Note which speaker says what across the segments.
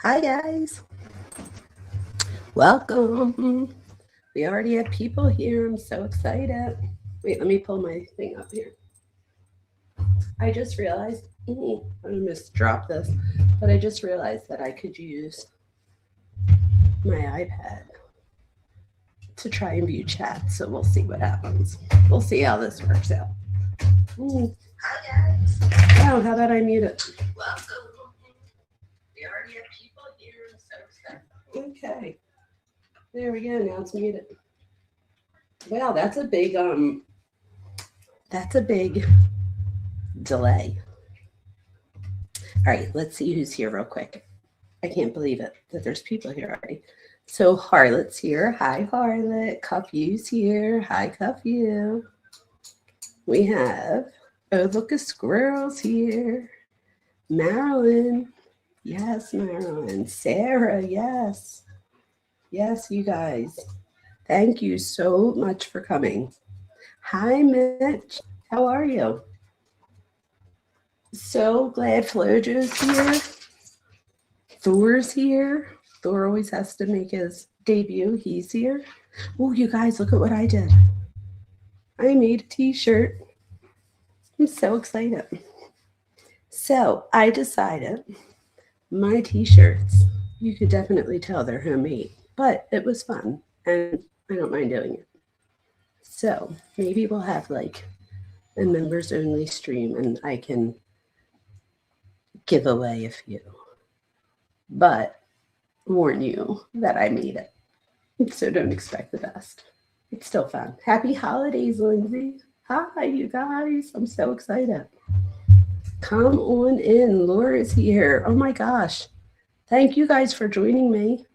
Speaker 1: Hi, guys. Welcome. We already have people here. I'm so excited. Wait, let me pull my thing up here. I just realized, I almost dropped this, but I just realized that I could use my iPad to try and view chat. So we'll see what happens. We'll see how this works out. Hi, guys. Oh, how about I mute it? Welcome. We already have people here. I'm so excited. Okay. There we go. Now it's muted. Wow, that's a big delay. All right, let's see who's here real quick. I can't believe it that there's people here already. So Harlot's here. Hi, Harlot. Cuff-You's here. Hi, Cuff-You. We have, oh, look, a squirrel's here. Marilyn. Yes, Marilyn. Sarah, yes. Yes, you guys. Thank you so much for coming. Hi, Mitch. How are you? So glad Flojo's here. Thor's here. Thor always has to make his debut. He's here. Oh, you guys, look at what I did. I made a t-shirt. I'm so excited. So I decided my t-shirts, you could definitely tell they're homemade, but it was fun and I don't mind doing it. So maybe we'll have like a members only stream and I can give away a few. But warn you that I made it. So don't expect the best. It's still fun. Happy holidays, Lindsay. Hi, you guys. I'm so excited. Come on in. Laura's here. Oh my gosh. Thank you guys for joining me.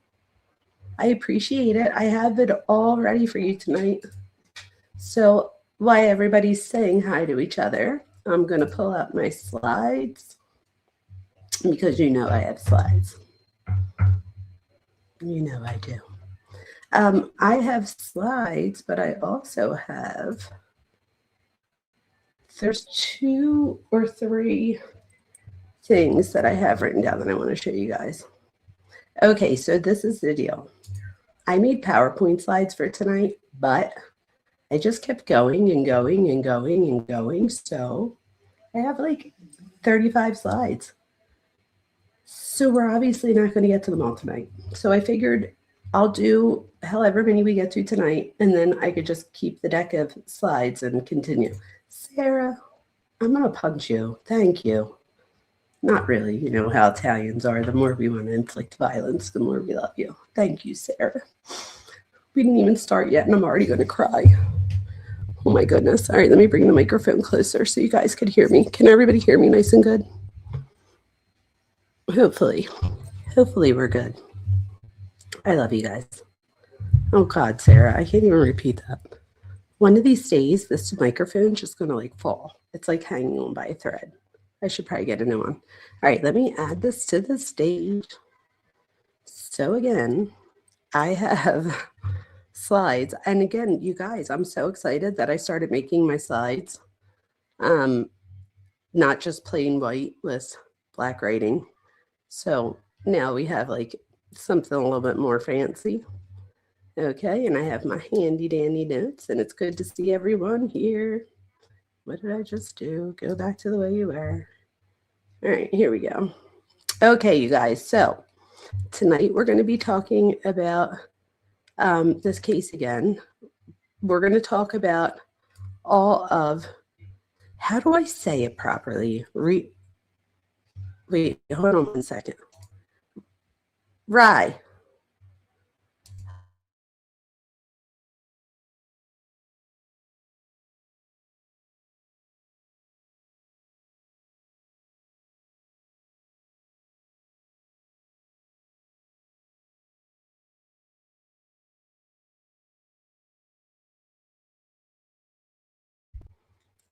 Speaker 1: I appreciate it. I have it all ready for you tonight. So while everybody's saying hi to each other, I'm going to pull out my slides because you know I have slides. You know I do. I have slides, but I also have, there's 2 or 3 things that I have written down that I want to show you guys. Okay, so this is the deal. I made PowerPoint slides for tonight, but I just kept going and going and going and going. So I have like 35 slides. So we're obviously not going to get to them all tonight. So I figured I'll do however many we get to tonight, and then I could just keep the deck of slides and continue. Sarah, I'm going to punch you. Thank you. Not really. You know how Italians are. The more we want to inflict violence, the more we love you. Thank you, Sarah. We didn't even start yet, and I'm already going to cry. Oh, my goodness. All right, let me bring the microphone closer so you guys could hear me. Can everybody hear me nice and good? Hopefully we're good. I love you guys. Oh God, Sarah, I can't even repeat that. One of these days, this microphone's just gonna like fall. It's like hanging on by a thread. I should probably get a new one. All right, let me add this to the stage. So again, I have slides. And again, you guys, I'm so excited that I started making my slides. Not just plain white with black writing. So now we have like something a little bit more fancy. Okay, and I have my handy dandy notes, and it's good to see everyone here. What did I just do? Go back to the way you were. All right, here we go. Okay, you guys, so tonight we're going to be talking about this case again. We're going to talk about all of, how do I say it properly? Wait, hold on 1 second. Rye.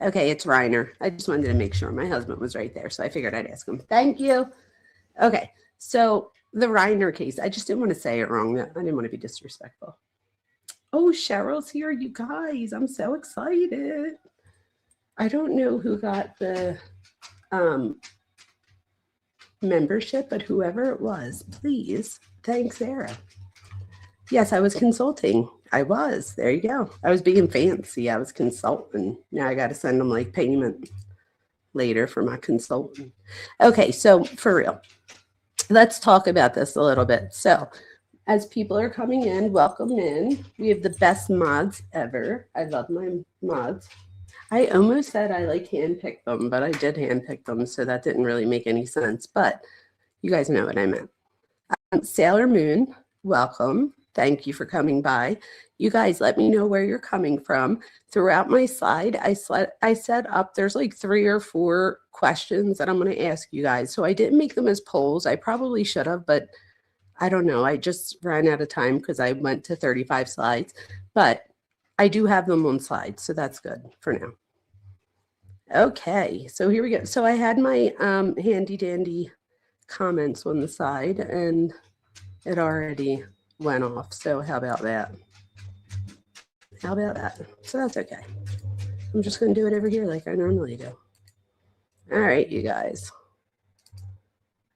Speaker 1: Okay, it's Reiner. I just wanted to make sure my husband was right there, so I figured I'd ask him. Thank you. Okay, so the Reiner case, I just didn't want to say it wrong. I didn't want to be disrespectful. Oh, Cheryl's here, you guys. I'm so excited. I don't know who got the membership, but whoever it was, please thank Sarah. Yes, I was consulting. I was. There you go. I was being fancy. I was consulting. Now I got to send them like payment later for my consulting. Okay, so for real, let's talk about this a little bit. So as people are coming in, welcome in. We have the best mods ever. I love my mods. I almost said I like handpicked them, but I did handpick them, so that didn't really make any sense. But you guys know what I meant. Sailor Moon, welcome. Thank you for coming by. You guys let me know where you're coming from. Throughout my slide, I set up, there's like 3 or 4 questions that I'm going to ask you guys. So I didn't make them as polls. I probably should have, but I don't know. I just ran out of time because I went to 35 slides. But I do have them on slides, so that's good for now. Okay, so here we go. So I had my handy dandy comments on the side, and it already went off. So how about that? How about that? So that's okay. I'm just going to do it over here like I normally do. All right, you guys.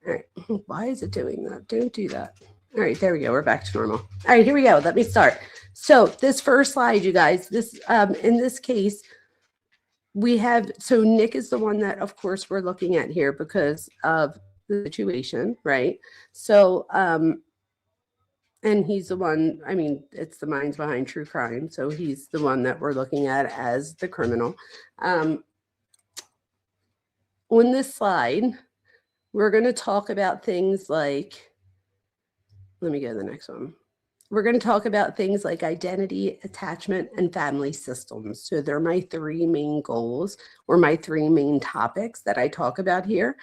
Speaker 1: All right. Why is it doing that? Don't do that. All right, there we go. We're back to normal. All right, here we go. Let me start. So this first slide, you guys, this in this case, we have, so Nick is the one that, of course, we're looking at here because of the situation, right? So, and he's the one, I mean, it's the minds behind true crime. So he's the one that we're looking at as the criminal. On this slide, we're going to talk about things like, let me go to the next one. We're going to talk about things like identity, attachment, and family systems. So they're my 3 main goals, or my 3 main topics that I talk about here.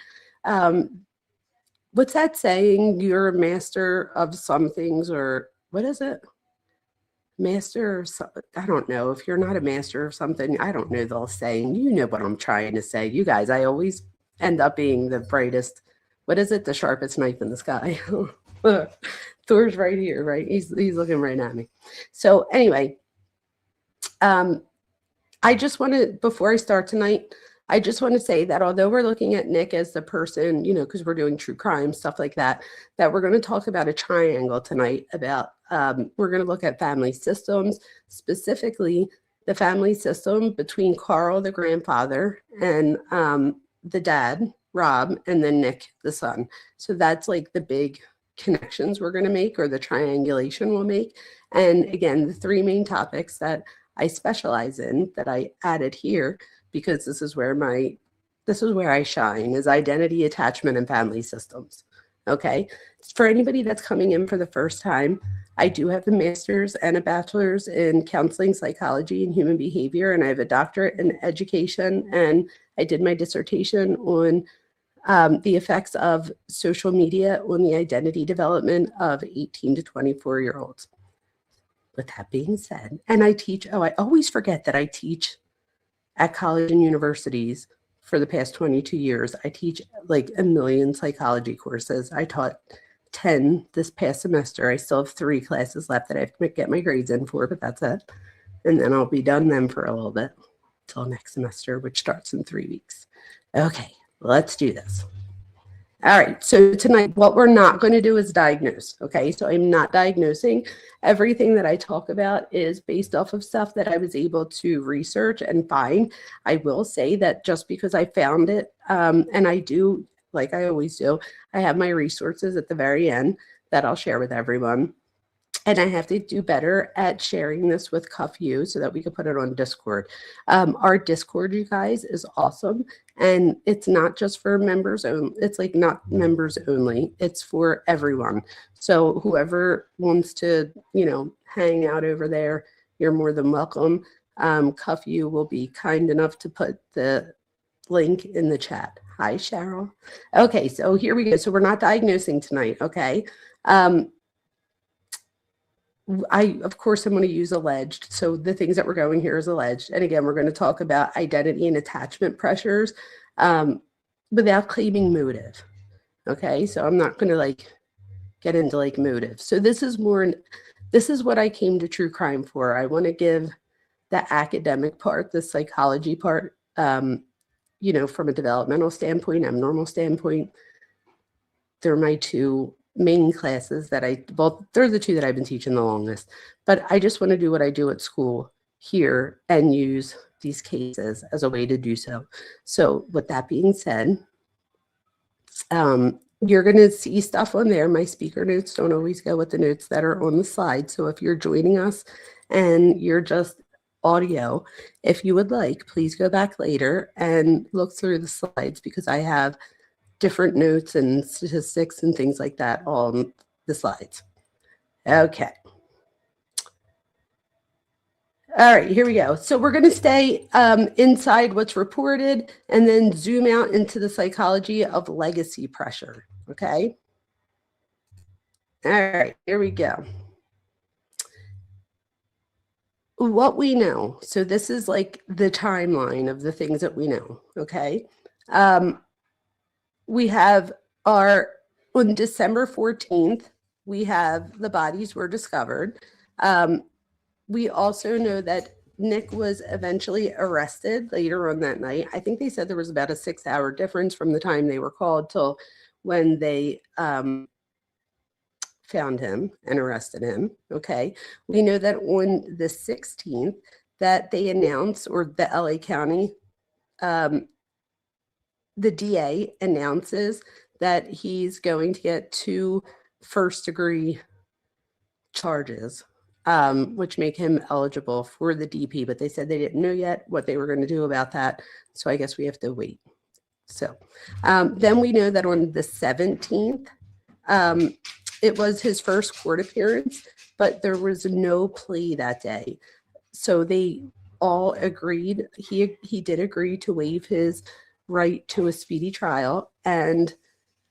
Speaker 1: What's that saying? You're a master of some things, or what is it? Master, I don't know. If you're not a master of something, I don't know the saying. You know what I'm trying to say. You guys, I always end up being the brightest. What is it? The sharpest knife in the sky. Thor's right here, right? He's looking right at me. So anyway, I just want to, before I start tonight, I just want to say that although we're looking at Nick as the person, you know, because we're doing true crime, stuff like that, that we're going to talk about a triangle tonight about, we're going to look at family systems, specifically the family system between Carl, the grandfather, and the dad, Rob, and then Nick, the son. So that's like the big connections we're going to make, or the triangulation we'll make. And again, the 3 main topics that I specialize in that I added here, because this is where I shine, is identity, attachment, and family systems. Okay. For anybody that's coming in for the first time, I do have a master's and a bachelor's in counseling, psychology, and human behavior, and I have a doctorate in education, and I did my dissertation on the effects of social media on the identity development of 18 to 24-year-olds. With that being said, and I teach, I always forget that I teach at college and universities for the past 22 years. I teach like a million psychology courses. I taught 10 this past semester. I still have 3 classes left that I have to get my grades in for, but that's it. And then I'll be done then for a little bit till next semester, which starts in 3 weeks. Okay, let's do this. All right, so tonight, what we're not going to do is diagnose, okay? So I'm not diagnosing. Everything that I talk about is based off of stuff that I was able to research and find. I will say that just because I found it, and I do, like I always do, I have my resources at the very end that I'll share with everyone. And I have to do better at sharing this with Cuff U so that we can put it on Discord. Our Discord, you guys, is awesome. And it's not just for members only. It's like not members only. It's for everyone. So whoever wants to, you know, hang out over there, you're more than welcome. Cuff U will be kind enough to put the link in the chat. Hi, Cheryl. Okay, so here we go. So we're not diagnosing tonight, okay? Of course, I'm going to use alleged. So the things that we're going here is alleged. And again, we're going to talk about identity and attachment pressures without claiming motive. Okay, so I'm not going to like get into like motive. So this is what I came to true crime for. I want to give the academic part, the psychology part, you know, from a developmental standpoint, abnormal standpoint, they're my two main classes that well, they're the two that I've been teaching the longest, but I just want to do what I do at school here and use these cases as a way to do so. So with that being said, you're going to see stuff on there. My speaker notes don't always go with the notes that are on the slide. So if you're joining us and you're just audio, if you would like, please go back later and look through the slides, because I have different notes and statistics and things like that on the slides. Okay. All right, here we go. So we're going to stay inside what's reported and then zoom out into the psychology of legacy pressure. Okay. All right, here we go. What we know. So this is like the timeline of the things that we know. Okay. We have on December 14th, we have the bodies were discovered. We also know that Nick was eventually arrested later on that night. I think they said there was about a 6-hour difference from the time they were called till when they found him and arrested him. Okay. We know that on the 16th that they announced, or the LA County, the DA announces that he's going to get 2 first-degree charges, which make him eligible for the DP, but they said they didn't know yet what they were going to do about that. So I guess we have to wait. So then we know that on the 17th, it was his first court appearance, but there was no plea that day. So they all agreed, he did agree to waive his right to a speedy trial, and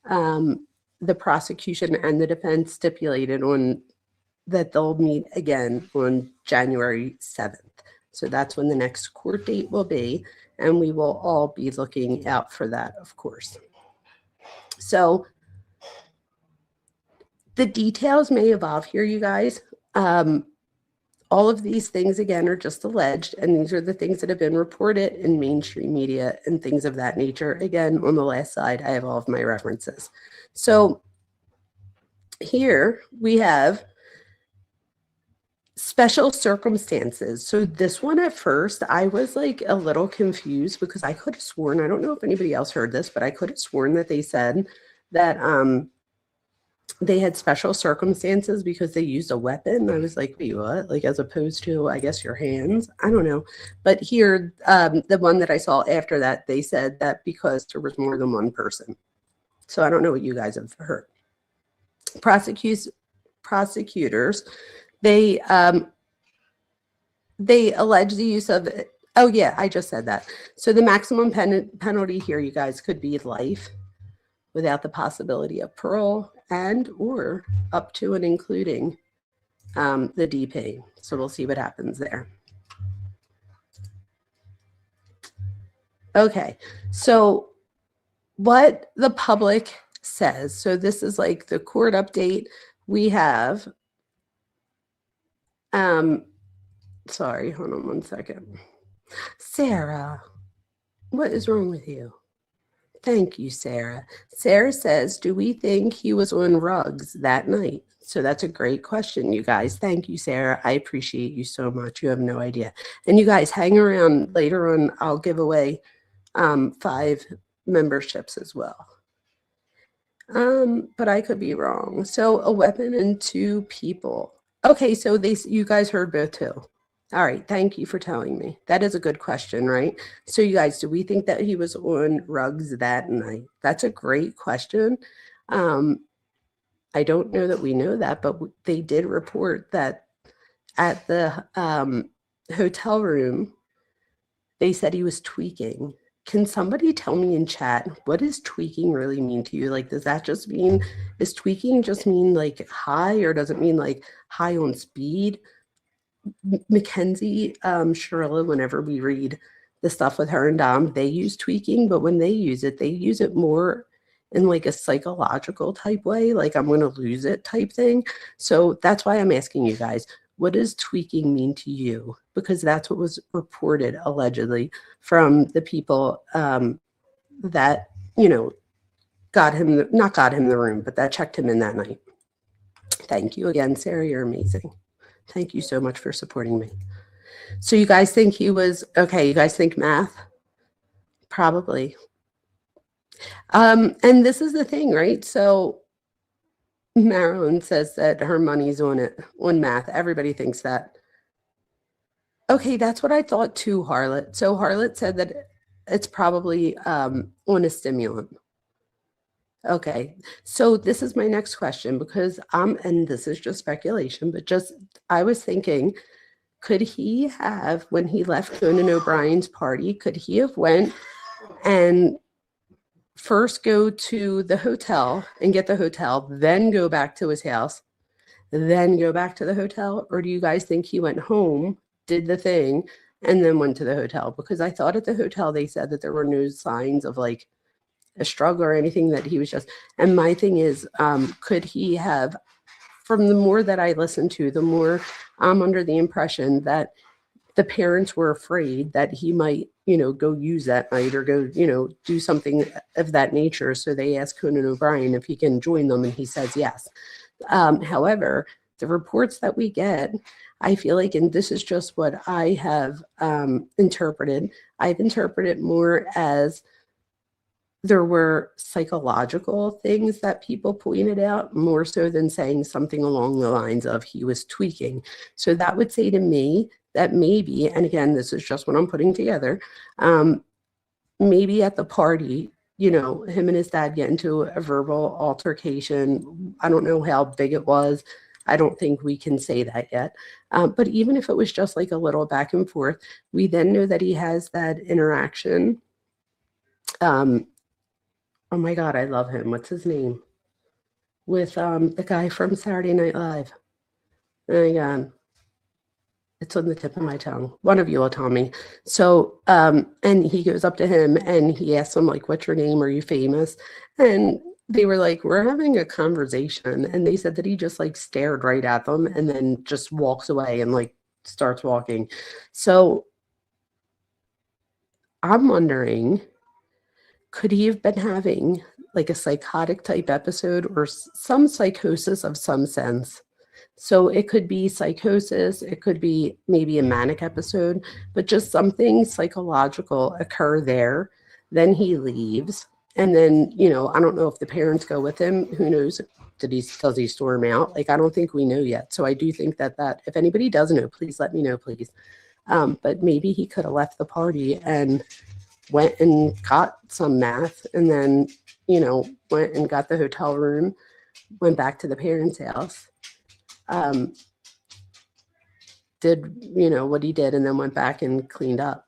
Speaker 1: the prosecution and the defense stipulated on that they'll meet again on January 7th. So that's when the next court date will be, and we will all be looking out for that, of course. So the details may evolve here, you guys. All of these things, again, are just alleged, and these are the things that have been reported in mainstream media and things of that nature. Again, on the last slide, I have all of my references. So here we have special circumstances. So this one at first, I was like a little confused because I could have sworn, I don't know if anybody else heard this, but I could have sworn that they said that they had special circumstances because they used a weapon. I was like, wait, what? Like, as opposed to, I guess, your hands? I don't know. But here, the one that I saw after that, they said that because there was more than one person. So I don't know what you guys have heard. Prosecutors, they allege the use of, oh yeah, I just said that. So the maximum penalty here, you guys, could be life without the possibility of parole, and or up to and including the DP. So we'll see what happens there. Okay, so what the public says. So this is like the court update. We have, sorry, hold on one second. Sarah, what is wrong with you? Thank you, Sarah. Sarah says, do we think he was on rugs that night? So that's a great question, you guys. Thank you, Sarah. I appreciate you so much. You have no idea. And you guys hang around later on. I'll give away 5 memberships as well. But I could be wrong. So a weapon and 2 people. Okay, so you guys heard both too. All right, thank you for telling me. That is a good question, right? So you guys, do we think that he was on rugs that night? That's a great question. I don't know that we know that, but they did report that at the hotel room, they said he was tweaking. Can somebody tell me in chat, what does tweaking really mean to you? Like, does that just mean, does tweaking just mean like high, or does it mean like high on speed? Mackenzie, Sharilla, whenever we read the stuff with her and Dom, they use tweaking, but when they use it more in like a psychological type way, like I'm going to lose it type thing. So that's why I'm asking you guys, what does tweaking mean to you? Because that's what was reported allegedly from the people that, you know, got him, not got him the room, but that checked him in that night. Thank you again, Sarah. You're amazing. Thank you so much for supporting me. So you guys think he was, okay, you guys think math? Probably. And this is the thing, right? So Marilyn says that her money's on it, on math. Everybody thinks that. Okay, that's what I thought too, Harlot. So Harlot said that it's probably on a stimulant. Okay, so this is my next question because and this is just speculation, but just I was thinking, could he have, when he left Conan O'Brien's party, could he have went and first go to the hotel and get the hotel, then go back to his house, then go back to the hotel? Or do you guys think he went home, did the thing, and then went to the hotel? Because I thought at the hotel they said that there were no signs of like a struggle or anything, that he was just, and my thing is, could he have, from the more that I listened to, the more I'm under the impression that the parents were afraid that he might, go use that night or go, do something of that nature. So they asked Conan O'Brien if he can join them, and he says yes. However, the reports that we get, I feel like, and this is just what I have interpreted, I've interpreted more as there were psychological things that people pointed out, more so than saying something along the lines of he was tweaking. So that would say to me that maybe, and again, this is just what I'm putting together, maybe at the party, him and his dad get into a verbal altercation. I don't know how big it was. I don't think we can say that yet. But even if it was just like a little back and forth, we then know that he has that interaction. Oh my God, I love him. What's his name? With the guy from Saturday Night Live. Oh my God. It's on the tip of my tongue. One of you will tell me. So, and he goes up to him and he asks him, like, what's your name? Are you famous? And they were like, we're having a conversation. And they said that he just like stared right at them and then just walks away and like starts walking. So I'm wondering, could he have been having like a psychotic type episode or some psychosis of some sense? So it could be psychosis, it could be maybe a manic episode, but just something psychological occur there. Then he leaves. And then, I don't know if the parents go with him. Who knows? Does he storm out? Like, I don't think we know yet. So I do think that if anybody does know, please let me know, please. But maybe he could have left the party and went and got some math and then, went and got the hotel room, went back to the parents' house, did, what he did, and then went back and cleaned up.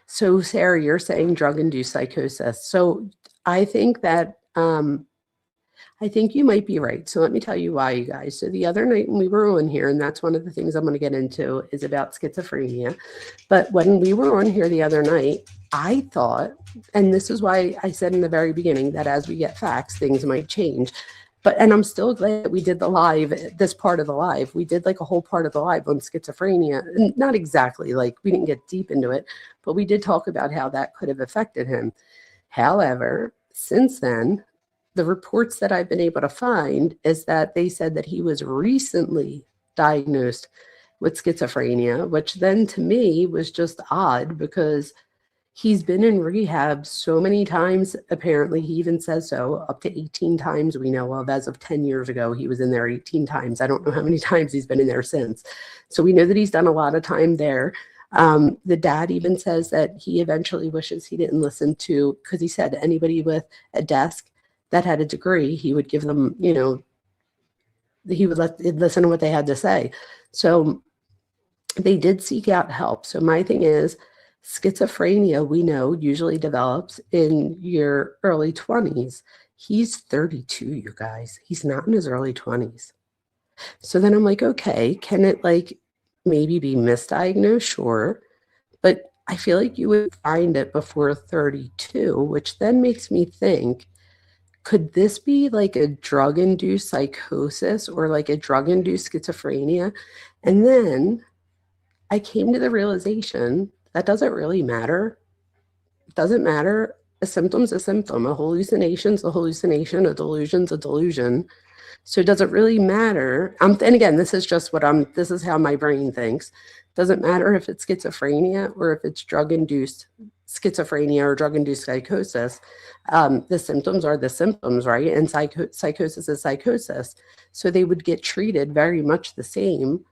Speaker 1: So Sarah, you're saying drug-induced psychosis. So I think that, I think you might be right. So let me tell you why, you guys. So the other night when we were on here, and that's one of the things I'm going to get into, is about schizophrenia. But when we were on here the other night, I thought, and this is why I said in the very beginning that as we get facts, things might change. And I'm still glad that we did the live, this part of the live. We did like a whole part of the live on schizophrenia. And not exactly, like we didn't get deep into it, but we did talk about how that could have affected him. However, since then, the reports that I've been able to find is that they said that he was recently diagnosed with schizophrenia, which then to me was just odd because he's been in rehab so many times. Apparently, he even says so, up to 18 times we know of. As of 10 years ago, he was in there 18 times. I don't know how many times he's been in there since. So we know that he's done a lot of time there. The dad even says that he eventually wishes he didn't listen to, because he said anybody with a desk that had a degree, he would give them, he would listen to what they had to say. So they did seek out help. So my thing is, schizophrenia, we know, usually develops in your early 20s. He's 32, you guys. He's not in his early 20s. So then I'm like, okay, can it like maybe be misdiagnosed? Sure. But I feel like you would find it before 32, which then makes me think, could this be like a drug-induced psychosis or like a drug-induced schizophrenia? And then I came to the realization that doesn't really matter. It doesn't matter A symptom's a symptom. A hallucination's a hallucination. A delusion's a delusion. So does it really matter? And again, this is just this is how my brain thinks. Doesn't matter if it's schizophrenia or if it's drug-induced schizophrenia or drug-induced psychosis. The symptoms are the symptoms, right? And psychosis is psychosis. So they would get treated very much the same.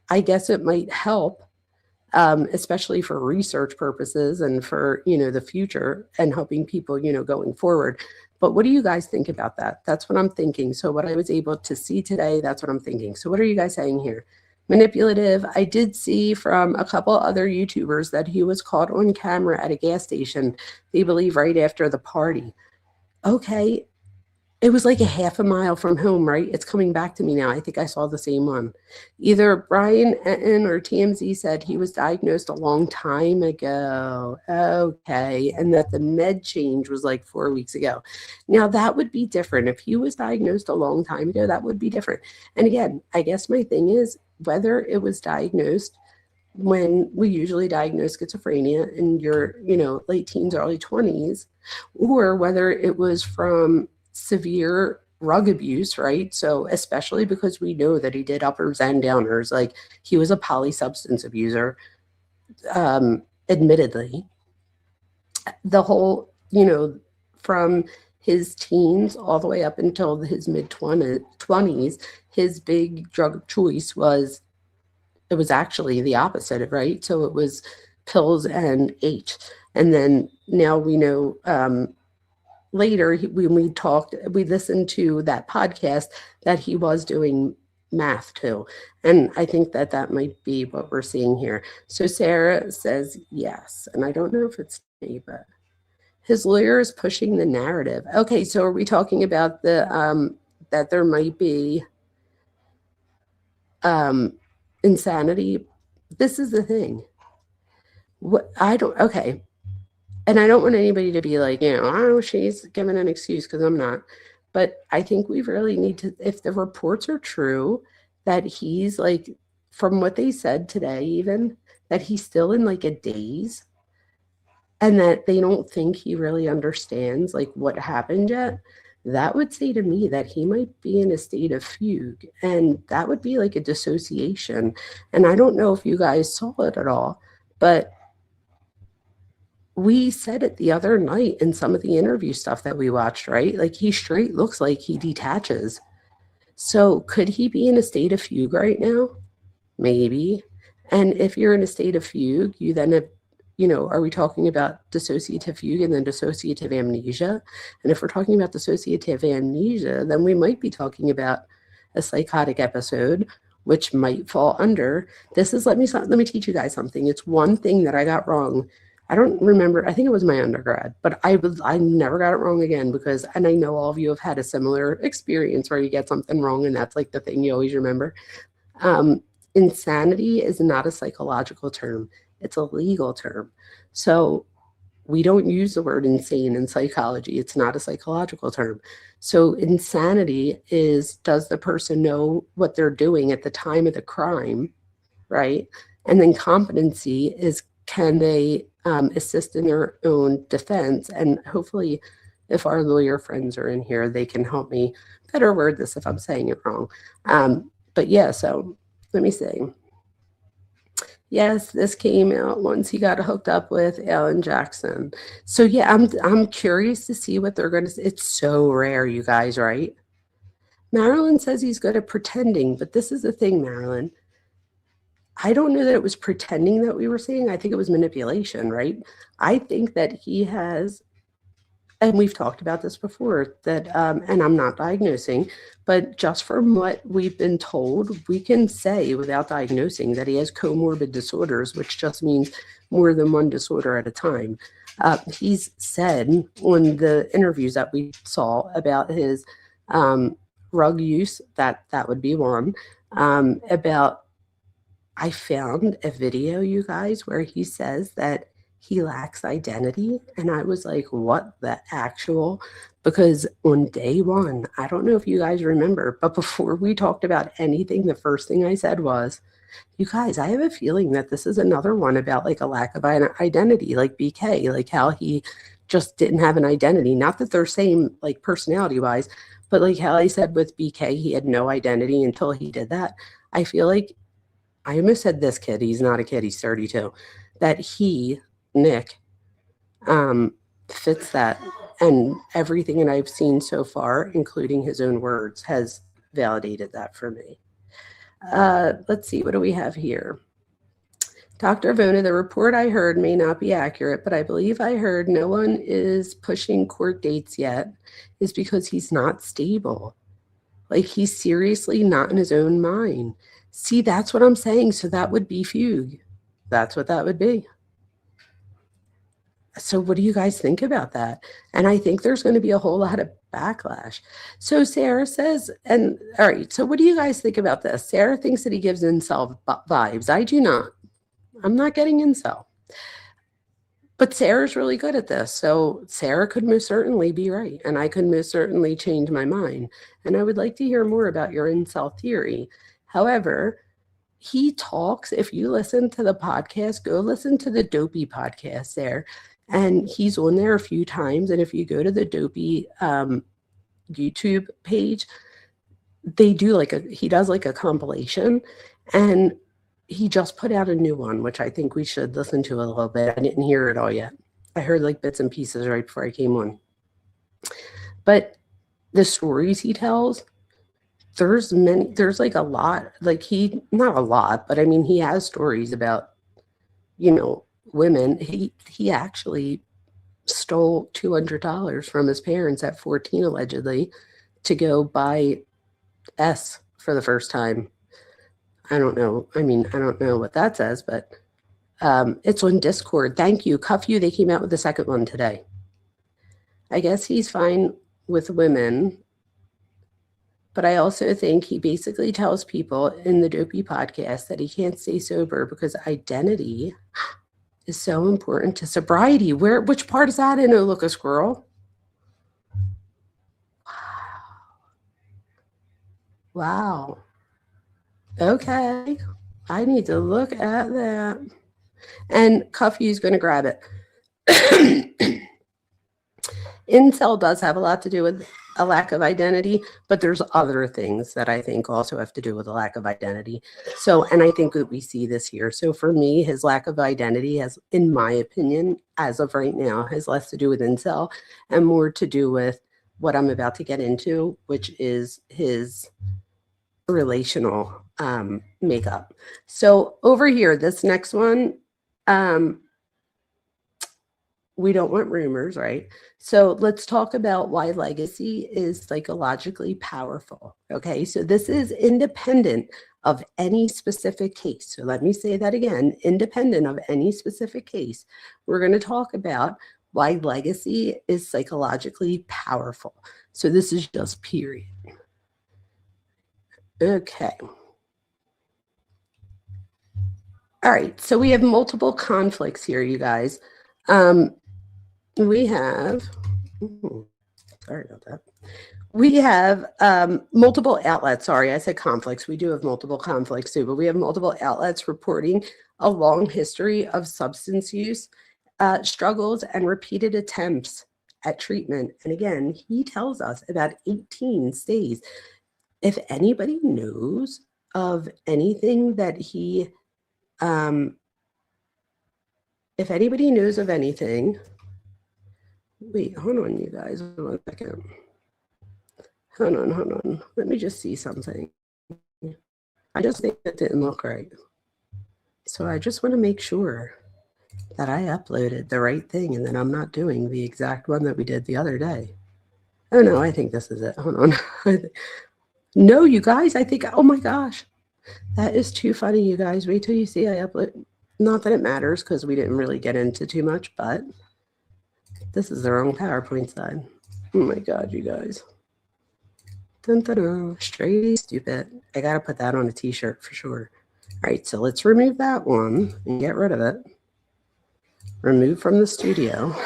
Speaker 1: I guess it might help, especially for research purposes and for, the future and helping people, going forward. But what do you guys think about that? That's what I'm thinking. So what I was able to see today, that's what I'm thinking. So what are you guys saying here? Manipulative. I did see from a couple other YouTubers that he was caught on camera at a gas station, they believe right after the party. Okay. It was like a half a mile from home, right? It's coming back to me now. I think I saw the same one. Either Bryan or TMZ said he was diagnosed a long time ago. Okay. And that the med change was like 4 weeks ago. Now that would be different. If he was diagnosed a long time ago, that would be different. And again, I guess my thing is whether it was diagnosed when we usually diagnose schizophrenia in your, late teens, early 20s, or whether it was from severe drug abuse, right? So especially because we know that he did uppers and downers, like he was a polysubstance abuser, admittedly. The whole, from his teens all the way up until his mid-20s, his big drug choice was actually the opposite, right? So it was pills and H. And then now we know, later, when we listened to that podcast, that he was doing math too. And I think that might be what we're seeing here. So Sarah says yes. And I don't know if it's me, but his lawyer is pushing the narrative. Okay, so are we talking about the that there might be insanity? This is the thing. Okay. And I don't want anybody to be like, oh, she's giving an excuse, because I'm not. But I think we really need to, if the reports are true, that he's like, from what they said today even, that he's still in like a daze and that they don't think he really understands like what happened yet, that would say to me that he might be in a state of fugue. And that would be like a dissociation. And I don't know if you guys saw it at all, but we said it the other night in some of the interview stuff that we watched, right? Like he straight looks like he detaches. So could he be in a state of fugue right now? Maybe. And if you're in a state of fugue, you then have, are we talking about dissociative fugue and then dissociative amnesia? And if we're talking about dissociative amnesia, then we might be talking about a psychotic episode, which might fall under. Let me teach you guys something. It's one thing that I got wrong. I don't remember. I think it was my undergrad, but I never got it wrong again and I know all of you have had a similar experience where you get something wrong and that's like the thing you always remember. Insanity is not a psychological term. It's a legal term. So we don't use the word insane in psychology. It's not a psychological term. So insanity is, does the person know what they're doing at the time of the crime, right? And then competency is, can they assist in their own defense? And hopefully, if our lawyer friends are in here, they can help me better word this if I'm saying it wrong. But yeah, so let me see. Yes, this came out once he got hooked up with Alan Jackson. So yeah, I'm curious to see what they're going to say. It's so rare, you guys, right? Marilyn says he's good at pretending, but this is the thing, Marilyn. I don't know that it was pretending that we were seeing. I think it was manipulation, right? I think that he has, and we've talked about this before, that, and I'm not diagnosing, but just from what we've been told, we can say without diagnosing that he has comorbid disorders, which just means more than one disorder at a time. He's said on the interviews that we saw about his drug use, that would be one, about, I found a video, you guys, where he says that he lacks identity. And I was like, what the actual? Because on day one, I don't know if you guys remember, but before we talked about anything, the first thing I said was, you guys, I have a feeling that this is another one about like a lack of identity, like BK, like how he just didn't have an identity. Not that they're same, like, personality-wise, but like how I said with BK, he had no identity until he did that. I feel like, I almost said this kid, he's not a kid, he's 32, that he, Nick, fits that. And everything that I've seen so far, including his own words, has validated that for me. Let's see, what do we have here? Dr. Vona, the report I heard may not be accurate, but I believe I heard no one is pushing court dates yet is because he's not stable. Like, he's seriously not in his own mind. See, that's what I'm saying. So that would be fugue. That's what that would be. So what do you guys think about that? And I think there's going to be a whole lot of backlash. So Sarah says, and all right, so what do you guys think about this? Sarah thinks that he gives incel vibes. I do not. I'm not getting incel. But Sarah's really good at this. So Sarah could most certainly be right. And I could most certainly change my mind. And I would like to hear more about your incel theory. However, he talks, if you listen to the podcast, go listen to the Dopey podcast there. And he's on there a few times. And if you go to the Dopey YouTube page, he does like a compilation. And he just put out a new one, which I think we should listen to a little bit. I didn't hear it all yet. I heard like bits and pieces right before I came on. But the stories he tells, there's like a lot, like not a lot, but I mean, he has stories about, women. He actually stole $200 from his parents at 14, allegedly, to go buy S for the first time. I don't know. I mean, I don't know what that says, but it's on Discord. Thank you. Cuff You. They came out with the second one today. I guess he's fine with women, but I also think he basically tells people in the Dopey podcast that he can't stay sober because identity is so important to sobriety. Which part is that in? Oh, look, a squirrel. Wow. Okay. I need to look at that. And Cuff You's going to grab it. Incel does have a lot to do with a lack of identity, but there's other things that I think also have to do with a lack of identity. So, and I think that we see this here. So for me, his lack of identity has, in my opinion, as of right now, has less to do with incel and more to do with what I'm about to get into, which is his relational makeup. So over here, this next one, we don't want rumors, right? So let's talk about why legacy is psychologically powerful. Okay, so this is independent of any specific case. So let me say that again, independent of any specific case. We're going to talk about why legacy is psychologically powerful. So this is just period. Okay. All right, so we have multiple conflicts here, you guys. We have, sorry about that. We have multiple outlets. Sorry, I said conflicts. We do have multiple conflicts too, but we have multiple outlets reporting a long history of substance use, struggles, and repeated attempts at treatment. And again, he tells us about 18 stays. If anybody knows of anything that he, if anybody knows of anything, wait, hold on, you guys, 1 second. Hold on. Let me just see something. I just think that didn't look right. So I just want to make sure that I uploaded the right thing and that I'm not doing the exact one that we did the other day. Oh no, I think this is it. Hold on. No, you guys, I think, oh my gosh, that is too funny, you guys. Wait till you see I upload. Not that it matters because we didn't really get into too much, but this is the wrong PowerPoint slide. Oh my God, you guys. Dun, dun, dun. Straight stupid. I got to put that on a t-shirt for sure. All right, so let's remove that one and get rid of it. Remove from the studio.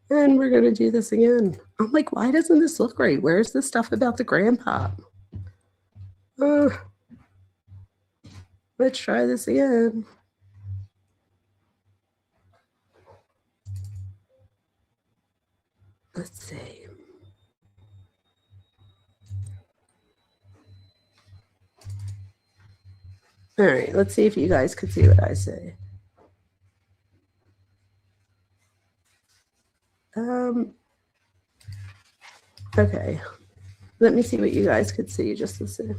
Speaker 1: And we're going to do this again. I'm like, why doesn't this look right? Where's the stuff about the grandpa? Let's try this again. Let's see. All right, let's see if you guys could see what I say. Okay, let me see what you guys could see just to see.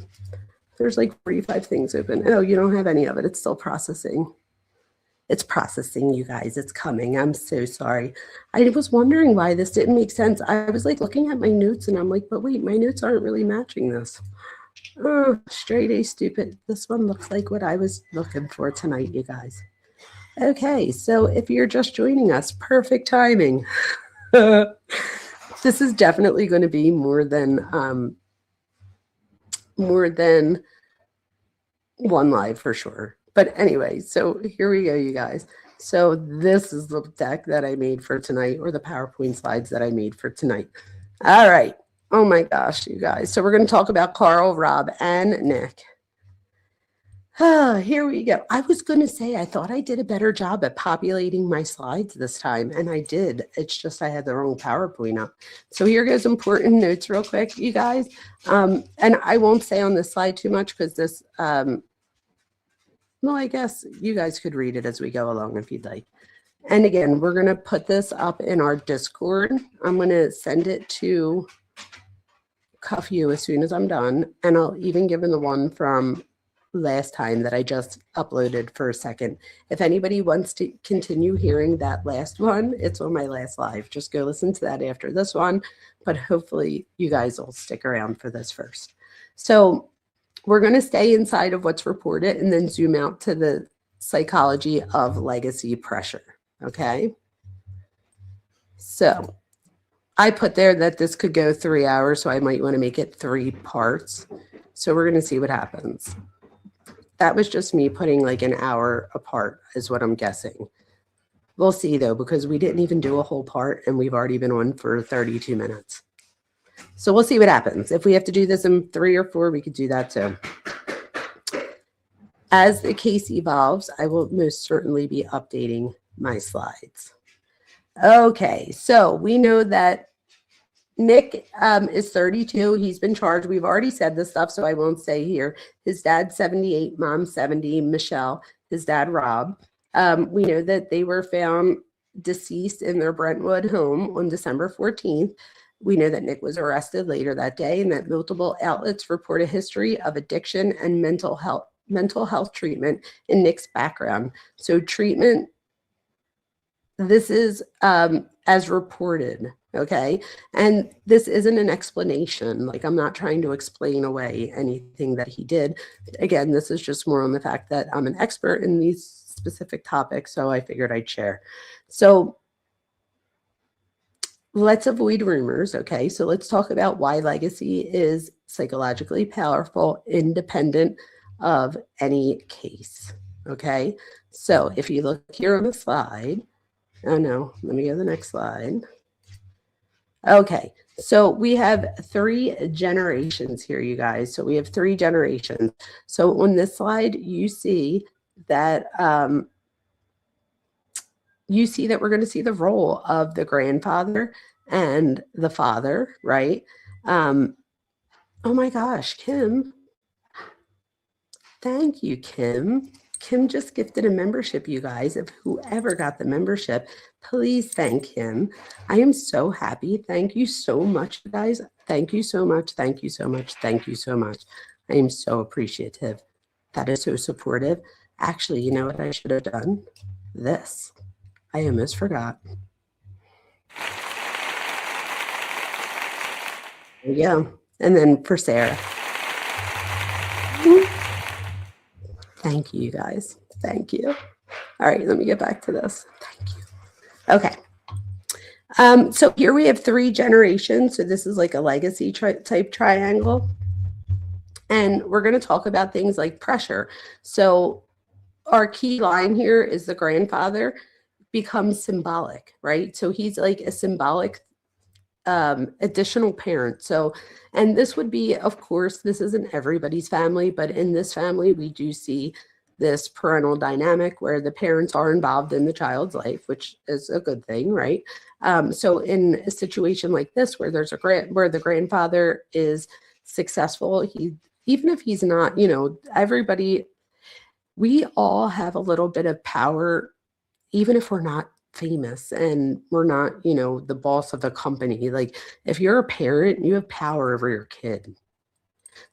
Speaker 1: There's like 45 things open. Oh, you don't have any of it. It's still processing. It's processing, you guys. It's coming. I'm so sorry. I was wondering why this didn't make sense. I was like looking at my notes and I'm like, but wait, my notes aren't really matching this. Oh, straight A stupid. This one looks like what I was looking for tonight, you guys. Okay, so if you're just joining us, perfect timing. This is definitely going to be more than one live for sure. But anyway, so here we go, you guys. So this is the deck that I made for tonight, or the PowerPoint slides that I made for tonight. All right. Oh my gosh, you guys. So we're going to talk about Carl, Rob, and Nick. Here we go. I was going to say, I thought I did a better job at populating my slides this time, and I did. It's just I had the wrong PowerPoint up. So here goes important notes real quick, you guys. And I won't say on this slide too much because this, well, I guess you guys could read it as we go along if you'd like. And again, we're going to put this up in our Discord. I'm going to send it to Cuff You as soon as I'm done. And I'll even give them the one from last time that I just uploaded for a second. If anybody wants to continue hearing that last one, it's on my last live. Just go listen to that after this one. But hopefully you guys will stick around for this first. So we're going to stay inside of what's reported and then zoom out to the psychology of legacy pressure. Okay. So I put there that this could go 3 hours, so I might want to make it 3 parts. So we're going to see what happens. That was just me putting like an hour apart is what I'm guessing. We'll see though, because we didn't even do a whole part and we've already been on for 32 minutes. So we'll see what happens. If we have to do this in 3 or 4, we could do that too. As the case evolves, I will most certainly be updating my slides. Okay, so we know that Nick is 32. He's been charged. We've already said this stuff, so I won't say here. His dad's 78, mom 70, Michelle, his dad Rob. We know that they were found deceased in their Brentwood home on December 14th. We know that Nick was arrested later that day and that multiple outlets report a history of addiction and mental health treatment in Nick's background. So treatment, this is as reported. Okay. And this isn't an explanation. Like, I'm not trying to explain away anything that he did. Again, this is just more on the fact that I'm an expert in these specific topics. So I figured I'd share. So let's avoid rumors. Okay. So let's talk about why legacy is psychologically powerful, independent of any case. Okay. So if you look here on the slide, oh no, let me go to the next slide. Okay, so we have 3 generations here, you guys. So we have 3 generations. So on this slide, you see that we're going to see the role of the grandfather and the father, right? Oh my gosh, Kim. Thank you, Kim. Kim just gifted a membership, you guys. If whoever got the membership, please thank him. I am so happy. Thank you so much, guys. Thank you so much. Thank you so much. Thank you so much. I am so appreciative. That is so supportive. Actually, you know what I should have done? This. I almost forgot. There you go. And then for Sarah. Thank you, guys. Thank you. All right, let me get back to this. Thank you. Okay. So here we have 3 generations. So this is like a legacy type triangle. And we're going to talk about things like pressure. So our key line here is the grandfather becomes symbolic, right? So he's like a symbolic additional parent. So, and this would be, of course, this isn't everybody's family, but in this family, we do see this parental dynamic where the parents are involved in the child's life, which is a good thing, right? So in a situation like this, where there's where the grandfather is successful, even if he's not, everybody, we all have a little bit of power, even if we're not famous and we're not, the boss of the company. Like, if you're a parent, you have power over your kid.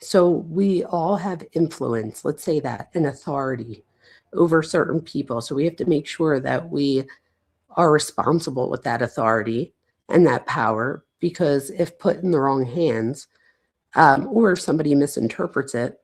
Speaker 1: So we all have influence, let's say that, and authority over certain people. So we have to make sure that we are responsible with that authority and that power, because if put in the wrong hands, or if somebody misinterprets it,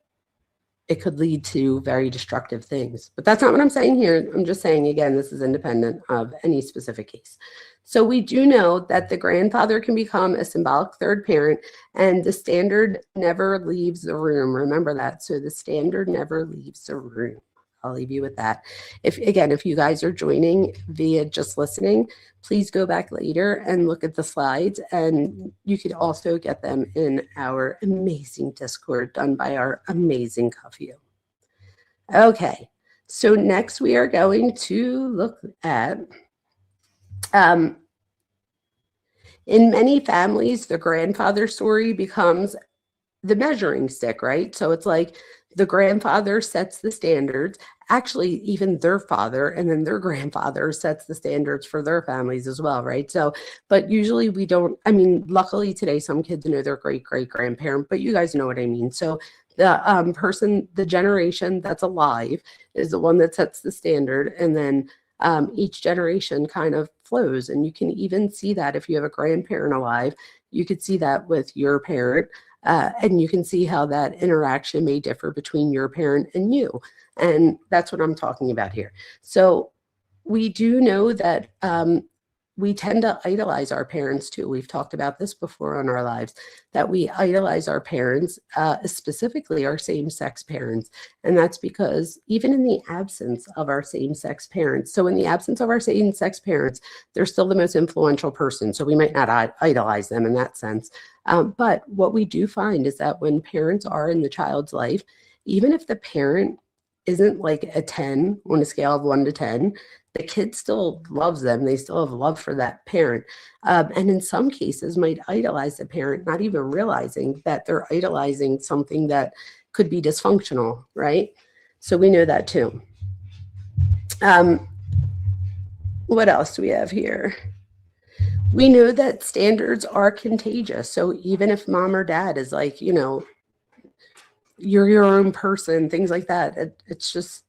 Speaker 1: it could lead to very destructive things. But that's not what I'm saying here. I'm just saying, again, this is independent of any specific case. So we do know that the grandfather can become a symbolic third parent, and the standard never leaves the room. Remember that. So the standard never leaves the room. I'll leave you with that. If you guys are joining via just listening, please go back later and look at the slides, and you could also get them in our amazing Discord done by our amazing Cuffy. Okay, so next we are going to look at, in many families, the grandfather story becomes the measuring stick, right? So it's like the grandfather sets the standards, actually even their father, and then their grandfather sets the standards for their families as well, right? So, but usually we don't, luckily today, some kids know their great-great-grandparent, but you guys know what I mean. So the generation that's alive is the one that sets the standard, and then each generation kind of flows. And you can even see that if you have a grandparent alive, you could see that with your parent. And you can see how that interaction may differ between your parent and you. And that's what I'm talking about here. So we do know that we tend to idolize our parents too. We've talked about this before on our lives, that we idolize our parents, specifically our same-sex parents. And that's because even in the absence of our same-sex parents, so in the absence of our same-sex parents, they're still the most influential person. So we might not idolize them in that sense. But what we do find is that when parents are in the child's life, even if the parent isn't like a 10 on a scale of 1 to 10, the kid still loves them. They still have love for that parent. And in some cases might idolize the parent, not even realizing that they're idolizing something that could be dysfunctional, right? So we know that too. What else do we have here? We know that standards are contagious. So even if mom or dad is like, you're your own person, things like that, it's just,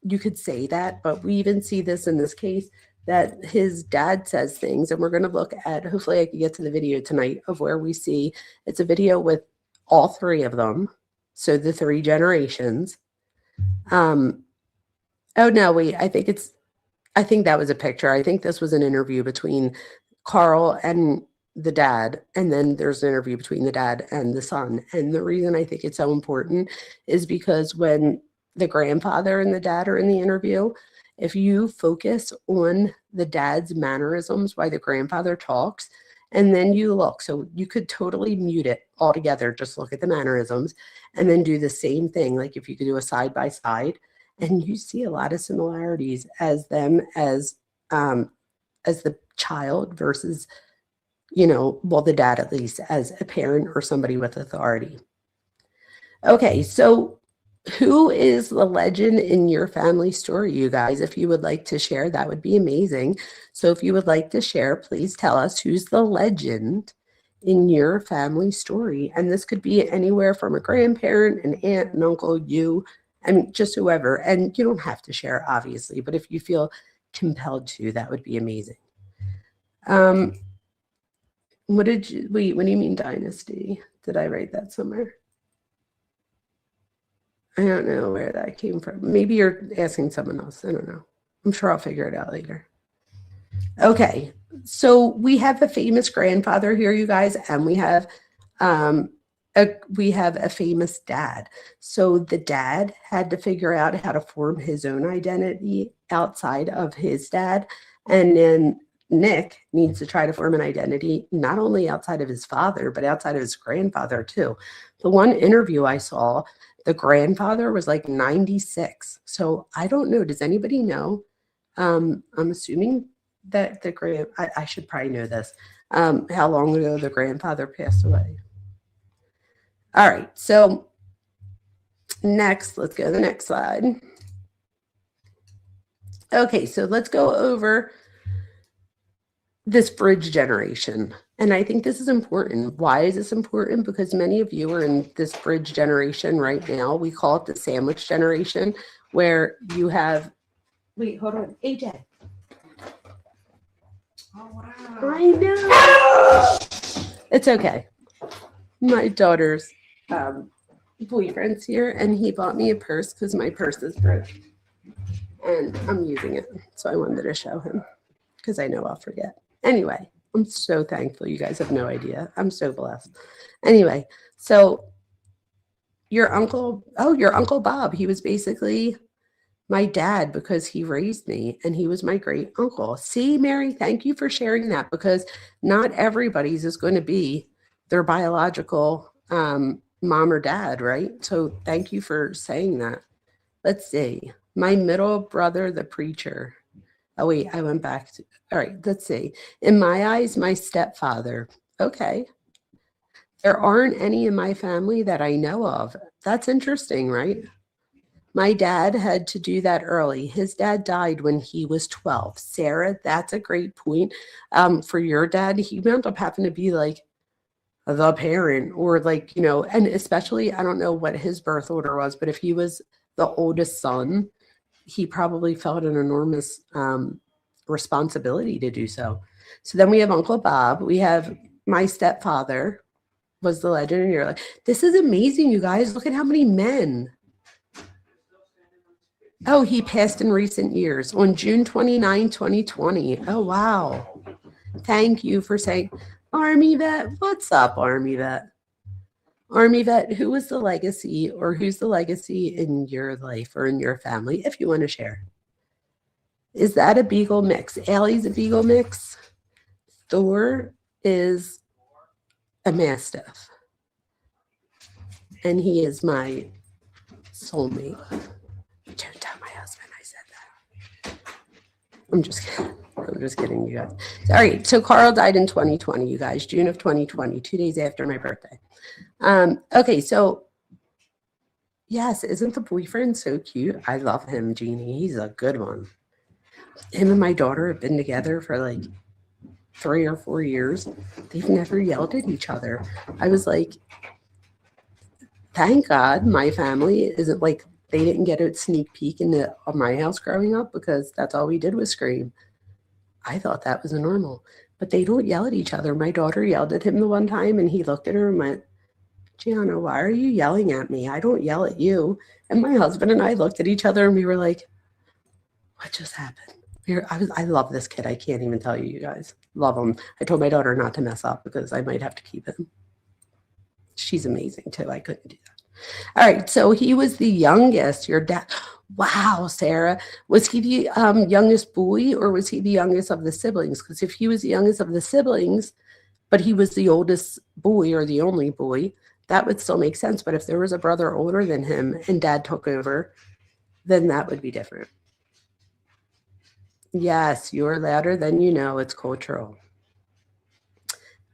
Speaker 1: you could say that, but we even see this in this case, that his dad says things, and we're going to look at, hopefully I can get to the video tonight of where we see, it's a video with all three of them. So the 3 generations. Oh no, wait, I think that was a picture. I think this was an interview between Carl and the dad, and then there's an interview between the dad and the son. And the reason I think it's so important is because when the grandfather and the dad are in the interview, if you focus on the dad's mannerisms while the grandfather talks, and then you look, so you could totally mute it altogether, just look at the mannerisms, and then do the same thing. Like if you could do a side by side, and you see a lot of similarities as them as the child versus, the dad, at least as a parent or somebody with authority. Okay, so who is the legend in your family story, you guys? If you would like to share, that would be amazing. So if you would like to share, please tell us who's the legend in your family story. And this could be anywhere from a grandparent, an aunt, an uncle, you, just whoever. And you don't have to share, obviously, but if you feel compelled to, that would be amazing. What do you mean dynasty? Did I write that somewhere? I don't know where that came from. Maybe you're asking someone else. I don't know. I'm sure I'll figure it out later. Okay, so we have a famous grandfather here, you guys, and we have a famous dad. So the dad had to figure out how to form his own identity outside of his dad, and then Nick needs to try to form an identity not only outside of his father, but outside of his grandfather too. The one interview I saw, The grandfather was like 96. So I don't know. Does anybody know? I'm assuming that I should probably know this. How long ago the grandfather passed away. All right. So next, let's go to the next slide. Okay, so let's go over this bridge generation. And I think this is important. Why is this important? Because many of you are in this bridge generation right now. We call it the sandwich generation, where you have, wait, hold on, AJ. Oh, wow. I know. It's okay. My daughter's boyfriend's here, and he bought me a purse because my purse is broke. And I'm using it. So I wanted to show him because I know I'll forget. Anyway, I'm so thankful. You guys have no idea. I'm so blessed. Anyway, so your uncle Bob, he was basically my dad because he raised me, and he was my great uncle. See, Mary, thank you for sharing that, because not everybody's is going to be their biological mom or dad, right? So thank you for saying that. Let's see. My middle brother, the preacher. Oh, wait, I went back to, all right, let's see. In my eyes, my stepfather. Okay. There aren't any in my family that I know of. That's interesting, right? My dad had to do that early. His dad died when he was 12. Sarah, that's a great point. For your dad, he wound up having to be like the parent, or like, you know, and especially, I don't know what his birth order was, but if he was the oldest son, he probably felt an enormous responsibility to do so. So then we have Uncle Bob. We have my stepfather was the legend in your life. This is amazing, you guys. Look at how many men. Oh, he passed in recent years on June 29, 2020. Oh, wow. Thank you for saying, Army Vet. What's up, Army Vet? Army Vet, who was the legacy, or who's the legacy in your life or in your family, if you want to share? Is that a Beagle mix? Allie's a Beagle mix. Thor is a Mastiff. And he is my soulmate. Don't tell my husband I said that. I'm just kidding. I'm just kidding, you guys. All right, so Carl died in 2020, you guys, June of 2020, 2 days after my birthday. Okay, so yes, isn't the boyfriend so cute? I love him, Jeannie. He's a good one. Him and my daughter have been together for like 3 or 4 years. They've never yelled at each other. I was like, thank God my family isn't like, they didn't get a sneak peek into my house growing up, because that's all we did was scream. I thought that was normal, but they don't yell at each other. My daughter yelled at him the one time, and he looked at her and went, Gianna, why are you yelling at me? I don't yell at you. And my husband and I looked at each other and we were like, what just happened? I love this kid. I can't even tell you, you guys. Love him. I told my daughter not to mess up because I might have to keep him. She's amazing too. I couldn't do that. All right. So he was the youngest. Your dad. Wow, Sarah. Was he the youngest boy, or was he the youngest of the siblings? Because if he was the youngest of the siblings, but he was the oldest boy or the only boy, that would still make sense. But if there was a brother older than him and dad took over, then that would be different. Yes, you're louder than you know. It's cultural.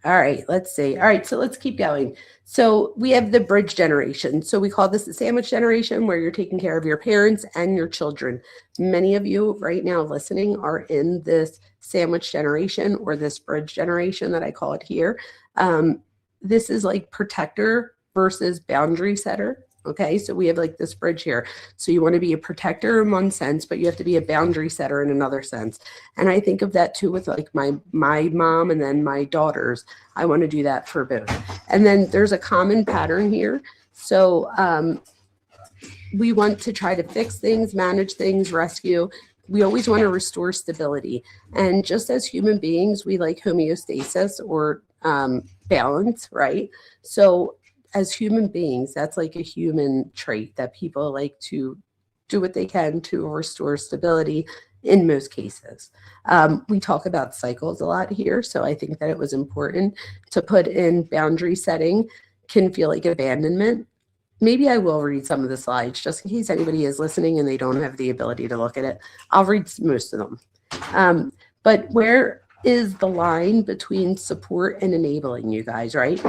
Speaker 1: All right, let's see. All right, so let's keep going. So we have the bridge generation. So we call this the sandwich generation, where you're taking care of your parents and your children. Many of you right now listening are in this sandwich generation, or this bridge generation that I call it here. This is like protector versus boundary setter. Okay, so we have like this bridge here. So you want to be a protector in one sense, but you have to be a boundary setter in another sense. And I think of that too with like my mom and then my daughters. I want to do that for both. And then there's a common pattern here. So we want to try to fix things, manage things, rescue. We always want to restore stability. And just as human beings, we like homeostasis, or balance, right? So as human beings, that's like a human trait that people like to do what they can to restore stability in most cases. We talk about cycles a lot here, so I think that it was important to put in boundary setting can feel like abandonment. maybe I will read some of the slides just in case anybody is listening and they don't have the ability to look at it. I'll read most of them. But where is the line between support and enabling, you guys, right?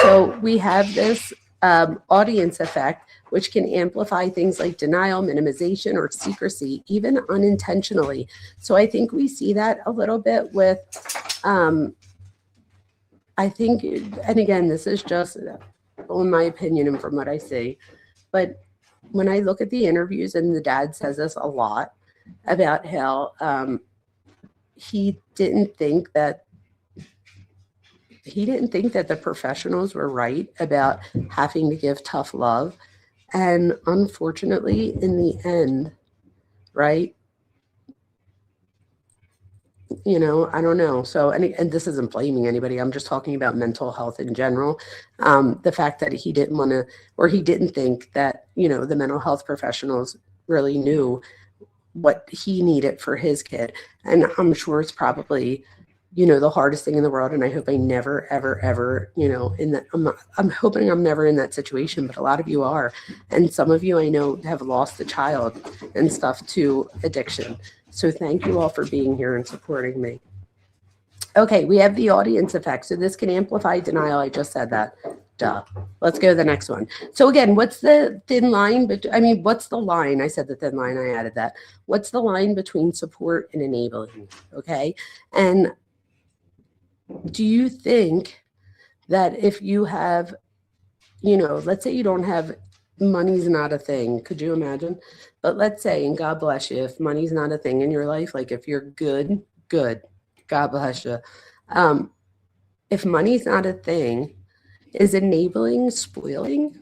Speaker 1: So we have this audience effect, which can amplify things like denial, minimization, or secrecy, even unintentionally. So I think we see that a little bit with, I think, and again, this is just in my opinion and from what I see, but when I look at the interviews, and the dad says this a lot about how he didn't think that the professionals were right about having to give tough love. And unfortunately, in the end, right, you know, I don't know. So, and this isn't blaming anybody. I'm just talking about mental health in general. The fact that he didn't want to, or he didn't think that, you know, the mental health professionals really knew what he needed for his kid. And I'm sure it's probably, you know, the hardest thing in the world. And I hope I never, ever, ever, you know, I'm hoping I'm never in that situation, but a lot of you are. And some of you I know have lost a child and stuff to addiction. So thank you all for being here and supporting me. Okay, we have the audience effect. So this can amplify denial. I just said that. Duh. Let's go to the next one. So again, what's the thin line? But I mean, what's the line? I said the thin line. I added that. What's the line between support and enabling? Okay. And do you think that if you have, you know, let's say you don't have, money's not a thing. Could you imagine? But let's say, and God bless you, if money's not a thing in your life, like if you're good, God bless you. If money's not a thing, is enabling spoiling?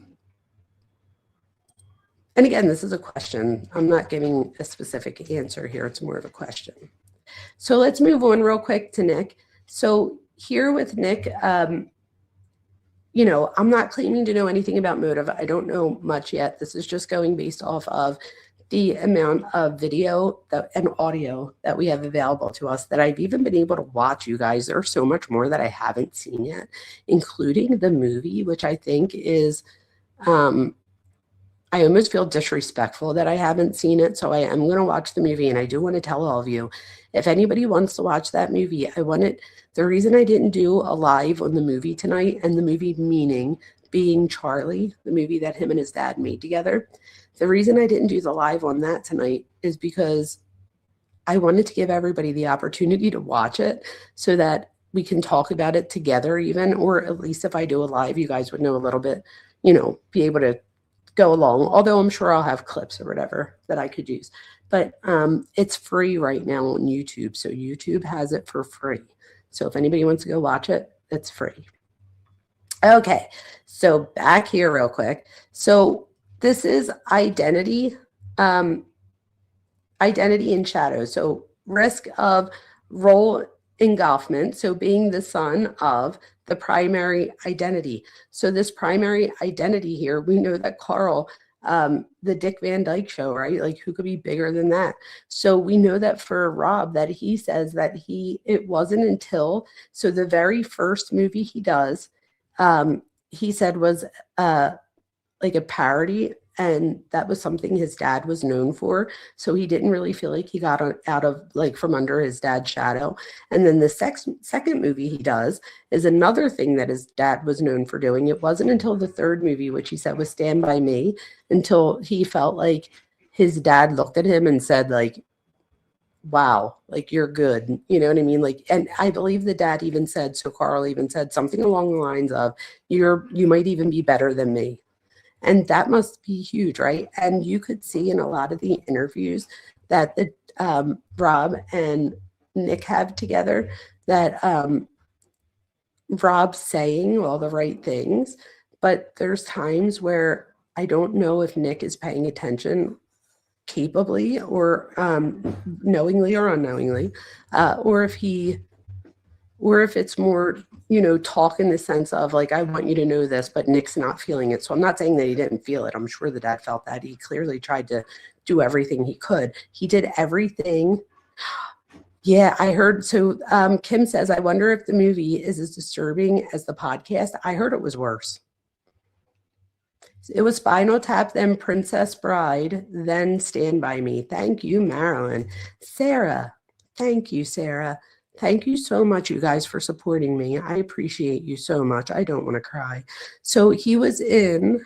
Speaker 1: And again, this is a question. I'm not giving a specific answer here. It's more of a question. So let's move on real quick to Nick. So here with Nick, you know, I'm not claiming to know anything about motive. I don't know much yet. This is just going based off of the amount of video and audio that we have available to us that I've even been able to watch, you guys. There's so much more that I haven't seen yet, including the movie, which I think is, I almost feel disrespectful that I haven't seen it. So I am going to watch the movie, and I do want to tell all of you, if anybody wants to watch that movie, the reason I didn't do a live on the movie tonight, and the movie meaning being Charlie, the movie that him and his dad made together, the reason I didn't do the live on that tonight is because I wanted to give everybody the opportunity to watch it so that we can talk about it together even, or at least if I do a live, you guys would know a little bit, you know, be able to go along, although I'm sure I'll have clips or whatever that I could use. But it's free right now on YouTube. So YouTube has it for free. So if anybody wants to go watch it, it's free. Okay, so back here real quick. So this is identity, identity and shadow. So risk of role engulfment. So being the son of the primary identity. So this primary identity here, we know that Carl, the Dick Van Dyke Show, right? Like who could be bigger than that? So we know that for Rob, that he says that it wasn't until, so the very first movie he does, he said was like a parody, and that was something his dad was known for. So he didn't really feel like he got out of like from under his dad's shadow. And then the second movie he does is another thing that his dad was known for doing. It wasn't until the third movie, which he said was Stand By Me, until he felt like his dad looked at him and said like, wow, like you're good. You know what I mean? Like, and I believe the dad even said, so Carl even said something along the lines of, you might even be better than me. And that must be huge, right? And you could see in a lot of the interviews that Rob and Nick have together that Rob's saying all the right things, but there's times where I don't know if Nick is paying attention capably or knowingly or unknowingly, or if it's more, you know, talk in the sense of like, I want you to know this, but Nick's not feeling it. So I'm not saying that he didn't feel it. I'm sure the dad felt that. He clearly tried to do everything he could. He did everything. Yeah, I heard. So Kim says, I wonder if the movie is as disturbing as the podcast. I heard it was worse. It was Spinal Tap, then Princess Bride, then Stand By Me. Thank you, Marilyn. Sarah, thank you, Sarah. Thank you so much, you guys, for supporting me. I appreciate you so much. I don't want to cry. So he was in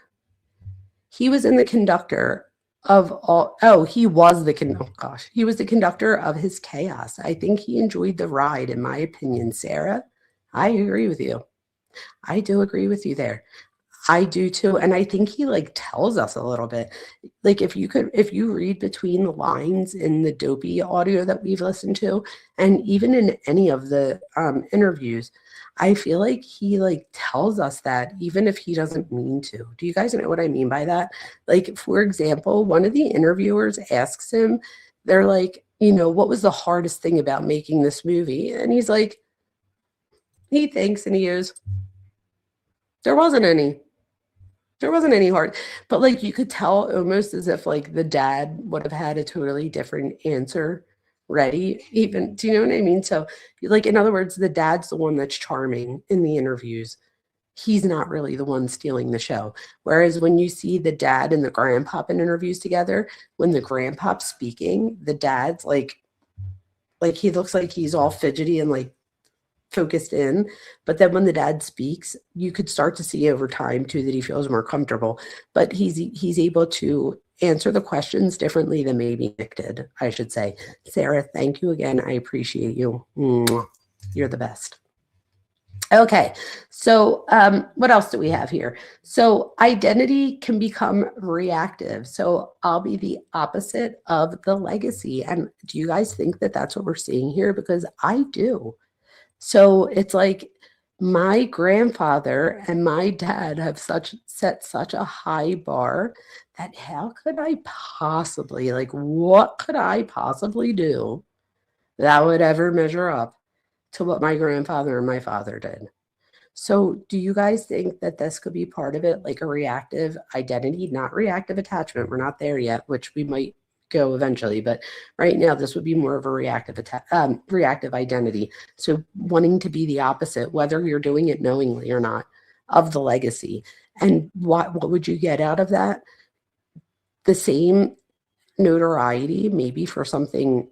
Speaker 1: the conductor of all, he was the he was the conductor of his chaos. I think he enjoyed the ride, in my opinion, Sarah. I agree with you. I do agree with you there. I do too. And I think he like tells us a little bit. Like if you read between the lines in the Dopey audio that we've listened to, and even in any of the interviews, I feel like he like tells us that even if he doesn't mean to. Do you guys know what I mean by that? Like, for example, one of the interviewers asks him, they're like, what was the hardest thing about making this movie? And he's like, he thinks and he goes, there wasn't any. There wasn't any hard, but like you could tell almost as if like the dad would have had a totally different answer ready. Even, do you know what I mean? So like, in other words, the dad's the one that's charming in the interviews. He's not really the one stealing the show. Whereas when you see the dad and the grandpop in interviews together, when the grandpop's speaking, the dad's like he looks like he's all fidgety and like focused in, but then when the dad speaks, you could start to see over time too that he feels more comfortable, but he's able to answer the questions differently than maybe Nick did, I should say. Sarah, thank you again. I appreciate you. You're the best. Okay, so what else do we have here? So identity can become reactive. So I'll be the opposite of the legacy. And do you guys think that that's what we're seeing here? Because I do. So it's like my grandfather and my dad have set such a high bar that how could I possibly, like, what could I possibly do that would ever measure up to what my grandfather and my father did? So do you guys think that this could be part of it, like a reactive identity, not reactive attachment? We're not there yet, which we might go eventually, but right now this would be more of a reactive identity. So wanting to be the opposite, whether you're doing it knowingly or not, of the legacy. And what would you get out of that? The same notoriety, maybe for something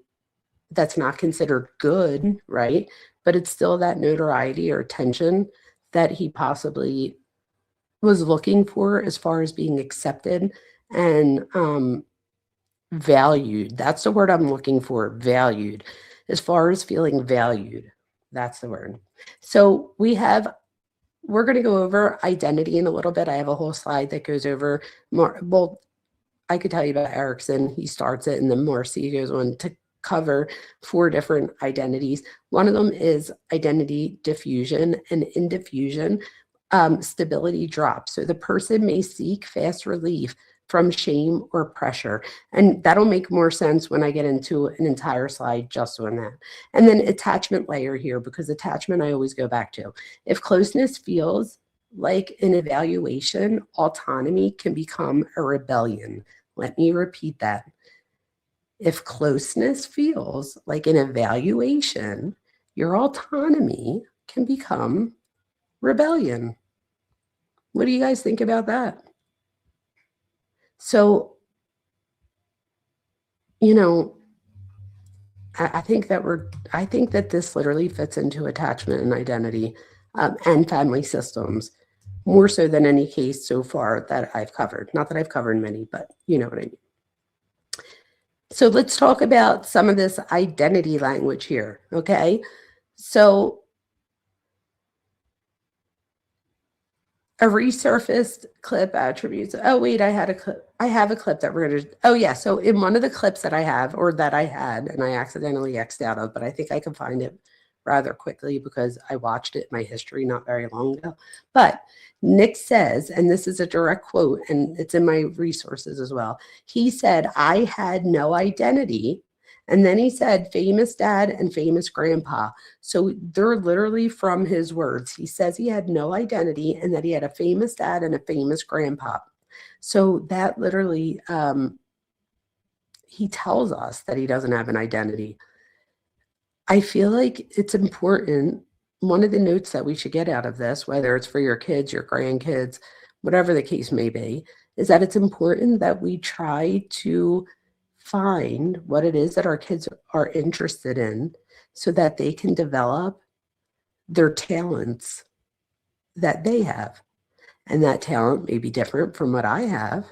Speaker 1: that's not considered good, right? But it's still that notoriety or attention that he possibly was looking for as far as being accepted and valued. That's the word I'm looking for, valued. As far as feeling valued, that's the word. So we're going to go over identity in a little bit. I have a whole slide that goes over more. Well, I could tell you about Erickson. He starts it, and then Marcy goes on to cover 4 different identities. One of them is identity diffusion, and in diffusion, stability drops. So the person may seek fast relief from shame or pressure. And that'll make more sense when I get into an entire slide just on that. And then attachment layer here, because attachment I always go back to. If closeness feels like an evaluation, autonomy can become a rebellion. Let me repeat that. If closeness feels like an evaluation, your autonomy can become rebellion. What do you guys think about that? So, I think that this literally fits into attachment and identity and family systems more so than any case so far that I've covered. Not that I've covered many, but you know what I mean. So let's talk about some of this identity language here, okay? So a resurfaced clip attributes. Oh, wait, I have a clip that we're going to, oh yeah. So in one of the clips that I have, or that I had, and I accidentally X'd out of, but I think I can find it rather quickly because I watched it in my history not very long ago. But Nick says, and this is a direct quote, and it's in my resources as well. He said, I had no identity. And then he said, famous dad and famous grandpa. So they're literally from his words. He says he had no identity and that he had a famous dad and a famous grandpa. So that literally, he tells us that he doesn't have an identity. I feel like it's important. One of the notes that we should get out of this, whether it's for your kids, your grandkids, whatever the case may be, is that it's important that we try to find what it is that our kids are interested in so that they can develop their talents that they have. And that talent may be different from what I have.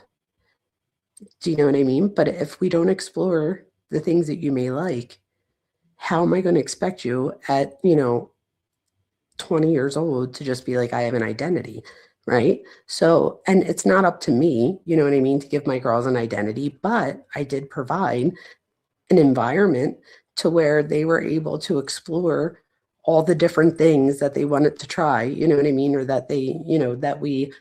Speaker 1: Do you know what I mean? But if we don't explore the things that you may like, how am I going to expect you at, 20 years old to just be like, I have an identity, right? So, and it's not up to me, you know what I mean, to give my girls an identity, but I did provide an environment to where they were able to explore all the different things that they wanted to try, you know what I mean? Or that they, that we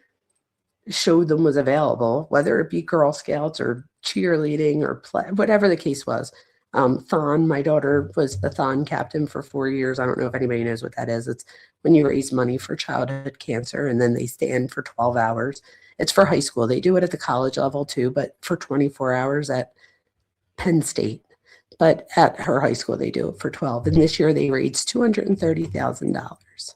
Speaker 1: showed them was available, whether it be Girl Scouts or cheerleading or play, whatever the case was. Thon, my daughter was the Thon captain for 4 years. I don't know if anybody knows what that is. It's when you raise money for childhood cancer and then they stand for 12 hours. It's for high school. They do it at the college level too, but for 24 hours at Penn State. But at her high school, they do it for 12. And this year they raised $230,000.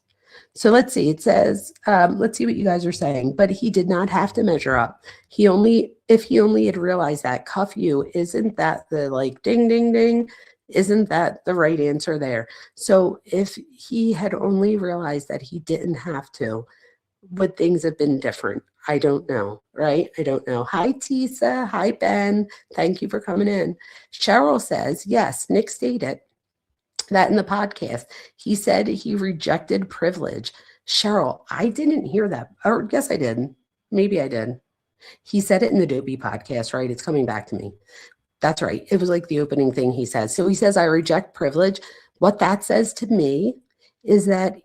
Speaker 1: So let's see, it says, let's see what you guys are saying. But he did not have to measure up. If he only had realized that, cuff you, isn't that the like ding, ding, ding? Isn't that the right answer there? So if he had only realized that he didn't have to, would things have been different? I don't know, right? I don't know. Hi, Tisa. Hi, Ben. Thank you for coming in. Cheryl says, yes, Nick stated that in the podcast. He said he rejected privilege. Cheryl, I didn't hear that. Or yes, I did. Maybe I did. He said it in the Dopey podcast, right? It's coming back to me. That's right. It was like the opening thing he says. So he says, I reject privilege. What that says to me is that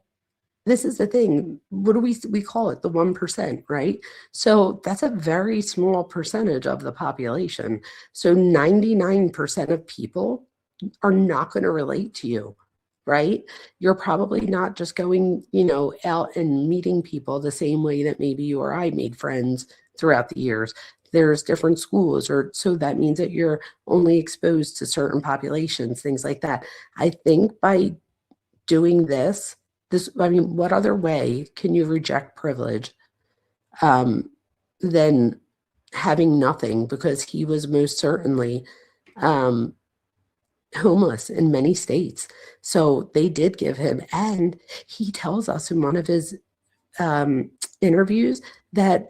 Speaker 1: this is the thing. What do we call it? The 1%, right? So that's a very small percentage of the population. So 99% of people are not going to relate to you, right? You're probably not just going, out and meeting people the same way that maybe you or I made friends throughout the years. There's different schools, or so that means that you're only exposed to certain populations, things like that. I think by doing this, what other way can you reject privilege than having nothing? Because he was most certainly homeless in many states. So they did give him, and he tells us in one of his interviews that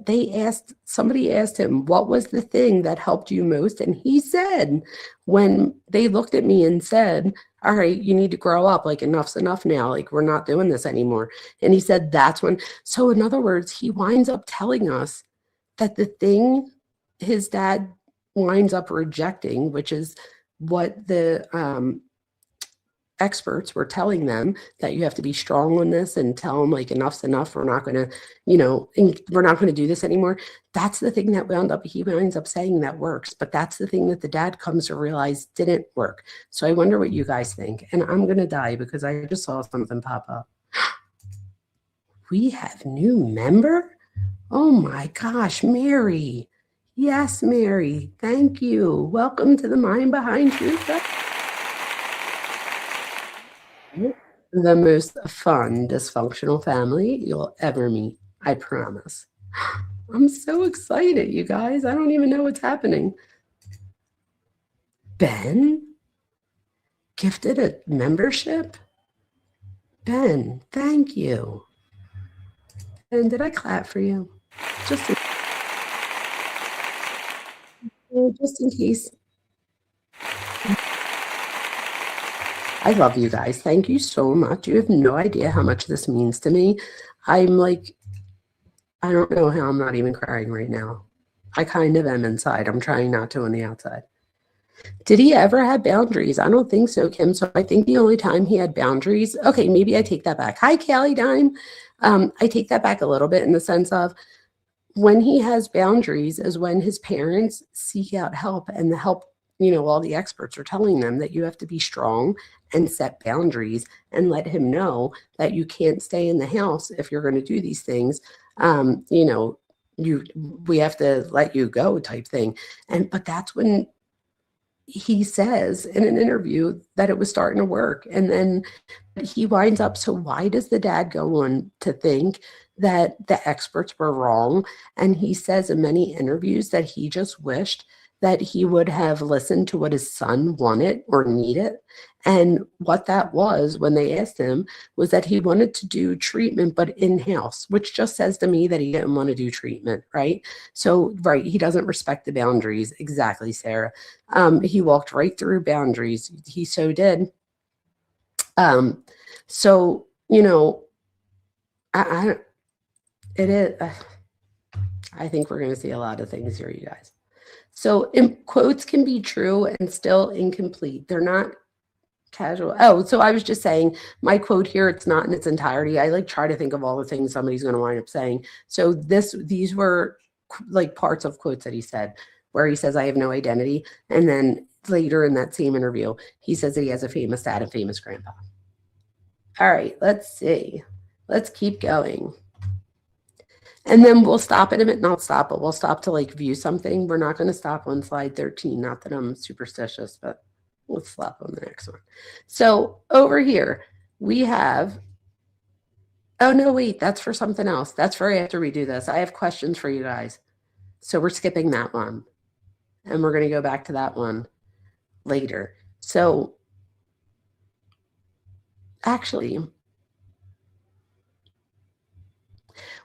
Speaker 1: somebody asked him, what was the thing that helped you most? And he said, when they looked at me and said, all right, you need to grow up, like enough's enough now, like we're not doing this anymore. And he said, that's when, so in other words, he winds up telling us that the thing his dad winds up rejecting, which is what the experts were telling them, that you have to be strong on this and tell them like enough's enough. We're not going to, we're not going to do this anymore. That's the thing that he winds up saying that works. But that's the thing that the dad comes to realize didn't work. So I wonder what you guys think. And I'm going to die because I just saw something pop up. We have new member? Oh my gosh, Mary. Yes, Mary. Thank you. Welcome to the Mind Behind Truth. The most fun, dysfunctional family you'll ever meet. I promise. I'm so excited, you guys. I don't even know what's happening. Ben gifted a membership? Ben, thank you. And did I clap for you? Just in case. I love you guys. Thank you so much. You have no idea how much this means to me. I'm like, I don't know how I'm not even crying right now. I kind of am inside. I'm trying not to on the outside. Did he ever have boundaries? I don't think so, Kim. So I think the only time he had boundaries, okay, maybe I take that back. Hi, Callie Dime. I take that back a little bit in the sense of when he has boundaries is when his parents seek out help, and the help, all the experts are telling them that you have to be strong and set boundaries and let him know that you can't stay in the house if you're going to do these things. We have to let you go type thing. But that's when he says in an interview that it was starting to work. And then he winds up, so why does the dad go on to think that the experts were wrong. And he says in many interviews that he just wished that he would have listened to what his son wanted or needed. And what that was, when they asked him, was that he wanted to do treatment, but in-house, which just says to me that he didn't want to do treatment, right? So, right, he doesn't respect the boundaries. Exactly, Sarah. He walked right through boundaries. He so did. So, you know, it is, I think we're going to see a lot of things here, you guys. So quotes can be true and still incomplete. They're not casual. Oh, so I was just saying my quote here, it's not in its entirety. I like try to think of all the things somebody's going to wind up saying. So these were like parts of quotes that he said, where he says, I have no identity. And then later in that same interview, he says that he has a famous dad and famous grandpa. All right, let's see. Let's keep going. And then we'll stop at a minute, not stop, but we'll stop to like view something. We're not going to stop on slide 13. Not that I'm superstitious, but let's stop on the next one. So over here, we have, oh no, wait, that's for something else. That's for after we do this. I have questions for you guys. So we're skipping that one. And we're going to go back to that one later. So actually,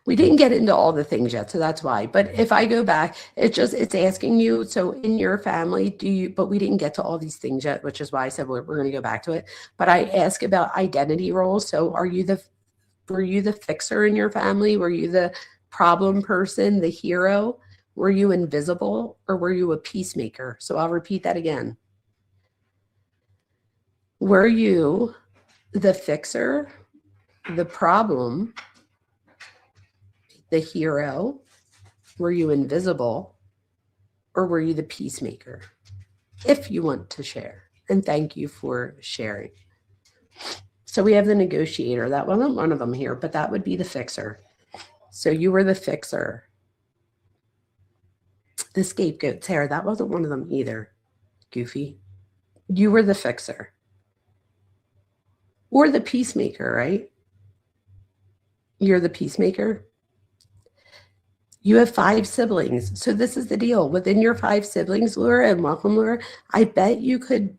Speaker 1: we didn't get into all the things yet, so that's why. But if I go back, it's asking you, so in your family, but we didn't get to all these things yet, which is why I said we're going to go back to it. But I ask about identity roles. So were you the fixer in your family? Were you the problem person, the hero? Were you invisible, or were you a peacemaker? So I'll repeat that again. Were you the fixer, the problem, the hero? Were you invisible, or were you the peacemaker? If you want to share, and thank you for sharing. So we have the negotiator. That wasn't one of them here, but that would be the fixer. So you were the fixer. The scapegoat, Sarah, that wasn't one of them either. Goofy. You were the fixer. Or the peacemaker, right? You're the peacemaker. You have 5 siblings. So this is the deal. Within your 5 siblings, Laura, and welcome, Laura, I bet you could.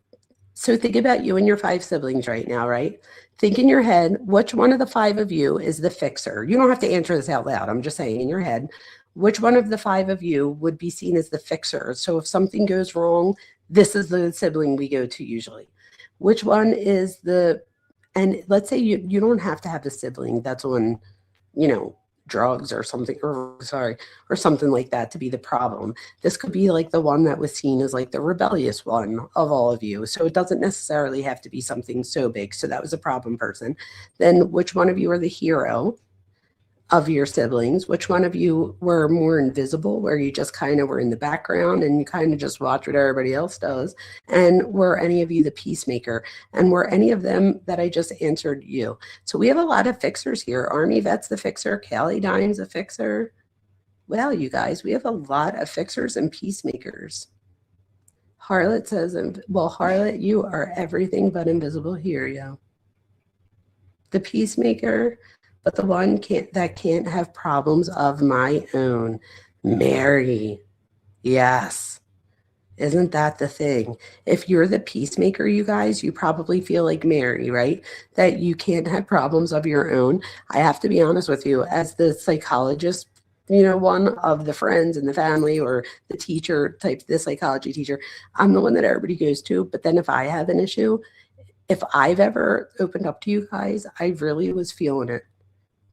Speaker 1: So think about you and your 5 siblings right now, right? Think in your head, which one of the 5 of you is the fixer? You don't have to answer this out loud. I'm just saying in your head, which one of the 5 of you would be seen as the fixer? So if something goes wrong, this is the sibling we go to usually. Which one is and let's say you don't have to have a sibling that's on, drugs or something, or something like that to be the problem. This could be like the one that was seen as like the rebellious one of all of you. So it doesn't necessarily have to be something so big. So that was a problem person. Then which one of you are the hero of your siblings? Which one of you were more invisible, where you just kind of were in the background and you kind of just watch what everybody else does? And were any of you the peacemaker? And were any of them that I just answered you? So we have a lot of fixers here. Army Vet's the fixer. Callie Dime's a fixer. Well, you guys, we have a lot of fixers and peacemakers. Harlot says, well, Harlot, you are everything but invisible here, yo. The peacemaker, but the one that can't have problems of my own. Mary. Yes. Isn't that the thing? If you're the peacemaker, you guys, you probably feel like Mary, right? That you can't have problems of your own. I have to be honest with you, as the psychologist, one of the friends in the family, or the teacher type, the psychology teacher, I'm the one that everybody goes to. But then if I have an issue, if I've ever opened up to you guys, I really was feeling it.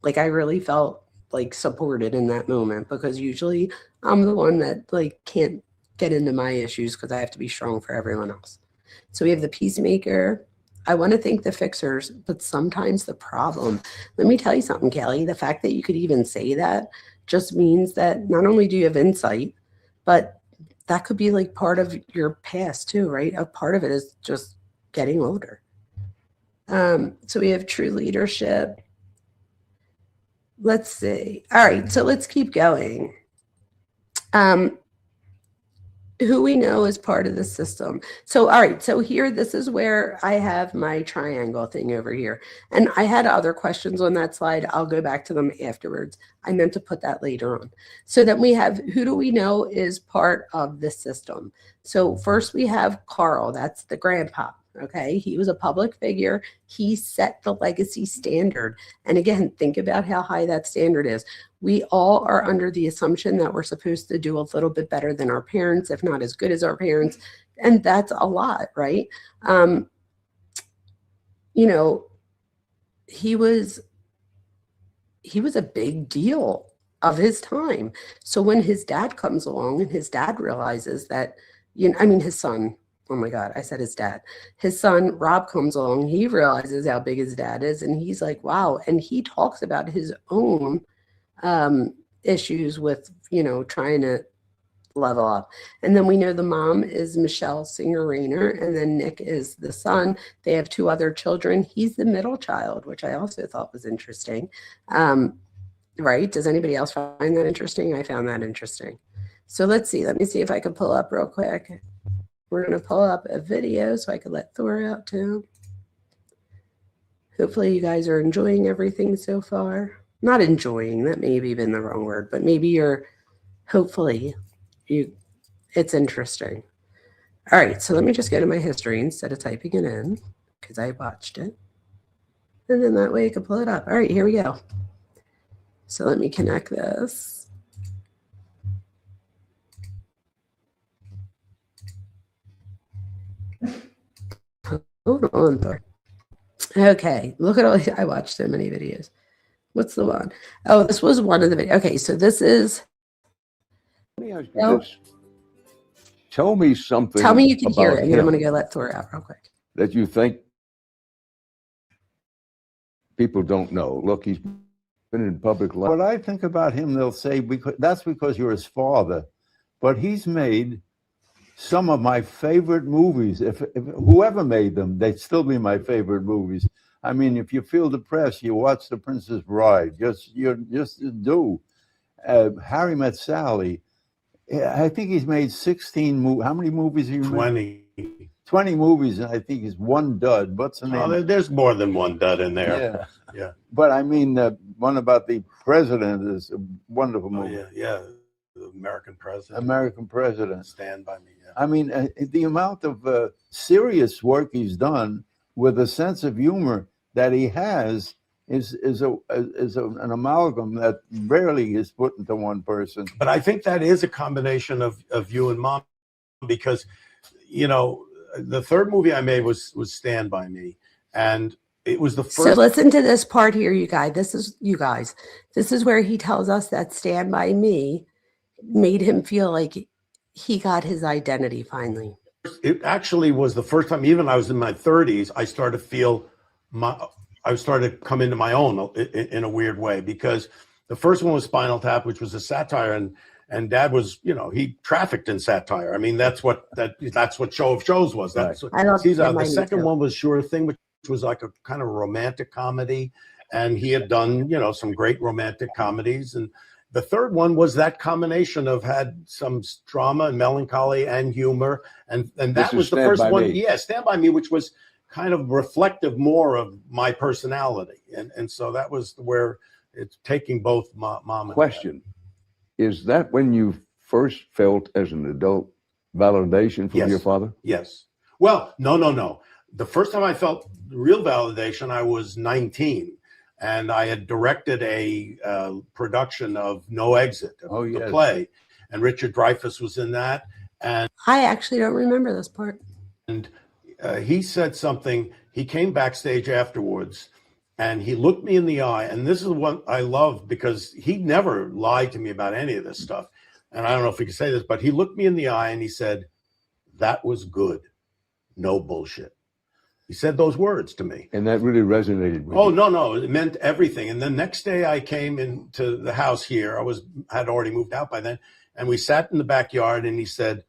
Speaker 1: Like I really felt like supported in that moment, because usually I'm the one that like can't get into my issues because I have to be strong for everyone else. So we have the peacemaker. I want to thank the fixers, but sometimes the problem. Let me tell you something, Kelly. The fact that you could even say that just means that not only do you have insight, but that could be like part of your past too, right? A part of it is just getting older. So we have true leadership. Let's see. All right, so let's keep going. who we know is part of the system. So, all right. So here, this is where I have my triangle thing over here. And I had other questions on that slide. I'll go back to them afterwards. I meant to put that later on. So then we have, who do we know is part of the system? So first we have Carl. That's the grandpa. Okay. He was a public figure. He set the legacy standard. And again, think about how high that standard is. We all are under the assumption that we're supposed to do a little bit better than our parents, if not as good as our parents. And that's a lot, right? You know, he was a big deal of his time. So when his dad comes along and his dad realizes that, his son, oh my God, I said his dad. His son, Rob, comes along. He realizes how big his dad is. And he's like, wow. And he talks about his own issues with, trying to level up. And then we know the mom is Michelle Singer Reiner, and then Nick is the son. They have 2 other children. He's the middle child, which I also thought was interesting. Right? Does anybody else find that interesting? I found that interesting. So let's see. Let me see if I can pull up real quick. We're going to pull up a video so I can let Thor out too. Hopefully you guys are enjoying everything so far. Not enjoying, that may have been the wrong word, but maybe it's interesting. All right, so let me just go to my history instead of typing it in because I watched it. And then that way I can pull it up. All right, here we go. So let me connect this. Hold on, Thor. Okay, look at all, I watched so many videos. What's the one? Oh, this was one of the videos. Okay, so this is.
Speaker 2: Let me ask you this. Tell me something.
Speaker 1: Tell me you can hear it, and then I'm going to go let Thor out real quick.
Speaker 2: That you think people don't know. Look, he's been in public life.
Speaker 3: What I think about him, they'll say, that's because you're his father. But he's made some of my favorite movies. If whoever made them, they'd still be my favorite movies. I mean, if you feel depressed, you watch The Princess Bride. Just do. Harry Met Sally. I think he's made 16 movies. How many movies have you made? 20 movies, and I think he's one dud. What's the name?
Speaker 4: Oh, there's more than one dud in there.
Speaker 3: Yeah.
Speaker 4: Yeah.
Speaker 3: But I mean, one about the president is a wonderful movie.
Speaker 4: Yeah. The American President.
Speaker 3: American President.
Speaker 4: Stand By Me. Yeah.
Speaker 3: I mean, the amount of serious work he's done with a sense of humor that he has is an amalgam that rarely is put into one person.
Speaker 4: But I think that is a combination of you and Mom, because, the third movie I made was Stand By Me, and it was the first.
Speaker 1: So listen to this part here, you guys. This is where he tells us that Stand By Me made him feel like he got his identity finally.
Speaker 4: It actually was the first time, even I was in my 30s, I started to feel I started to come into my own in a weird way, because the first one was Spinal Tap, which was a satire, and Dad was, he trafficked in satire. I mean, that's what Show of Shows was. That's what, the second one was Sure Thing, which was like a kind of romantic comedy, and he had done, some great romantic comedies. And the third one was that combination of had some drama and melancholy and humor, and that was the first one. Yeah, Stand By Me, which was kind of reflective more of my personality, and so that was where it's taking both Mom and
Speaker 2: Question: is that when you first felt as an adult validation from your father?
Speaker 4: Yes. Well, no. The first time I felt real validation, I was 19, and I had directed a production of No Exit, the play, and Richard Dreyfuss was in that. And
Speaker 1: I actually don't remember this part.
Speaker 4: And he said something. He came backstage afterwards, and he looked me in the eye. And this is what I love, because he never lied to me about any of this stuff. And I don't know if he could say this, but he looked me in the eye and he said, "That was good. No bullshit." He said those words to me.
Speaker 2: And that really resonated with
Speaker 4: you.
Speaker 2: No.
Speaker 4: It meant everything. And the next day I came into the house here. had already moved out by then. And we sat in the backyard, and he said,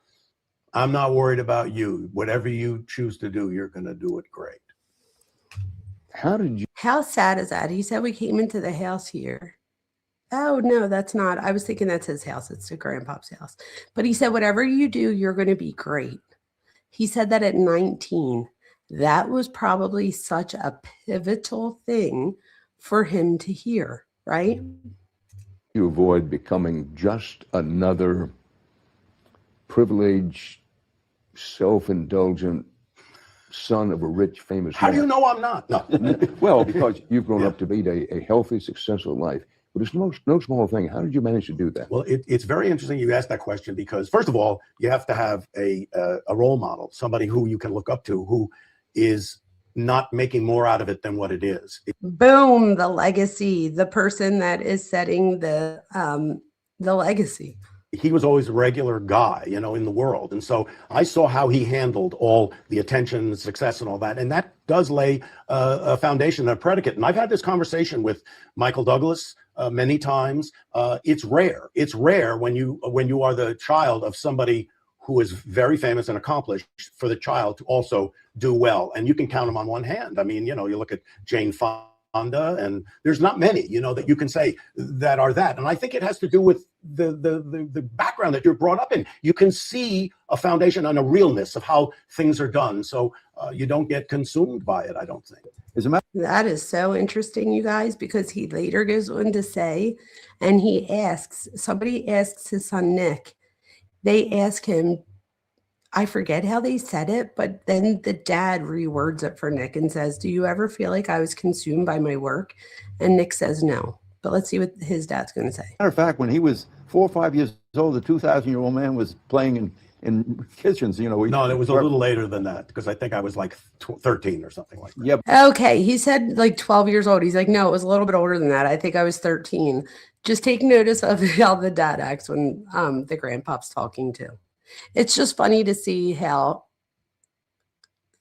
Speaker 4: "I'm not worried about you. Whatever you choose to do, you're going to do it great."
Speaker 1: How sad is that? He said we came into the house here, Oh, no, that's not. I was thinking that's his house. It's the grandpa's house. But he said, whatever you do, you're going to be great. He said that at 19. That was probably such a pivotal thing for him to hear, right?
Speaker 2: You avoid becoming just another privileged, self-indulgent son of a rich, famous
Speaker 4: How
Speaker 2: man.
Speaker 4: do you know I'm not? No.
Speaker 2: Well, because you've grown up to lead a healthy, successful life. But it's no small thing. How did you manage to do that?
Speaker 4: Well, it's very interesting you asked that question because, first of all, you have to have a role model, somebody who you can look up to, who is not making more out of it than what it is.
Speaker 1: Boom, the legacy, the person that is setting the legacy.
Speaker 4: He was always a regular guy, in the world. And so I saw how he handled all the attention, the success, and all that. And that does lay a foundation, a predicate. And I've had this conversation with Michael Douglas many times. It's rare. It's rare when you are the child of somebody who is very famous and accomplished for the child to also do well. And you can count them on one hand. I mean, you look at Jane Fonda, and there's not many, that you can say that are that. And I think it has to do with the background that you're brought up in. You can see a foundation and a realness of how things are done. So you don't get consumed by it, I don't think.
Speaker 3: As a matter
Speaker 1: That is so interesting, you guys, because he later goes on to say, and somebody asks his son Nick, they ask him, I forget how they said it, but then the dad rewords it for Nick and says, do you ever feel like I was consumed by my work? And Nick says no. But let's see what his dad's going to say.
Speaker 3: of fact, when he was 4 or 5 years old, the 2,000-year-old man was playing in kitchens.
Speaker 4: No, it was a little later than that because I think I was like 13 or something like that.
Speaker 3: Yeah.
Speaker 1: Okay, he said like 12 years old. He's like, no, it was a little bit older than that. I think I was 13. Just take notice of how the dad acts when the grandpop's talking too. It's just funny to see how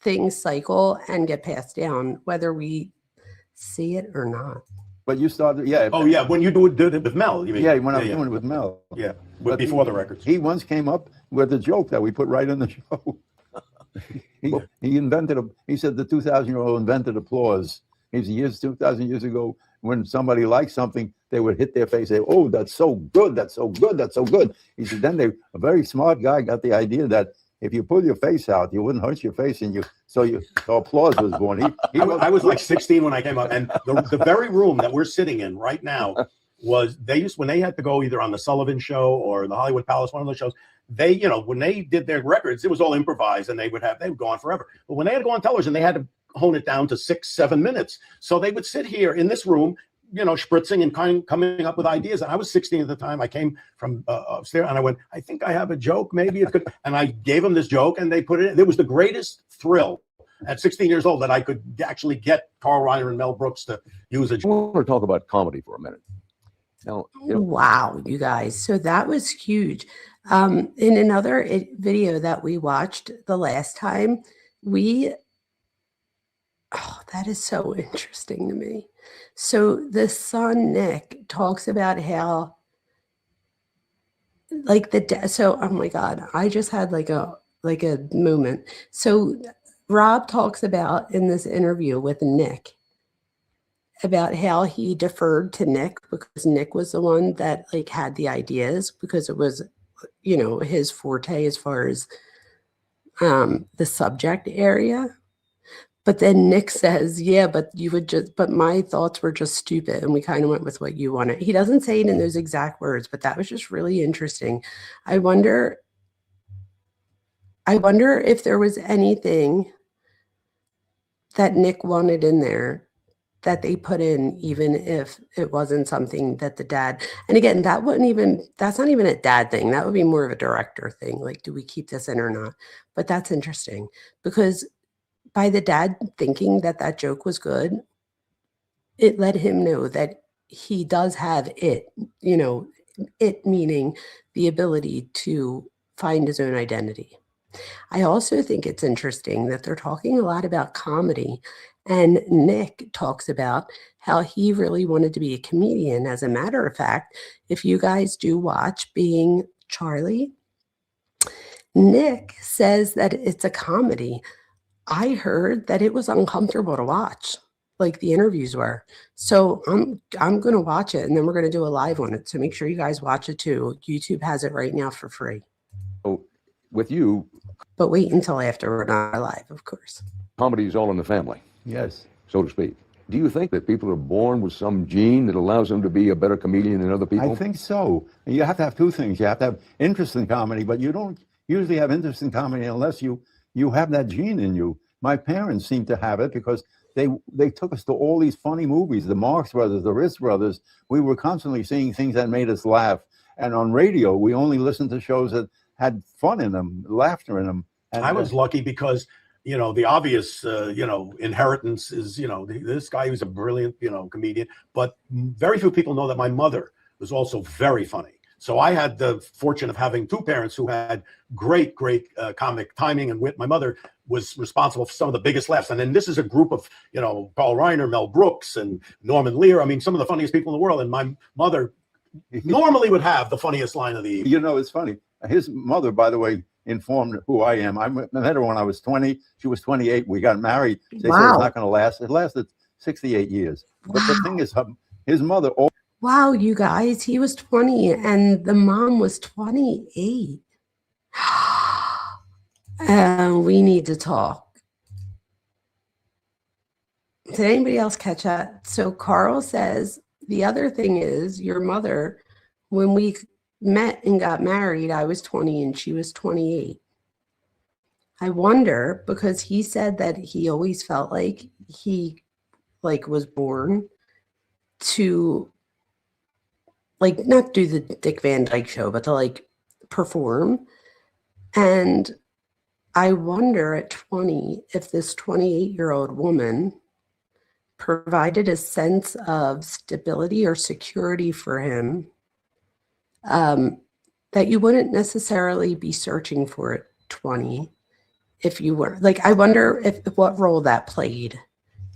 Speaker 1: things cycle and get passed down, whether we see it or not.
Speaker 3: But you started, yeah.
Speaker 4: Oh, yeah, when you did it with Mel, you mean?
Speaker 3: Yeah, when I was doing it with Mel.
Speaker 4: Yeah,
Speaker 3: But
Speaker 4: before the records.
Speaker 3: He once came up with a joke that we put right in the show. He said the 2,000-year-old invented applause. He said 2,000 years ago, when somebody liked something, they would hit their face and say, oh, that's so good, that's so good, that's so good. He said, then a very smart guy got the idea that if you pull your face out, you wouldn't hurt your face, and so applause was born.
Speaker 4: I was like 16 when I came up, and the very room that we're sitting in right now was when they had to go either on the Sullivan Show or the Hollywood Palace, one of those shows. They, when they did their records, it was all improvised, and they would go on forever. But when they had to go on television, they had to hone it down to 6-7 minutes. So they would sit here in this room, spritzing and coming up with ideas. And I was 16 at the time. I came from upstairs, and I went, I think I have a joke. Maybe it could. And I gave them this joke, and they put it in. It was the greatest thrill at 16 years old that I could actually get Carl Reiner and Mel Brooks to use a
Speaker 2: I
Speaker 4: joke.
Speaker 2: want to talk about comedy for a minute. Now,
Speaker 1: Wow, you guys. So that was huge. In another video that we watched the last time, that is so interesting to me. So the son, Nick, talks about how, like oh my God, I just had like a moment. So Rob talks about in this interview with Nick about how he deferred to Nick because Nick was the one that like had the ideas because it was, his forte as far as the subject area. But then Nick says, yeah, but my thoughts were just stupid. And we kind of went with what you wanted. He doesn't say it in those exact words, but that was just really interesting. I wonder if there was anything that Nick wanted in there that they put in, even if it wasn't something that the dad, and again, that's not even a dad thing. That would be more of a director thing. Like, do we keep this in or not? But that's interesting because by the dad thinking that joke was good, it let him know that he does have it meaning the ability to find his own identity. I also think it's interesting that they're talking a lot about comedy, and Nick talks about how he really wanted to be a comedian. As a matter of fact, if you guys do watch Being Charlie, Nick says that it's a comedy. I heard that it was uncomfortable to watch. like the interviews were. So I'm gonna watch it, and then we're gonna do a live on it. So make sure you guys watch it too. YouTube has it right now for free.
Speaker 2: Oh, with you,
Speaker 1: But wait until after we're not live, of course.
Speaker 2: comedy is all in the family,
Speaker 3: Yes.
Speaker 2: so to speak. Do you think that people are born with some gene that allows them to be a better comedian than other people?
Speaker 3: I think so. And you have to have two things. You have to have interest in comedy, but you don't usually have interest in comedy unless you have that gene in you. My parents seem to have it because they took us to all these funny movies, the Marx Brothers, the Ritz Brothers. We were constantly seeing things that made us laugh. And on radio, we only listened to shows that had fun in them, laughter in them. And
Speaker 4: I was lucky because, you know, the obvious, you know, inheritance is, you know, this guy who's a brilliant, you know, comedian. But very few people know that my mother was also very funny. So I had the fortune of having two parents who had great comic timing and wit. My mother was responsible for some of the biggest laughs. And then this is a group of, you know, Paul Reiner, Mel Brooks, and Norman Lear. I mean, some of the funniest people in the world. And my mother normally would have the funniest line of the evening.
Speaker 3: You know, it's funny. His mother, by the way, informed who I am. I met her when I was 20. She was 28. We got married. They said it's not going to last. It lasted 68 years. But the thing is, his mother.
Speaker 1: Wow, you guys, he was 20 and the mom was 28. We need to talk. Did anybody else catch that? So Carl says, the other thing is your mother, when we met and got married, I was 20 and she was 28. I wonder, because he said that he always felt like he was born to not do the Dick Van Dyke Show, but to perform. And I wonder at 20 if this 28-year-old woman provided a sense of stability or security for him that you wouldn't necessarily be searching for at 20 if you were. I wonder what role that played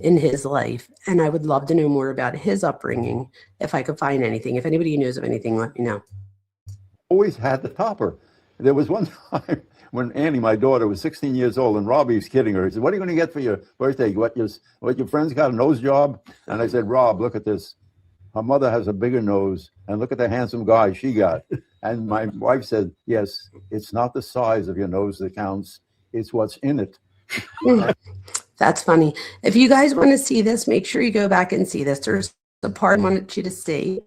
Speaker 1: in his life. And I would love to know more about his upbringing if I could find anything. If anybody knows of anything, let me know.
Speaker 3: Always had the topper. There was one time when Annie, my daughter, was 16 years old, and Robbie was kidding her. He said, "What are you going to get for your birthday? What your friends got, a nose job?" And I said, "Rob, look at this. Her mother has a bigger nose, and look at the handsome guy she got." And my wife said, "Yes, it's not the size of your nose that counts. It's what's in it."
Speaker 1: That's funny. If you guys want to see this, make sure you go back and see this. There's a part I wanted you to see,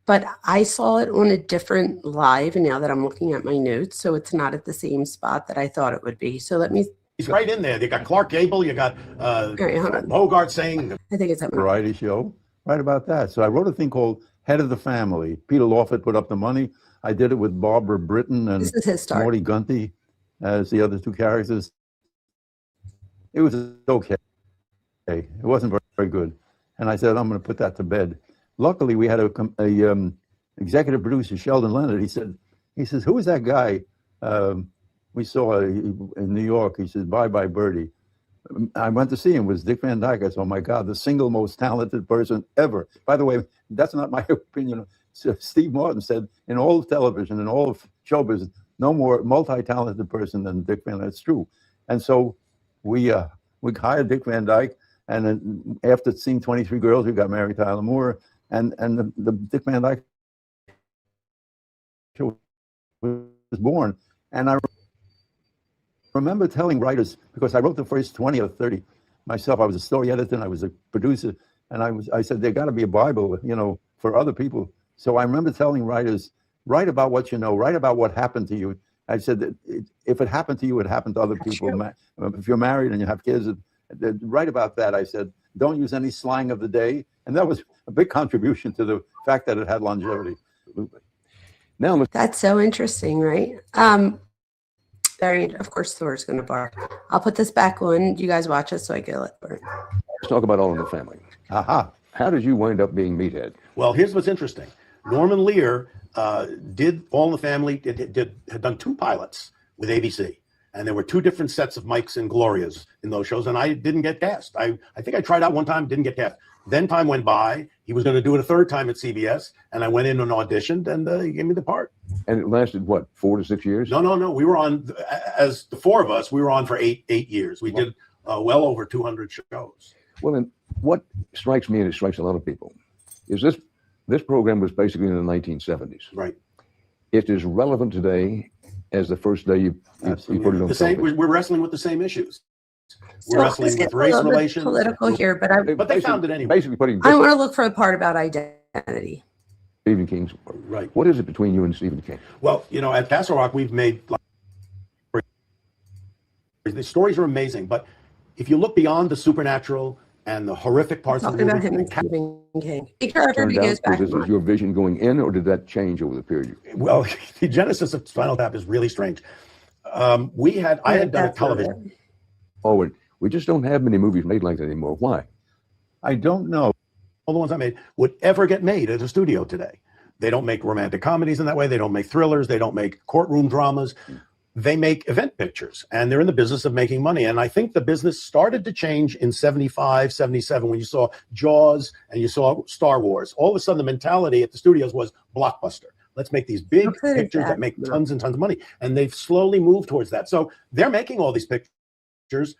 Speaker 1: but I saw it on a different live now that I'm looking at my notes, so it's not at the same spot that I thought it would be. So let me.
Speaker 4: He's right in there. You got Clark Gable. You got
Speaker 1: right,
Speaker 4: Bogart saying.
Speaker 1: I think it's at
Speaker 3: variety show. Right about that. So I wrote a thing called Head of the Family. Peter Lawford put up the money. I did it with Barbara Britton and
Speaker 1: this is his start.
Speaker 3: Morty Gunty as the other two characters. It was okay. It wasn't very, very good. And I said, I'm going to put that to bed. Luckily, we had a executive producer, Sheldon Leonard. He says, "Who is that guy we saw in New York?" He says, "Bye Bye Birdie." I went to see him. It was Dick Van Dyke. I said, "Oh my God, the single most talented person ever." By the way, that's not my opinion. So Steve Martin said, in all of television and all of show business, no more multi-talented person than Dick Van Dyke. That's true. And so we hired Dick Van Dyke, and then after seeing 23 Girls, we got married to Tyler Moore, and the Dick Van Dyke show was born. And I remember telling writers, because I wrote the first 20 or 30 myself. I was a story editor and I was a producer, and I said there got to be a Bible, for other people. So I remember telling writers, write about what you know, write about what happened to you. I said that if it happened to you, it happened to other people. If you're married and you have kids, write about that. I said, don't use any slang of the day. And that was a big contribution to the fact that it had longevity.
Speaker 2: Now,
Speaker 1: that's so interesting, right? Of course, Thor's going to bark. I'll put this back on. You guys watch it so I can let Thor.
Speaker 2: Let's talk about All in the Family.
Speaker 3: Aha.
Speaker 2: How did you wind up being Meathead?
Speaker 4: Well, here's what's interesting. Norman Lear did All in the Family, had done 2 pilots with ABC. And there were 2 different sets of Mikes and Glorias in those shows. And I didn't get cast. I think I tried out one time, didn't get cast. Then time went by. He was going to do it a 3rd time at CBS. And I went in and auditioned, and he gave me the part.
Speaker 2: And it lasted, what, 4 to 6 years?
Speaker 4: No. We were on, as the 4 of us, we were on for eight years. We did well over 200 shows.
Speaker 2: Well, then what strikes me, and it strikes a lot of people, is this program was basically in the 1970s.
Speaker 4: Right.
Speaker 2: It is relevant today as the first day you put it on
Speaker 4: The same.
Speaker 2: television.
Speaker 4: We're wrestling with the same issues.
Speaker 1: So
Speaker 4: We're wrestling with race relations.
Speaker 1: political here, but I
Speaker 4: But they found it anyway.
Speaker 2: Basically putting
Speaker 1: want to look for the part about identity.
Speaker 2: Stephen King's.
Speaker 4: Right.
Speaker 2: What is it between you and Stephen King?
Speaker 4: Well, you know, at Castle Rock, we've made the stories are amazing, but if you look beyond the supernatural and the horrific parts of
Speaker 1: Talking
Speaker 4: the
Speaker 1: about
Speaker 4: movie,
Speaker 1: him and Stephen King. Make sure everybody
Speaker 2: Turned
Speaker 1: goes
Speaker 2: out,
Speaker 1: back.
Speaker 2: was this your vision going in, or did that change over the period?
Speaker 4: well, the genesis of Spinal Tap is really strange. I had done a television.
Speaker 2: Oh, and we just don't have many movies made like that anymore. Why?
Speaker 3: I don't know.
Speaker 4: All the ones I made would ever get made at a studio today. They don't make romantic comedies in that way. They don't make thrillers. They don't make courtroom dramas. They make event pictures, and they're in the business of making money. And I think the business started to change in 75, 77, when you saw Jaws and you saw Star Wars. All of a sudden, the mentality at the studios was blockbuster. Let's make these big pictures that make tons and tons of money. And they've slowly moved towards that. So they're making all these pictures,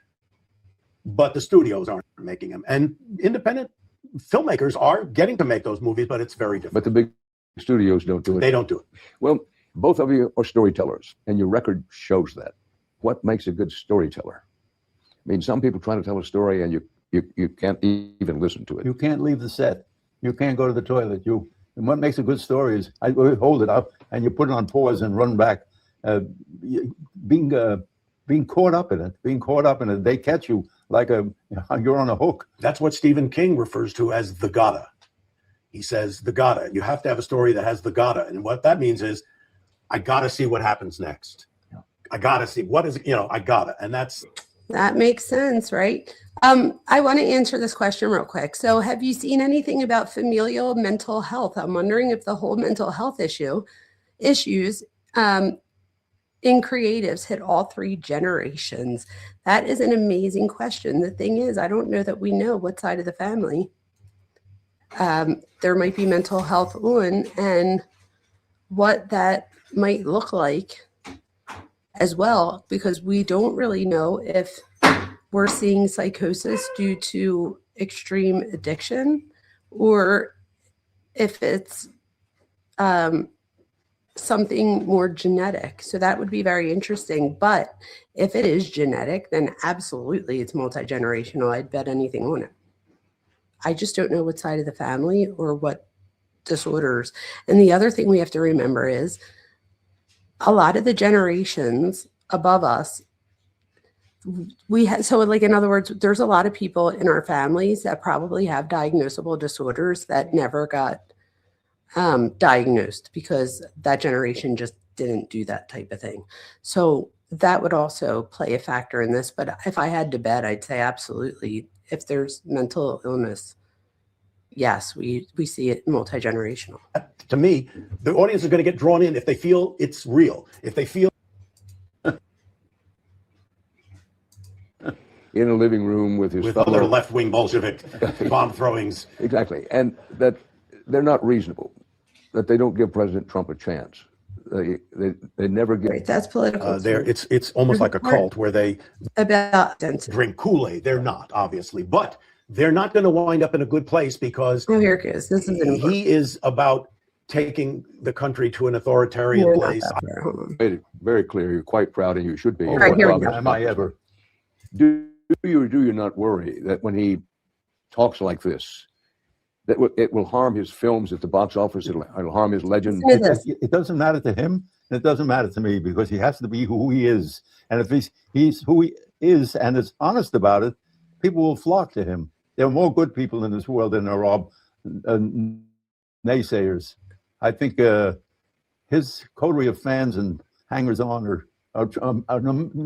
Speaker 4: but the studios aren't making them. And independent filmmakers are getting to make those movies, but it's very different.
Speaker 2: But the big studios don't do it.
Speaker 4: They don't do it.
Speaker 2: Well, both of you are storytellers, and your record shows that. What makes a good storyteller? I mean, some people try to tell a story, and you can't even listen to it.
Speaker 3: You can't leave the set. You can't go to the toilet. And what makes a good story is I hold it up and you put it on pause and run back. Being caught up in it. They catch you like you're on a hook.
Speaker 4: That's what Stephen King refers to as the gotta. He says the gotta. You have to have a story that has the gotta. And what that means is, I gotta see what happens next. I gotta see what is, I gotta. And
Speaker 1: That makes sense, right? I want to answer this question real quick. So have you seen anything about familial mental health? I'm wondering if the whole mental health issues in creatives hit all three generations. That is an amazing question. The thing is, I don't know that we know what side of the family there might be mental health on, and what that might look like as well, because we don't really know if we're seeing psychosis due to extreme addiction or if it's something more genetic. So that would be very interesting. But if it is genetic, then absolutely it's multi-generational. I'd bet anything on it. I just don't know what side of the family or what disorders. And the other thing we have to remember is a lot of the generations above us, so like, in other words, there's a lot of people in our families that probably have diagnosable disorders that never got diagnosed because that generation just didn't do that type of thing. So that would also play a factor in this. But if I had to bet, I'd say absolutely. If there's mental illness, yes, we see it multi-generational.
Speaker 4: to me, the audience is going to get drawn in if they feel it's real. If they feel
Speaker 2: in a living room with his
Speaker 4: other
Speaker 2: fellow
Speaker 4: left-wing Bolshevik bomb throwings.
Speaker 2: Exactly, and that they're not reasonable, that they don't give President Trump a chance. They never give.
Speaker 1: Right, that's political.
Speaker 4: It's almost like a cult where they
Speaker 1: about
Speaker 4: drink Kool-Aid. They're not, obviously, but they're not going to wind up in a good place because
Speaker 1: here it goes. This is
Speaker 4: he is about taking the country to an authoritarian place.
Speaker 2: Made it very clear. You're quite proud, and you should be.
Speaker 1: Right, here we go.
Speaker 3: Am I ever?
Speaker 2: Do you not worry that when he talks like this, that it will harm his films at the box office? It'll harm his legend.
Speaker 3: It doesn't matter to him, and it doesn't matter to me, because he has to be who he is. And if he's who he is and is honest about it, people will flock to him. There are more good people in this world than there are naysayers. I think his coterie of fans and hangers-on are a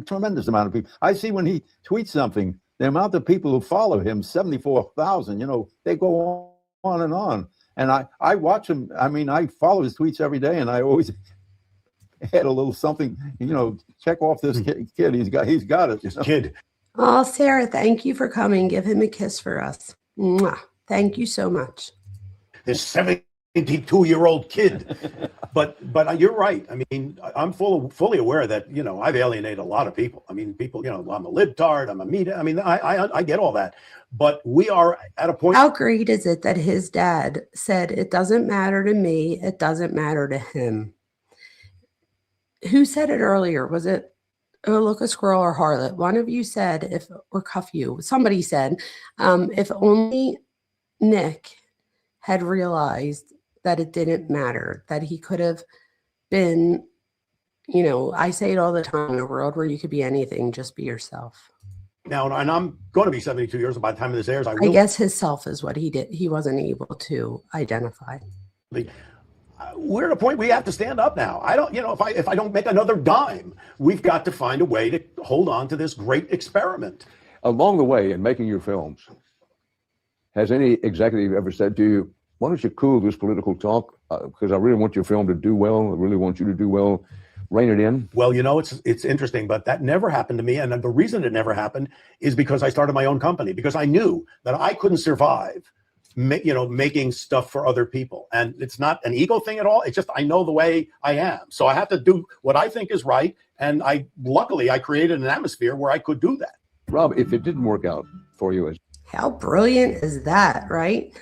Speaker 3: tremendous amount of people. I see when he tweets something, the amount of people who follow him, 74,000, they go on and on. And I watch him. I mean, I follow his tweets every day, and I always add a little something, check off this kid. He's got it.
Speaker 4: This kid.
Speaker 1: Oh, Sarah, thank you for coming. Give him a kiss for us. Mwah. Thank you so much.
Speaker 4: This 7 22-year-old kid. But you're right. I mean, I'm fully aware that, you know, I've alienated a lot of people. I mean, people, you know, I'm a libtard, I'm a media. I mean, I get all that. But we are at a point.
Speaker 1: How great is it that his dad said, it doesn't matter to me, it doesn't matter to him? Who said it earlier? Was it Look a Squirrel or Harlot? One of you said, or Cuff You, somebody said, if only Nick had realized that it didn't matter, that he could have been, you know, I say it all the time, in a world where you could be anything, just be yourself.
Speaker 4: Now, and I'm going to be 72 years old by the time of this airs.
Speaker 1: I guess his self is what he did. He wasn't able to identify.
Speaker 4: We're at a point we have to stand up now. I don't, you know, if I don't make another dime, we've got to find a way to hold on to this great experiment.
Speaker 2: Along the way in making your films, has any executive ever said to you, why don't you cool this political talk? Because I really want your film to do well. I really want you to do well. Rein it in.
Speaker 4: Well, you know, it's interesting, but that never happened to me. And the reason it never happened is because I started my own company, because I knew that I couldn't survive, you know, making stuff for other people. And it's not an ego thing at all. It's just, I know the way I am. So I have to do what I think is right. And luckily I created an atmosphere where I could do that.
Speaker 2: Rob, if it didn't work out for you,
Speaker 1: How brilliant is that, right?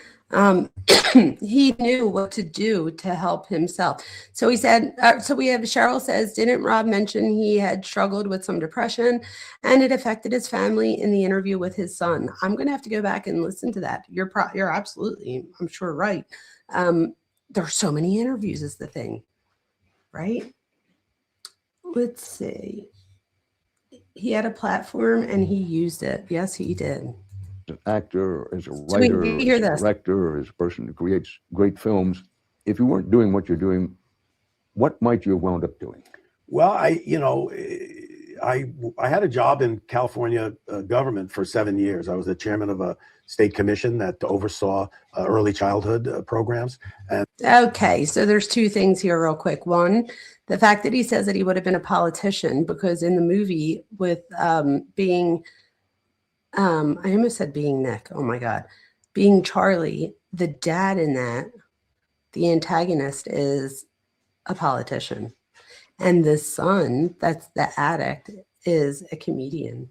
Speaker 1: He knew what to do to help himself. So he said, so we have Cheryl says, didn't Rob mention he had struggled with some depression and it affected his family in the interview with his son? I'm going to have to go back and listen to that. You're absolutely, I'm sure, right. There's so many interviews is the thing, right? Let's see. He had a platform and he used it. Yes, he did.
Speaker 2: an actor or as a writer or as a director or as a person who creates great films, if you weren't doing what you're doing, what might you have wound up doing?
Speaker 4: Well, I had a job in California government for 7 years. I was the chairman of a state commission that oversaw early childhood programs. And
Speaker 1: okay, so there's two things here real quick. One, the fact that he says that he would have been a politician, because in the movie with being, I almost said being Nick, oh my God, being Charlie, the dad in that, the antagonist is a politician. And the son, that's the addict, is a comedian.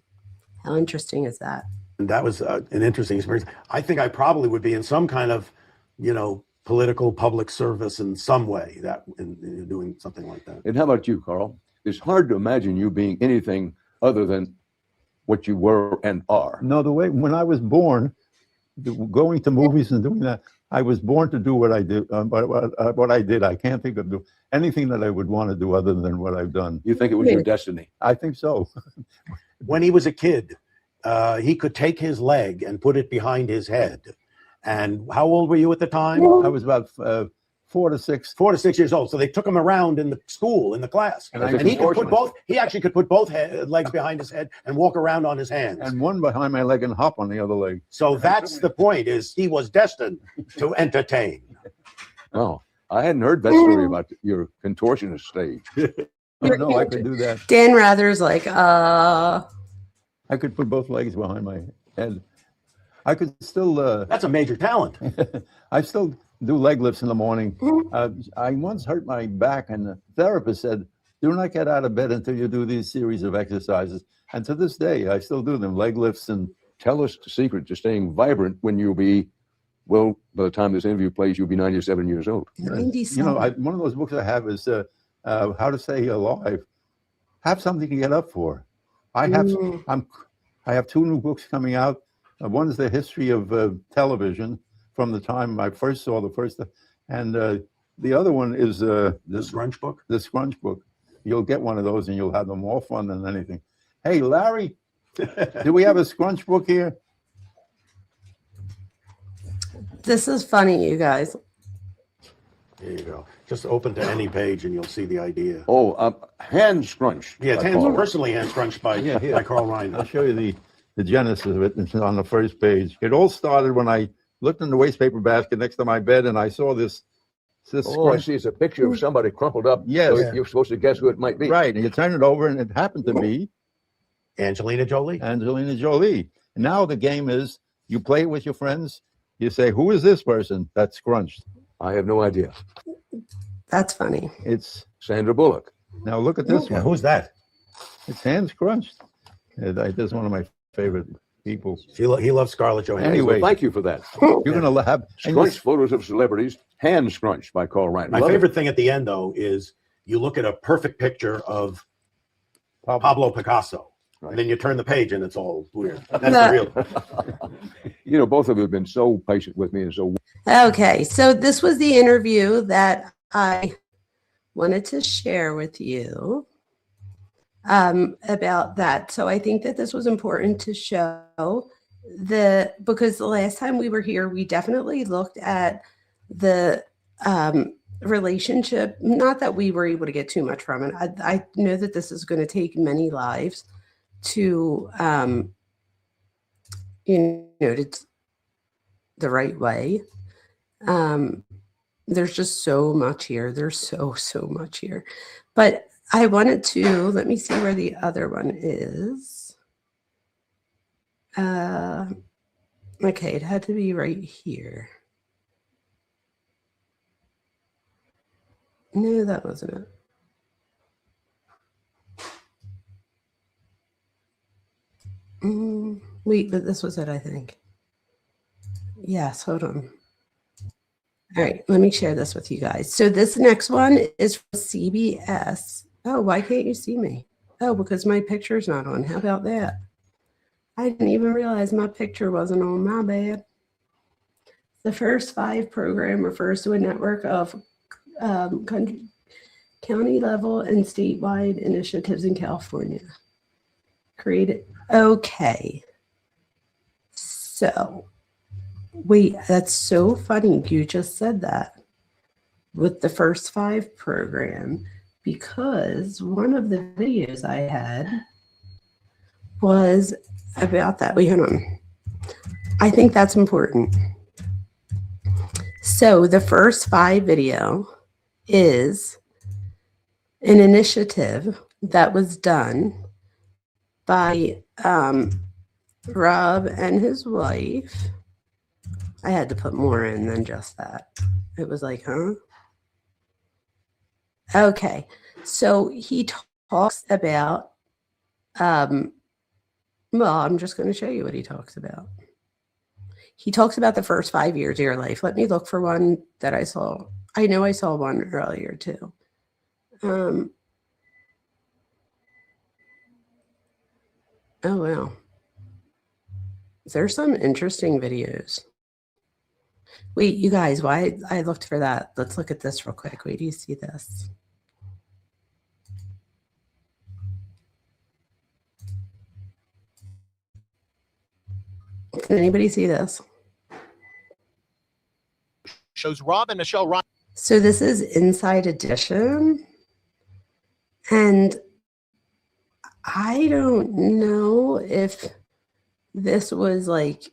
Speaker 1: How interesting is that?
Speaker 4: And that was an interesting experience. I think I probably would be in some kind of, political public service in some way, that in doing something like that.
Speaker 2: And how about you, Carl? It's hard to imagine you being anything other than what you were and are.
Speaker 3: No, the way when I was born, going to movies and doing that, I was born to do what I did. What I did, I can't think of anything that I would want to do other than what I've done.
Speaker 2: You think it was your destiny?
Speaker 3: I think so.
Speaker 4: When he was a kid, he could take his leg and put it behind his head. And how old were you at the time?
Speaker 3: I was about 4 to 6.
Speaker 4: 4 to 6 years old. So they took him around in the school, in the class, and he could put both. He actually could put both legs behind his head and walk around on his hands,
Speaker 3: and one behind my leg and hop on the other leg.
Speaker 4: So that's the point: is he was destined to entertain.
Speaker 2: Oh, I hadn't heard that story about your contortionist stage.
Speaker 3: No, I could do that.
Speaker 1: Dan Rather's like,
Speaker 3: I could put both legs behind my head. I could still.
Speaker 4: That's a major talent.
Speaker 3: I still do leg lifts in the morning. I once hurt my back, and the therapist said, "Do not get out of bed until you do these series of exercises." And to this day, I still do them, leg lifts. And
Speaker 2: tell us the secret to staying vibrant when you'll be, well, by the time this interview plays, you'll be 97 years old.
Speaker 1: 97.
Speaker 3: One of those books I have is How to Stay Alive. Have something to get up for. I have 2 new books coming out. One is the history of television from the time I first saw the first, and the other one is
Speaker 4: the Scrunch book.
Speaker 3: The Scrunch book. You'll get one of those, and you'll have them more fun than anything. Hey, Larry, do we have a Scrunch book here?
Speaker 1: This is funny, you guys.
Speaker 4: There you go. Just open to any page, and you'll see the idea.
Speaker 2: Oh, hand scrunch.
Speaker 4: Yeah, personally hand scrunched by Carl Reiner.
Speaker 3: I'll show you the genesis of it. It's on the first page. It all started when I looked in the wastepaper basket next to my bed, and I saw this.
Speaker 2: Oh, I see. It's a picture of somebody crumpled up.
Speaker 3: Yes.
Speaker 2: So you're supposed to guess who it might be.
Speaker 3: Right. And you turn it over, and it happened to be
Speaker 4: Angelina Jolie.
Speaker 3: Angelina Jolie. Now the game is you play it with your friends. You say, "Who is this person that's scrunched?"
Speaker 2: I have no idea.
Speaker 1: That's funny.
Speaker 3: It's
Speaker 2: Sandra Bullock.
Speaker 3: now look at this
Speaker 4: Yeah,
Speaker 3: one.
Speaker 4: who's that?
Speaker 3: It's Hands Crunched. That's one of my favorite people.
Speaker 4: He loves Scarlett Johansson.
Speaker 3: Anyway.
Speaker 2: Well, thank you for that.
Speaker 3: You're gonna have and
Speaker 2: Scrunch photos of celebrities, hand scrunched by Carl Reiner.
Speaker 4: My
Speaker 2: Love it.
Speaker 4: favorite thing at the end, though, is you look at a perfect picture of Pablo Picasso, and then you turn the page and it's all weird. That's the real.
Speaker 2: You know, both of you have been so patient with me and so.
Speaker 1: Okay, so this was the interview that I wanted to share with you about that. So I think that this was important to show because the last time we were here, we definitely looked at the relationship. Not that we were able to get too much from it. I know that this is going to take many lives to, it's the right way. There's just so much here. There's so much here. But I wanted to, let me see where the other one is. Okay, it had to be right here. No, that wasn't it. Wait, but this was it, I think. Yes, hold on. All right, let me share this with you guys. So this next one is from CBS. Oh, why can't you see me? Oh, because my picture's not on. How about that? I didn't even realize my picture wasn't on. My bad. The First Five program refers to a network of county level and statewide initiatives in California. Created. Okay. So, wait, that's so funny. You just said that with the First Five program, because one of the videos I had was about that. Wait, hold on. I think that's important. So the First Five video is an initiative that was done by Rob and his wife. I had to put more in than just that. It was like, huh? Okay. So he talks about, well, I'm just going to show you what he talks about. He talks about the first 5 years of your life. Let me look for one that I saw. I know I saw one earlier too. Oh, wow. There's some interesting videos. Wait, you guys, why I looked for that? Let's look at this real quick. Wait, do you see this? Can anybody see this?
Speaker 5: Shows Rob and Michelle Reiner.
Speaker 1: So this is Inside Edition. And I don't know if this was like,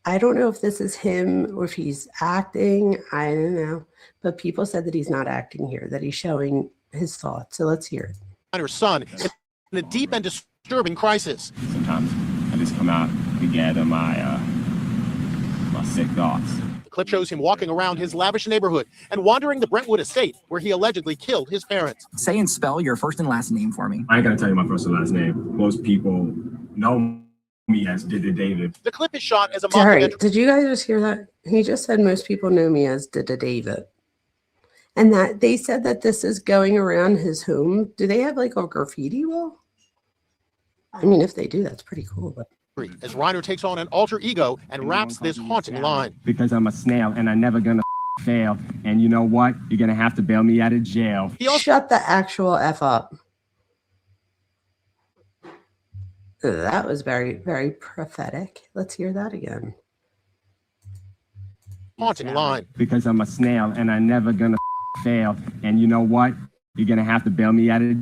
Speaker 1: I don't know if this is him or if he's acting. I don't know. But people said that he's not acting here, that he's showing his thoughts. So let's hear it.
Speaker 5: Reiner's son in a deep and disturbing crisis.
Speaker 6: Sometimes I just come out to gather my sick thoughts.
Speaker 5: The clip shows him walking around his lavish neighborhood and wandering the Brentwood estate where he allegedly killed his parents.
Speaker 7: Say and spell your first and last name for me.
Speaker 6: I ain't gonna tell you my first and last name. Most people know me as Diddy David.
Speaker 5: The clip is shot as a
Speaker 1: Sorry,
Speaker 5: mockumentary.
Speaker 1: did you guys just hear that? He just said most people know me as Dida David. And that they said that this is going around his home. Do they have like a graffiti wall? I mean, if they do, that's pretty cool. But
Speaker 5: As Reiner takes on an alter ego and raps this haunting line.
Speaker 6: Because I'm a snail and I'm never gonna fail. And you know what? You're gonna have to bail me out of jail.
Speaker 5: He also
Speaker 1: shut the actual F up. That was very, very prophetic. Let's hear that again.
Speaker 5: haunting line.
Speaker 6: Because I'm a snail and I'm never gonna fail. And you know what? You're gonna have to bail me out of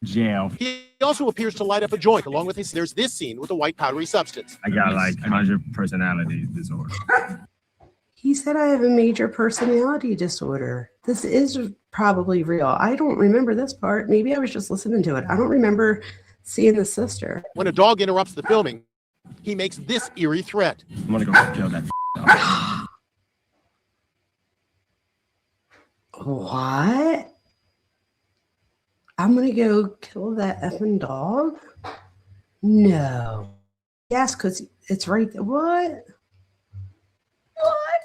Speaker 6: jail.
Speaker 5: He also appears to light up a joint along with his. There's this scene with a white powdery substance.
Speaker 6: I got like 100 personality disorder.
Speaker 1: He said I have a major personality disorder. This is probably real. I don't remember this part. Maybe I was just listening to it. I don't remember seeing the sister.
Speaker 5: When a dog interrupts the filming, he makes this eerie threat.
Speaker 6: I'm gonna go kill that.
Speaker 1: What? I'm gonna go kill that effing dog? No. Yes, because it's right there. What? What?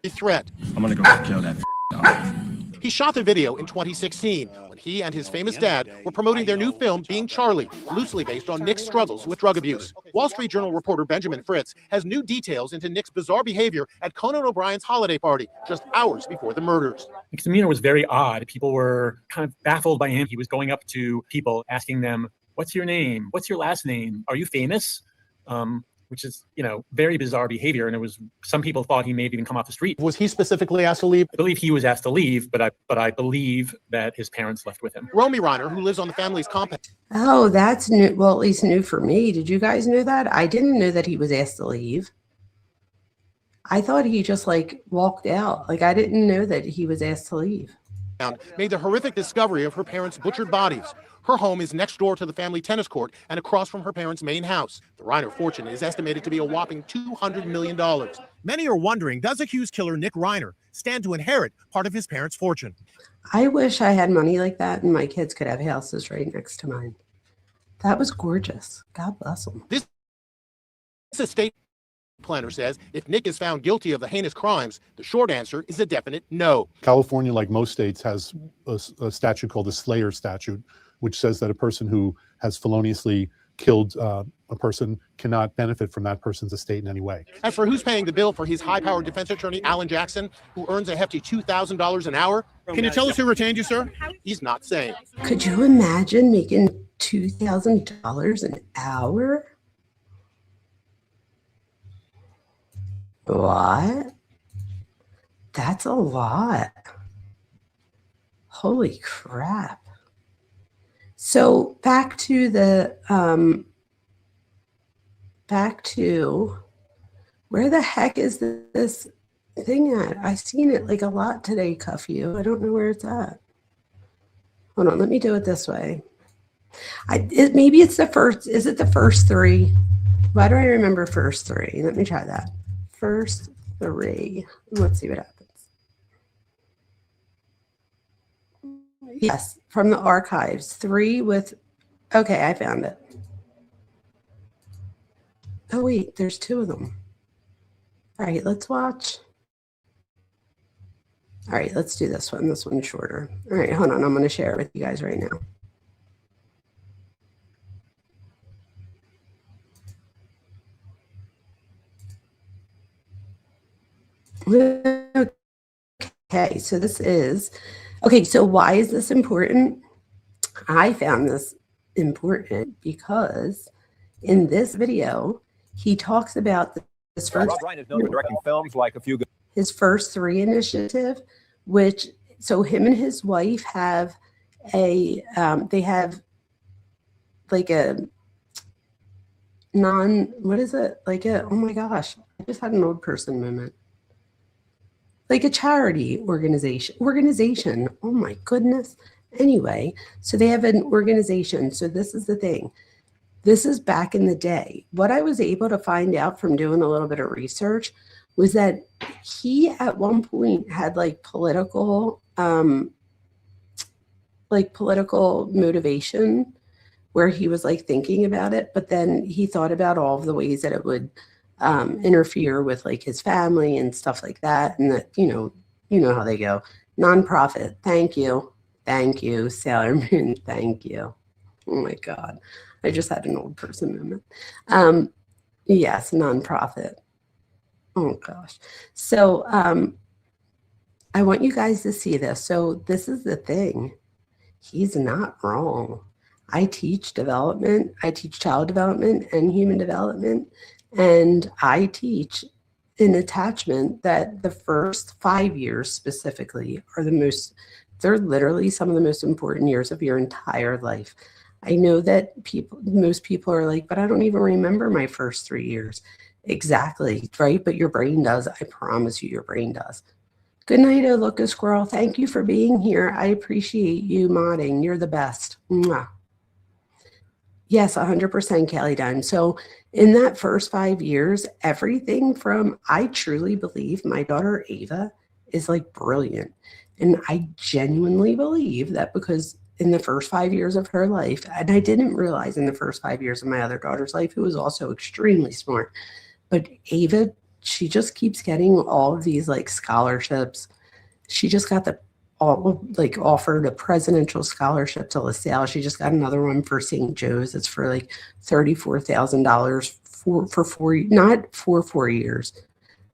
Speaker 5: A threat.
Speaker 6: I'm gonna go kill that dog.
Speaker 5: He shot the video in 2016 when he and his famous dad were promoting their new film, Being Charlie, loosely based on Nick's struggles with drug abuse. Wall Street Journal reporter Benjamin Fritz has new details into Nick's bizarre behavior at Conan O'Brien's holiday party just hours before the murders.
Speaker 8: Nick's demeanor was very odd. People were kind of baffled by him. He was going up to people asking them, "What's your name? What's your last name? Are you famous?" Which is, very bizarre behavior. And some people thought he may have even come off the street.
Speaker 5: Was he specifically asked to leave?
Speaker 8: I believe he was asked to leave, but I believe that his parents left with him.
Speaker 5: Romy Reiner, who lives on the family's compound.
Speaker 1: Oh, that's new. Well, at least new for me. Did you guys know that? I didn't know that he was asked to leave. I thought he just walked out. I didn't know that he was asked to leave.
Speaker 5: Made the horrific discovery of her parents' butchered bodies. Her home is next door to the family tennis court and across from her parents' main house. The Reiner fortune is estimated to be a whopping $200 million. Many are wondering, does accused killer Nick Reiner stand to inherit part of his parents' fortune?
Speaker 1: I wish I had money like that and my kids could have houses right next to mine. That was gorgeous. God bless them.
Speaker 5: This estate planner says if Nick is found guilty of the heinous crimes, the short answer is a definite no.
Speaker 9: California, like most states, has a statute called the Slayer statute, which says that a person who has feloniously killed a person cannot benefit from that person's estate in any way.
Speaker 5: As for who's paying the bill for his high-powered defense attorney, Alan Jackson, who earns a hefty $2,000 an hour, can you tell us who retained you, sir? He's not saying.
Speaker 1: Could you imagine making $2,000 an hour? What? That's a lot. Holy crap. So back to where the heck is this thing at? I've seen it a lot today, Cuff You. I don't know where it's at. Hold on, let me do it this way. Maybe it's the first. Is it the first three? Why do I remember first three? Let me try that. First three. Let's see what happens. Yes, from the archives. 3 with, okay, I found it. Oh, wait, there's 2 of them. All right, let's watch. All right, let's do this one. This one's shorter. All right, hold on. I'm going to share it with you guys right now. Okay, so this is, okay, so why is this important? I found this important because in this video, he talks about his first,
Speaker 2: Bryan is known for directing films like A Few Good.
Speaker 1: His First Three initiative, which, so him and his wife have they have a what is it? Oh my gosh, I just had an old person moment. A charity organization. Oh my goodness. Anyway, so they have an organization. So this is the thing. This is back in the day. What I was able to find out from doing a little bit of research was that he at one point had political motivation where he was thinking about it, but then he thought about all of the ways that it would interfere with his family and stuff like that. And that, you know how they go. Nonprofit. Thank you, Sailor Moon. Thank you. Oh my God. I just had an old person moment. Yes, nonprofit. Oh gosh. So I want you guys to see this. So this is the thing. He's not wrong. I teach development. I teach child development and human development. And I teach in attachment that the first 5 years specifically are they're literally some of the most important years of your entire life. I know that most people are like, but I don't even remember my first 3 years. Exactly, right? But your brain does. I promise you, your brain does. Good night, oh, look, a squirrel. Thank you for being here. I appreciate you modding. You're the best. Mwah. Yes, 100%, Kelly Dunn. So in that first 5 years, everything from, I truly believe my daughter Ava is brilliant. And I genuinely believe that because in the first 5 years of her life, and I didn't realize in the first 5 years of my other daughter's life, who was also extremely smart, but Ava, she just keeps getting all of these like scholarships. She just got offered a presidential scholarship to LaSalle. She just got another one for St. Joe's. It's for like $34,000 not for 4 years.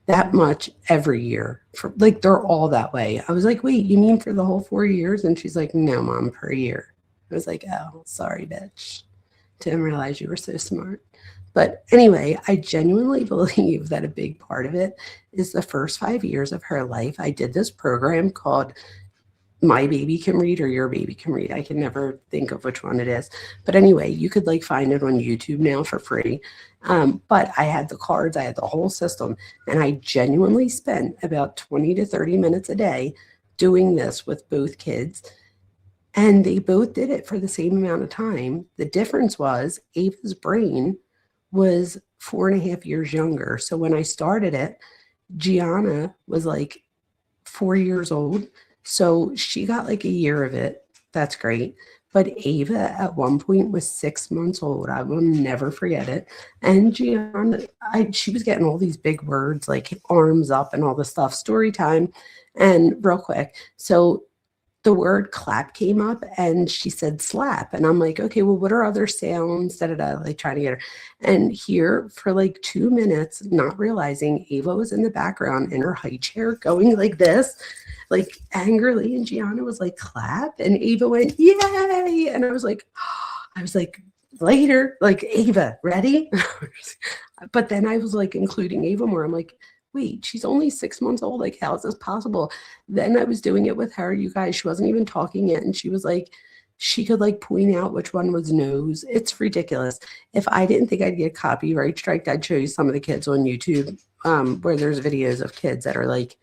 Speaker 1: That much every year. For like they're all that way. I was like, wait, you mean for the whole 4 years? And she's like, no, Mom, per year. I was like, oh, sorry, bitch. Didn't realize you were so smart. But anyway, I genuinely believe that a big part of it is the first 5 years of her life. I did this program called My Baby Can Read or Your Baby Can Read. I can never think of which one it is. But anyway, you could like find it on YouTube now for free. But I had the cards, I had the whole system, and I genuinely spent about 20 to 30 minutes a day doing this with both kids. And they both did it for the same amount of time. The difference was Ava's brain was 4.5 years younger. So when I started it, Gianna was like 4 years old. So she got like a year of it. That's great. But Ava at one point was 6 months old. I will never forget it. And Gianna, she was getting all these big words like arms up and all this stuff. Story time. And real quick. So the word clap came up and she said slap. And I'm like, okay, well, what are other sounds? Like trying to get her. And here for like 2 minutes, not realizing Ava was in the background in her high chair going like this, like angrily. And Gianna was like, clap. And Ava went, yay. And I was like, later, like, Ava, ready? But then I was like including Ava more. I'm like, wait, she's only 6 months old. Like, how is this possible? Then I was doing it with her, you guys. She wasn't even talking yet. And she was like, she could like point out which one was nose. It's ridiculous. If I didn't think I'd get a copyright strike, I'd show you some of the kids on YouTube where there's videos of kids that are like,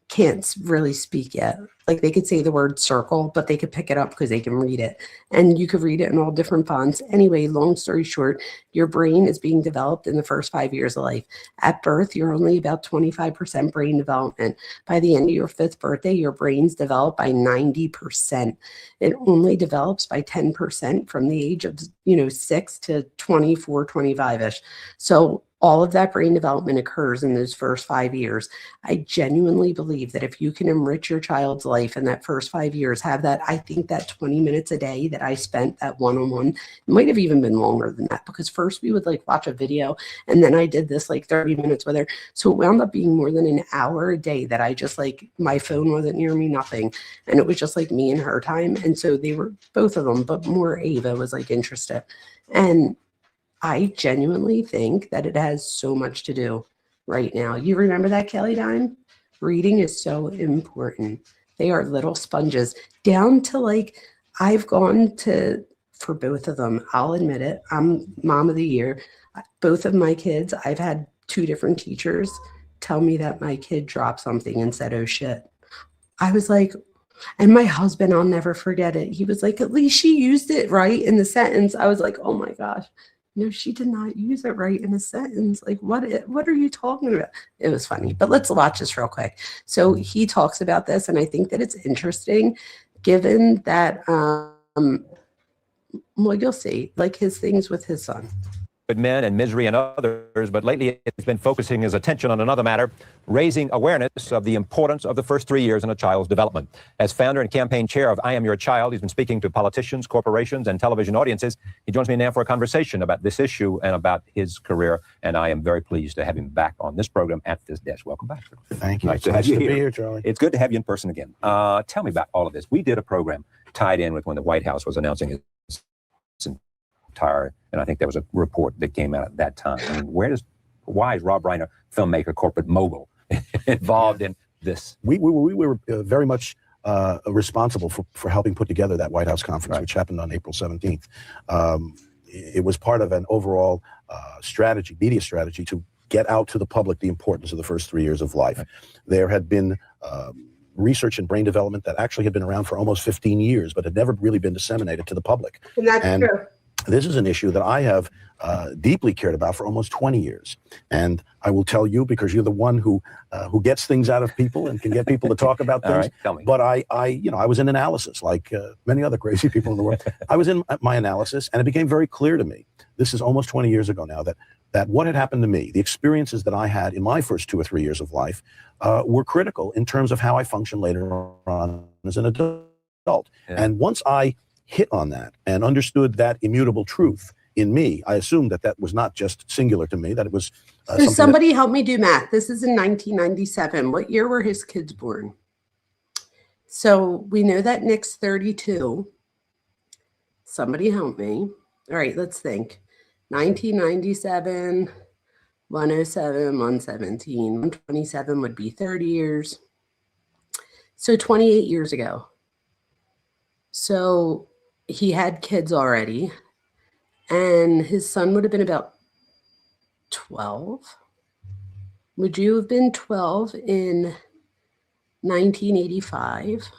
Speaker 1: can't really speak yet. Like they could say the word circle, but they could pick it up because they can read it. And you could read it in all different fonts. Anyway, long story short, your brain is being developed in the first 5 years of life. At birth, you're only about 25% brain development. By the end of your 5th birthday, your brain's developed by 90%. It only develops by 10% from the age of 6 to 24, 25-ish. So all of that brain development occurs in those first 5 years. I genuinely believe that if you can enrich your child's life in that first 5 years, have that, I think that 20 minutes a day that I spent that one-on-one, it might have even been longer than that because first we would like watch a video and then I did this like 30 minutes with her. So it wound up being more than an hour a day that I just like, my phone wasn't near me, nothing. And it was just like me and her time. And so they were both of them, but more Ava was like interested. And I genuinely think that it has so much to do right now. You remember that, Kelly Dime? Reading is so important. They are little sponges down to like, I've gone to, for both of them, I'll admit it, I'm mom of the year. Both of my kids, I've had 2 different teachers tell me that my kid dropped something and said, oh shit. I was like, and my husband, I'll never forget it. He was like, at least she used it right in the sentence. I was like, oh my gosh. No, she did not use it right in a sentence. Like, what are you talking about? It was funny, but let's watch this real quick. So he talks about this, and I think that it's interesting, given that, well, you'll see, like his things with his son.
Speaker 10: Men and misery and others, but lately it's been focusing his attention on another matter, raising awareness of the importance of the first 3 years in a child's development. As founder and campaign chair of I Am Your Child, he's been speaking to politicians, corporations, and television audiences. He joins me now for a conversation about this issue and about his career, and I am very pleased to have him back on this program at this desk. Welcome back, sir.
Speaker 11: Thank you.
Speaker 10: Nice to have you
Speaker 11: be
Speaker 10: here.
Speaker 11: here, Charlie.
Speaker 10: It's good to have you in person again. Tell me about all of this. We did a program tied in with when the White House was announcing his entire, and I think there was a report that came out at that time. I mean, why is Rob Reiner, filmmaker, corporate mogul, involved in this?
Speaker 11: We were very much responsible for helping put together that White House conference, which happened on April 17th. It was part of an overall media strategy to get out to the public the importance of the first 3 years of life. Right. There had been research in brain development that actually had been around for almost 15 years, but had never really been disseminated to the public.
Speaker 1: And that's true.
Speaker 11: this is an issue that I have deeply cared about for almost 20 years. And I will tell you, because you're the one who gets things out of people and can get people to talk about things.
Speaker 10: All right, tell me.
Speaker 11: But I was in analysis like many other crazy people in the world. I was in my analysis, and it became very clear to me, this is almost 20 years ago now, that what had happened to me, the experiences that I had in my first 2 or 3 years of life, were critical in terms of how I function later on as an adult. Yeah. And once I hit on that and understood that immutable truth in me, I assumed that was not just singular to me, that it was
Speaker 1: so somebody help me do math. This is in 1997. What year were his kids born? So we know that Nick's 32. Somebody help me. All right, let's think. 1997, 107, 117, 127 would be 30 years. So 28 years ago. So he had kids already, and his son would have been about 12. Would you have been 12 in 1985?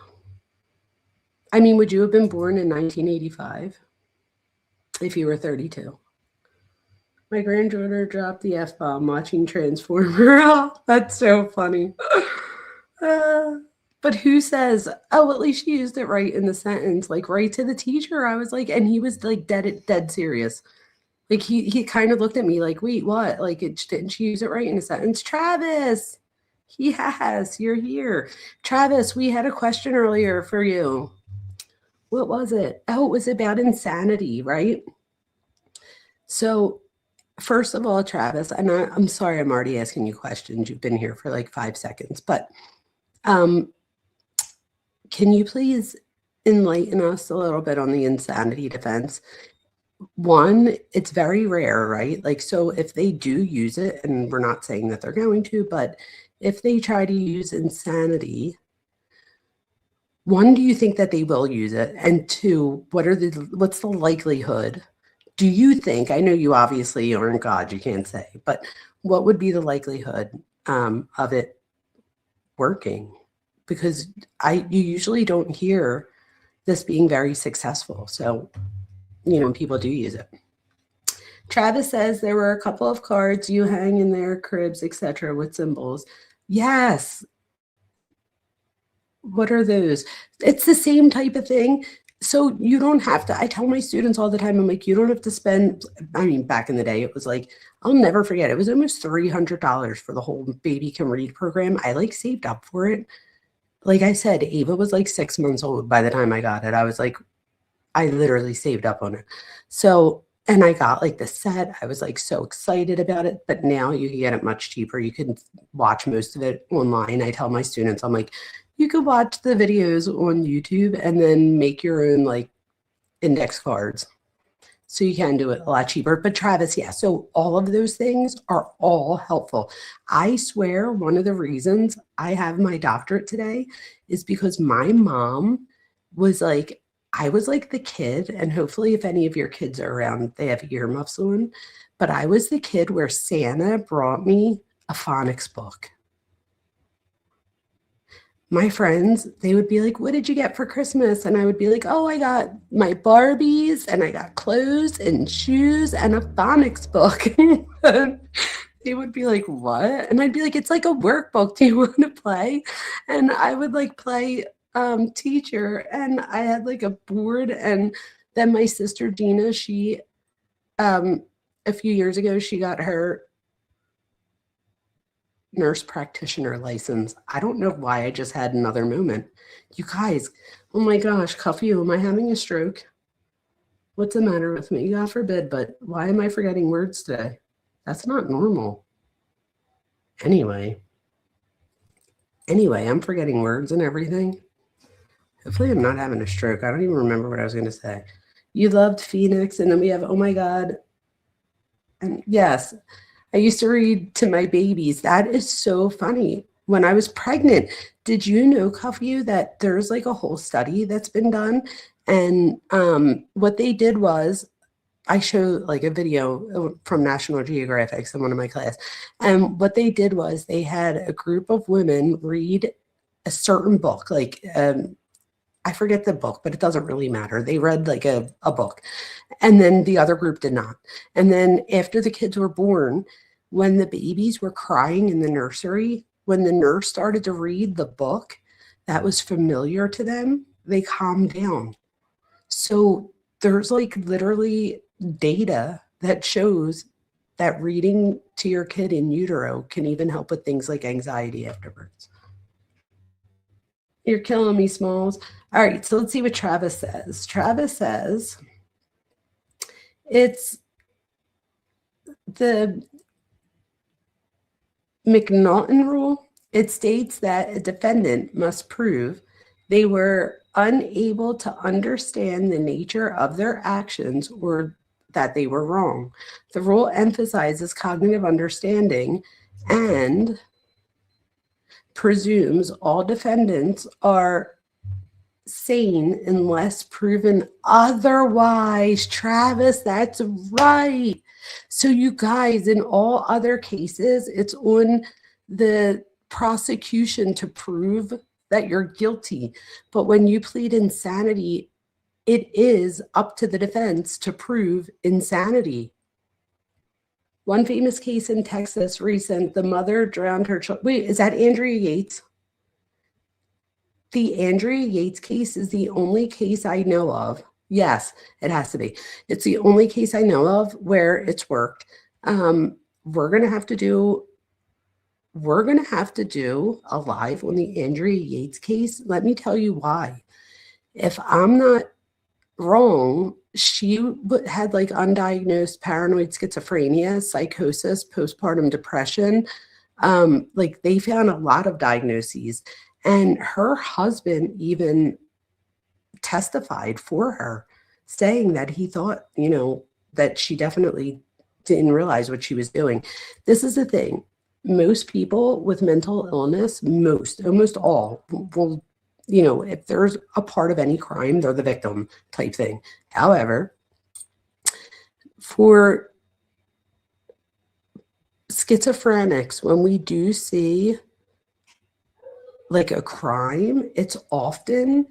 Speaker 1: I mean, would you have been born in 1985 if you were 32? My granddaughter dropped the F-bomb watching Transformer. Oh, that's so funny. But who says, oh, at least you used it right in the sentence, like right to the teacher. I was like, and he was like dead serious. Like he kind of looked at me like, wait, what? Like, didn't she use it right in a sentence? Travis, yes, you're here. Travis, we had a question earlier for you. What was it? Oh, it was about insanity, right? So first of all, Travis, and I'm sorry, I'm already asking you questions. You've been here for like 5 seconds, but can you please enlighten us a little bit on the insanity defense? One, it's very rare, right? Like, so if they do use it, and we're not saying that they're going to, but if they try to use insanity, one, do you think that they will use it? And two, what's the likelihood? Do you think, I know you obviously aren't God, you can't say, but what would be the likelihood of it working? Because you usually don't hear this being very successful. So, when people do use it. Travis says there were a couple of cards you hang in their cribs, etc., with symbols. Yes. What are those? It's the same type of thing. So you don't have to, I tell my students all the time, I'm like, you don't have to spend, I mean, back in the day, it was like, I'll never forget, it was almost $300 for the whole Baby Can Read program. I like saved up for it. Like I said, Ava was like 6 months old by the time I got it. I was like, I literally saved up on it. So, and I got like the set. I was like so excited about it, but now you can get it much cheaper. You can watch most of it online. I tell my students, I'm like, you could watch the videos on YouTube and then make your own like index cards. So you can do it a lot cheaper. But Travis, yeah, so all of those things are all helpful. I swear one of the reasons I have my doctorate today is because my mom was like, I was like the kid, and hopefully if any of your kids are around, they have earmuffs on, but I was the kid where Santa brought me a phonics book. My friends, they would be like, what did you get for Christmas? And I would be like, oh, I got my Barbies and I got clothes and shoes and a phonics book. And they would be like, what? And I'd be like, it's like a workbook. Do you want to play? And I would like play teacher, and I had like a board. And then my sister Gina, she a few years ago, she got her nurse practitioner license. I don't know why I just had another moment. You guys, oh my gosh, Cuffy, am I having a stroke? What's the matter with me? God forbid, but why am I forgetting words today? That's not normal. Anyway, I'm forgetting words and everything. Hopefully I'm not having a stroke. I don't even remember what I was going to say. You loved Phoenix, and then we have, oh my God. And yes, I used to read to my babies. That is so funny. When I was pregnant, did you know, Cuffy, that there's like a whole study that's been done? And what they did was, I showed like a video from National Geographic in one of my class. And what they did was they had a group of women read a certain book, like I forget the book, but it doesn't really matter. They read like a book, and then the other group did not. And then after the kids were born, when the babies were crying in the nursery, when the nurse started to read the book that was familiar to them, they calmed down. So there's like literally data that shows that reading to your kid in utero can even help with things like anxiety afterwards. You're killing me, Smalls. All right, so let's see what Travis says. Travis says it's the McNaughton rule. It states that a defendant must prove they were unable to understand the nature of their actions or that they were wrong. The rule emphasizes cognitive understanding and presumes all defendants are sane unless proven otherwise. Travis, that's right. So you guys, in all other cases, it's on the prosecution to prove that you're guilty. But when you plead insanity, it is up to the defense to prove insanity. One famous case in Texas recent, the mother drowned her child. Wait, is that Andrea Yates? The Andrea Yates case is the only case I know of. Yes, it has to be. It's the only case I know of where it's worked. We're gonna have to do a live on the Andrea Yates case. Let me tell you why. If I'm not wrong, she had like undiagnosed paranoid schizophrenia, psychosis, postpartum depression. Like they found a lot of diagnoses, and her husband even testified for her, saying that he thought, you know, that she definitely didn't realize what she was doing. This is the thing. Most people with mental illness, almost all, will, you know, if there's a part of any crime, they're the victim type thing. However, for schizophrenics, when we do see like a crime, it's often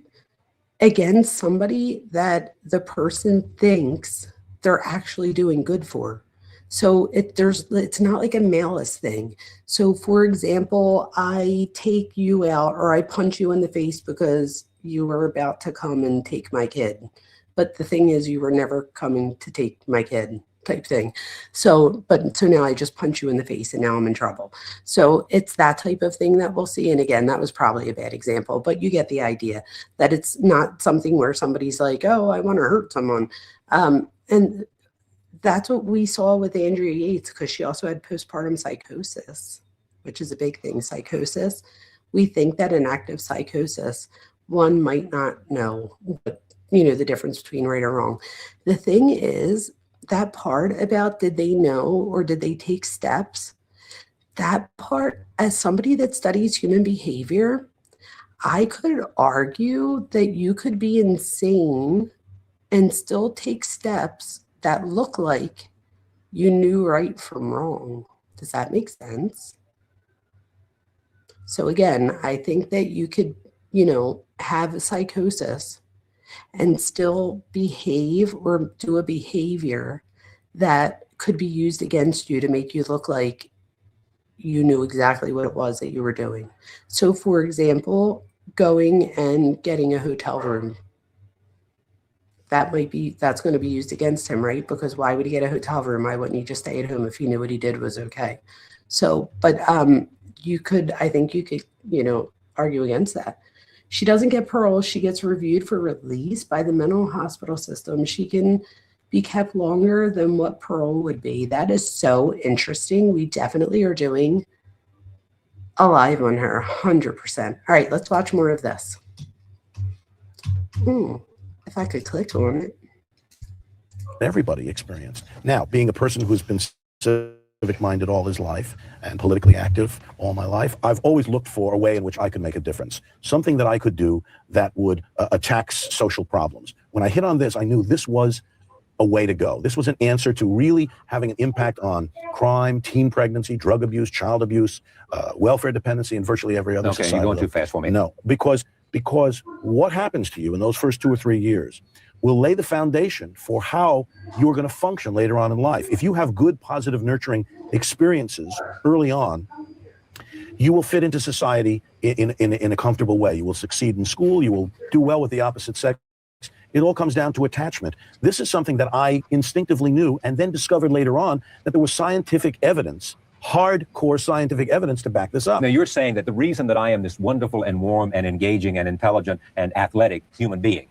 Speaker 1: against somebody that the person thinks they're actually doing good for. So it's not like a malice thing. So for example, I take you out or I punch you in the face because you were about to come and take my kid. But the thing is, you were never coming to take my kid type thing. So now I just punch you in the face and now I'm in trouble. So it's that type of thing that we'll see. And again, that was probably a bad example, but you get the idea that it's not something where somebody's like, oh, I want to hurt someone. And that's what we saw with Andrea Yates, because she also had postpartum psychosis, which is a big thing, psychosis. We think that in active psychosis, one might not know, you know, the difference between right or wrong. The thing is, that part about did they know or did they take steps, that part, as somebody that studies human behavior, I could argue that you could be insane and still take steps that look like you knew right from wrong. Does that make sense? So again, I think that you could, you know, have a psychosis and still behave or do a behavior that could be used against you to make you look like you knew exactly what it was that you were doing. So for example, going and getting a hotel room, that's going to be used against him, right? Because why would he get a hotel room? Why wouldn't he just stay at home if he knew what he did was okay? So, but I think you could, you know, argue against that. She doesn't get parole. She gets reviewed for release by the mental hospital system. She can be kept longer than what parole would be. That is so interesting. We definitely are doing a live on her, 100%. All right, let's watch more of this. If I could click on it.
Speaker 11: Everybody experienced. Now, being a person who's been civic-minded all his life and politically active all my life, I've always looked for a way in which I could make a difference. Something that I could do that would attack social problems. When I hit on this, I knew this was a way to go. This was an answer to really having an impact on crime, teen pregnancy, drug abuse, child abuse, welfare dependency, and virtually every other society.
Speaker 10: Okay, you're going too fast for me.
Speaker 11: No, because because what happens to you in those first 2 or 3 years will lay the foundation for how you're going to function later on in life. If you have good, positive, nurturing experiences early on, you will fit into society in a comfortable way. You will succeed in school. You will do well with the opposite sex. It all comes down to attachment. This is something that I instinctively knew and then discovered later on that there was scientific evidence, hardcore scientific evidence to back this up.
Speaker 10: Now, you're saying that the reason that I am this wonderful and warm and engaging and intelligent and athletic human being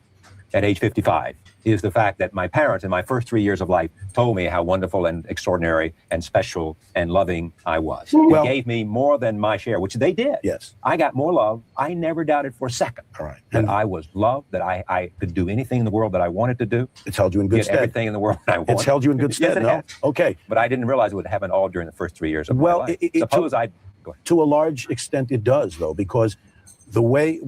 Speaker 10: at age 55 is the fact that my parents in my first 3 years of life told me how wonderful and extraordinary and special and loving I was.
Speaker 11: Well,
Speaker 10: they gave me more than my share, which they did.
Speaker 11: Yes.
Speaker 10: I got more love. I never doubted for a second
Speaker 11: All right.
Speaker 10: that
Speaker 11: And
Speaker 10: I was loved, that I could do anything in the world that I wanted to do.
Speaker 11: it's held you in good
Speaker 10: Get
Speaker 11: stead.
Speaker 10: everything in the world I wanted.
Speaker 11: It's held you in good
Speaker 10: Yes,
Speaker 11: stead,
Speaker 10: it
Speaker 11: no?
Speaker 10: has.
Speaker 11: Okay.
Speaker 10: But I didn't realize it would happen all during the first 3 years of
Speaker 11: Well,
Speaker 10: my life.
Speaker 11: it-
Speaker 10: Suppose I... Go ahead.
Speaker 11: To a large extent, it does, though, because the way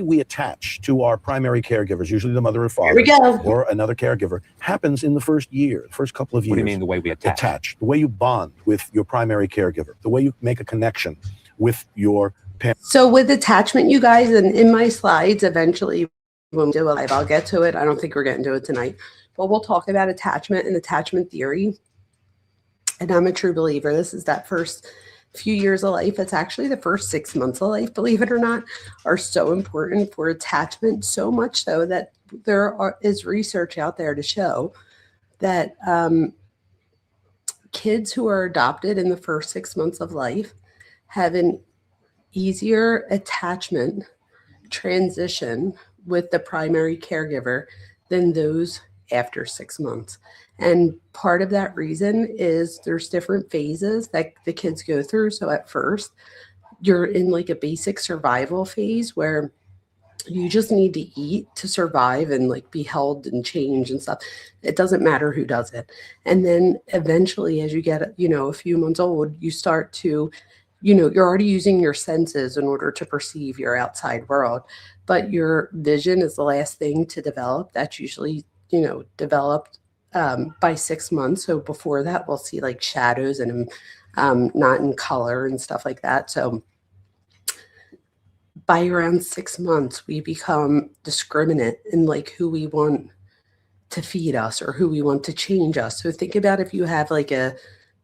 Speaker 11: we attach to our primary caregivers, usually the mother or father,
Speaker 1: we go.
Speaker 11: or another caregiver, happens in the first year, the first couple of years.
Speaker 10: What do you mean the way we attach?
Speaker 11: Attach, the way you bond with your primary caregiver, the way you make a connection with your parents.
Speaker 1: So with attachment, you guys, and in my slides, eventually when we do a live, I'll get to it. I don't think we're getting to it tonight, but we'll talk about attachment and attachment theory. And I'm a true believer. This is that first few years of life. It's actually the first 6 months of life, believe it or not, are so important for attachment, so much so that is research out there to show that kids who are adopted in the first 6 months of life have an easier attachment transition with the primary caregiver than those after 6 months. And part of that reason is there's different phases that the kids go through. So at first, you're in like a basic survival phase where you just need to eat to survive and like be held and change and stuff. It doesn't matter who does it. And then eventually, as you get, a few months old, you start to, you're already using your senses in order to perceive your outside world. But your vision is the last thing to develop. That's usually, developed by 6 months. So before that, we'll see like shadows and not in color and stuff like that. So by around 6 months, we become discriminate in like who we want to feed us or who we want to change us. So think about if you have like a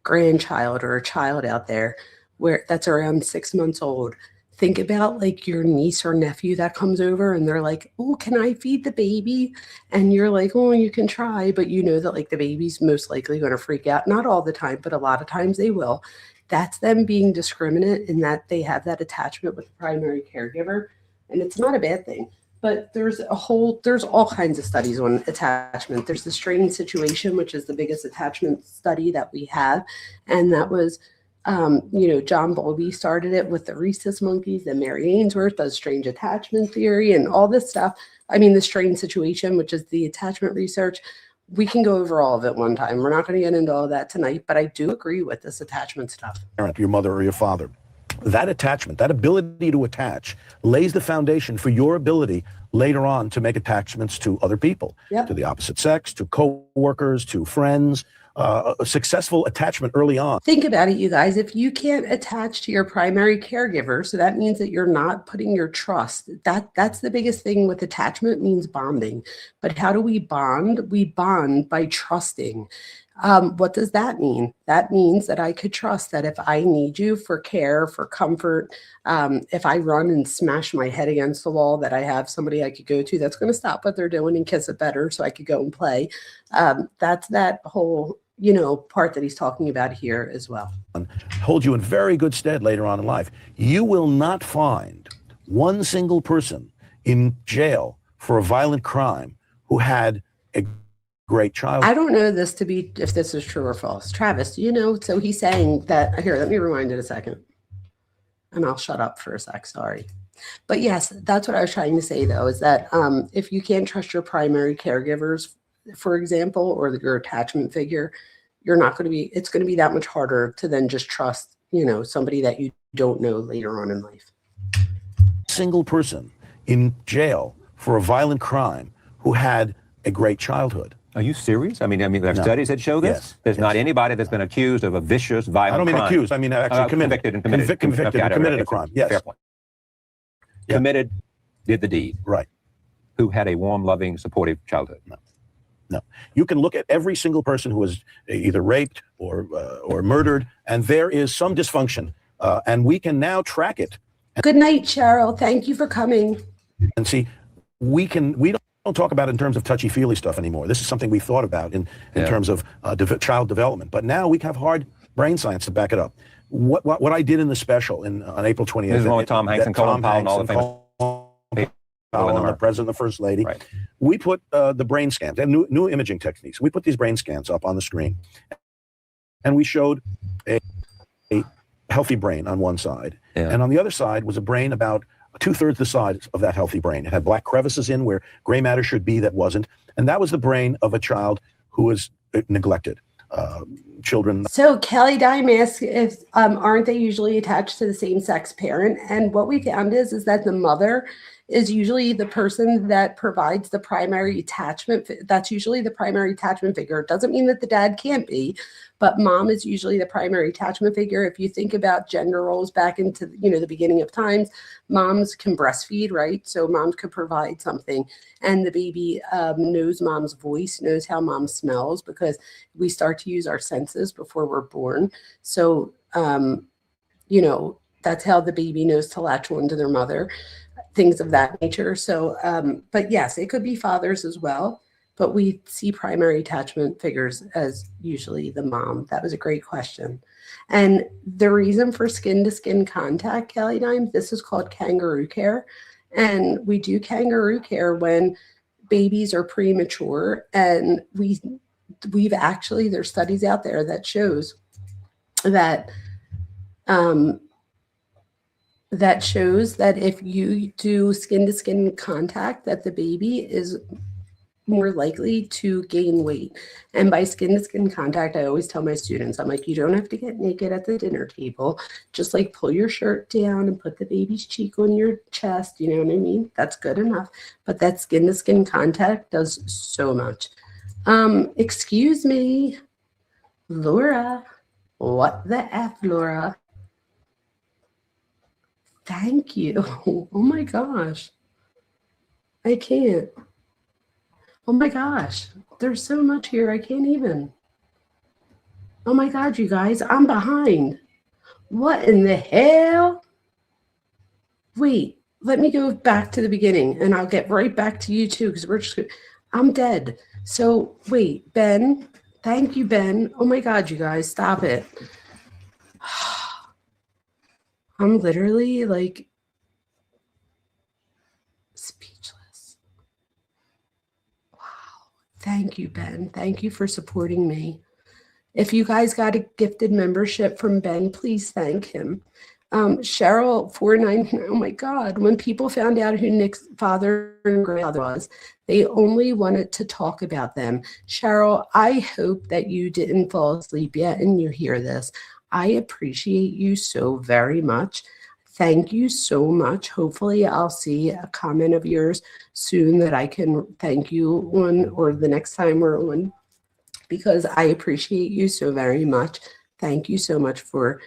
Speaker 1: grandchild or a child out there where that's around 6 months old. Think about like your niece or nephew that comes over and they're like, oh, can I feed the baby? And you're like, oh, you can try, but you know that like the baby's most likely going to freak out. Not all the time, but a lot of times they will. That's them being discriminate in that they have that attachment with the primary caregiver. And it's not a bad thing, but there's all kinds of studies on attachment. There's the strain situation, which is the biggest attachment study that we have. And that was John Bowlby started it with the rhesus monkeys, and Mary Ainsworth does strange attachment theory and all this stuff. I mean, the strain situation, which is the attachment research, we can go over all of it one time. We're not going to get into all that tonight, but I do agree with this attachment stuff.
Speaker 11: Your mother or your father. That attachment, that ability to attach, lays the foundation for your ability later on to make attachments to other people,
Speaker 1: Yep.
Speaker 11: to the opposite sex, to co-workers, to friends. A successful attachment early on.
Speaker 1: Think about it, you guys. If you can't attach to your primary caregiver, so that means that you're not putting your trust. That's the biggest thing with attachment, means bonding. But how do we bond? We bond by trusting. What does that mean? That means that I could trust that if I need you for care, for comfort, if I run and smash my head against the wall, that I have somebody I could go to that's going to stop what they're doing and kiss it better so I could go and play. That's that whole part that he's talking about here as well.
Speaker 11: Hold you in very good stead later on in life. You will not find one single person in jail for a violent crime who had a great childhood.
Speaker 1: I don't know this to be if this is true or false. Travis, so he's saying that here, let me rewind it a second. And I'll shut up for a sec, sorry. But yes, that's what I was trying to say though, is that if you can't trust your primary caregivers, for example, or your attachment figure, it's going to be that much harder to then just trust, somebody that you don't know later on in life.
Speaker 11: Single person in jail for a violent crime who had a great childhood.
Speaker 10: Are you serious? I mean, there are
Speaker 11: No.
Speaker 10: studies that show this.
Speaker 11: Yes.
Speaker 10: There's not anybody that's been accused of a vicious, violent
Speaker 11: I don't mean
Speaker 10: crime.
Speaker 11: accused. I mean actually
Speaker 10: Convicted and committed.
Speaker 11: Convicted and committed a crime. Yes.
Speaker 10: Fair point.
Speaker 11: Yeah.
Speaker 10: Committed did the deed,
Speaker 11: Right.
Speaker 10: who had a warm, loving, supportive childhood.
Speaker 11: No. You can look at every single person who was either raped or murdered, and there is some dysfunction, and we can now track it.
Speaker 1: Good night, Cheryl. Thank you for coming.
Speaker 11: And see, we don't talk about it in terms of touchy-feely stuff anymore. This is something we thought about in terms of child development, but now we have hard brain science to back it up. What I did in the special on April 28th.
Speaker 10: This is one with Tom Hanks and Colin Powell and all the famous
Speaker 11: Powell and the president, the first lady.
Speaker 10: Right.
Speaker 11: We put the brain scans and new imaging techniques. We put these brain scans up on the screen, and we showed a healthy brain on one side, and on the other side was a brain about 2/3 the size of that healthy brain. It had black crevices in where gray matter should be that wasn't, and that was the brain of a child who was neglected. Children.
Speaker 1: So Kelly Dime asks if aren't they usually attached to the same sex parent? And what we found is that the mother is usually the person that provides the primary attachment. That's usually the primary attachment figure. It doesn't mean that the dad can't be, but mom is usually the primary attachment figure. If you think about gender roles back into the beginning of times, moms can breastfeed, right? So moms could provide something, and the baby knows mom's voice, knows how mom smells, because we start to use our senses before we're born. So that's how the baby knows to latch on to their mother, things of that nature. So, but yes, it could be fathers as well, but we see primary attachment figures as usually the mom. That was a great question. And the reason for skin-to-skin contact, Kelly Dime, this is called kangaroo care. And we do kangaroo care when babies are premature. And we've actually, there's studies out there that shows that if you do skin-to-skin contact, that the baby is more likely to gain weight. And by skin-to-skin contact, I always tell my students, I'm like, you don't have to get naked at the dinner table. Just like pull your shirt down and put the baby's cheek on your chest. You know what I mean? That's good enough. But that skin-to-skin contact does so much. Excuse me, Laura. What the F, Laura? Thank you. Oh my gosh. I can't. Oh my gosh. There's so much here. I can't even. Oh my God, you guys, I'm behind. What in the hell? Wait, let me go back to the beginning and I'll get right back to you too, because I'm dead. So wait, Ben. Thank you, Ben. Oh my God, you guys, stop it. I'm literally like speechless. Wow. Thank you, Ben. Thank you for supporting me. If you guys got a gifted membership from Ben, please thank him. Cheryl 499, oh my God, when people found out who Nick's father and grandfather was, they only wanted to talk about them. Cheryl, I hope that you didn't fall asleep yet and you hear this. I appreciate you so very much. Thank you so much. Hopefully I'll see a comment of yours soon that I can thank you on, or the next time we're on, because I appreciate you so very much. Thank you so much for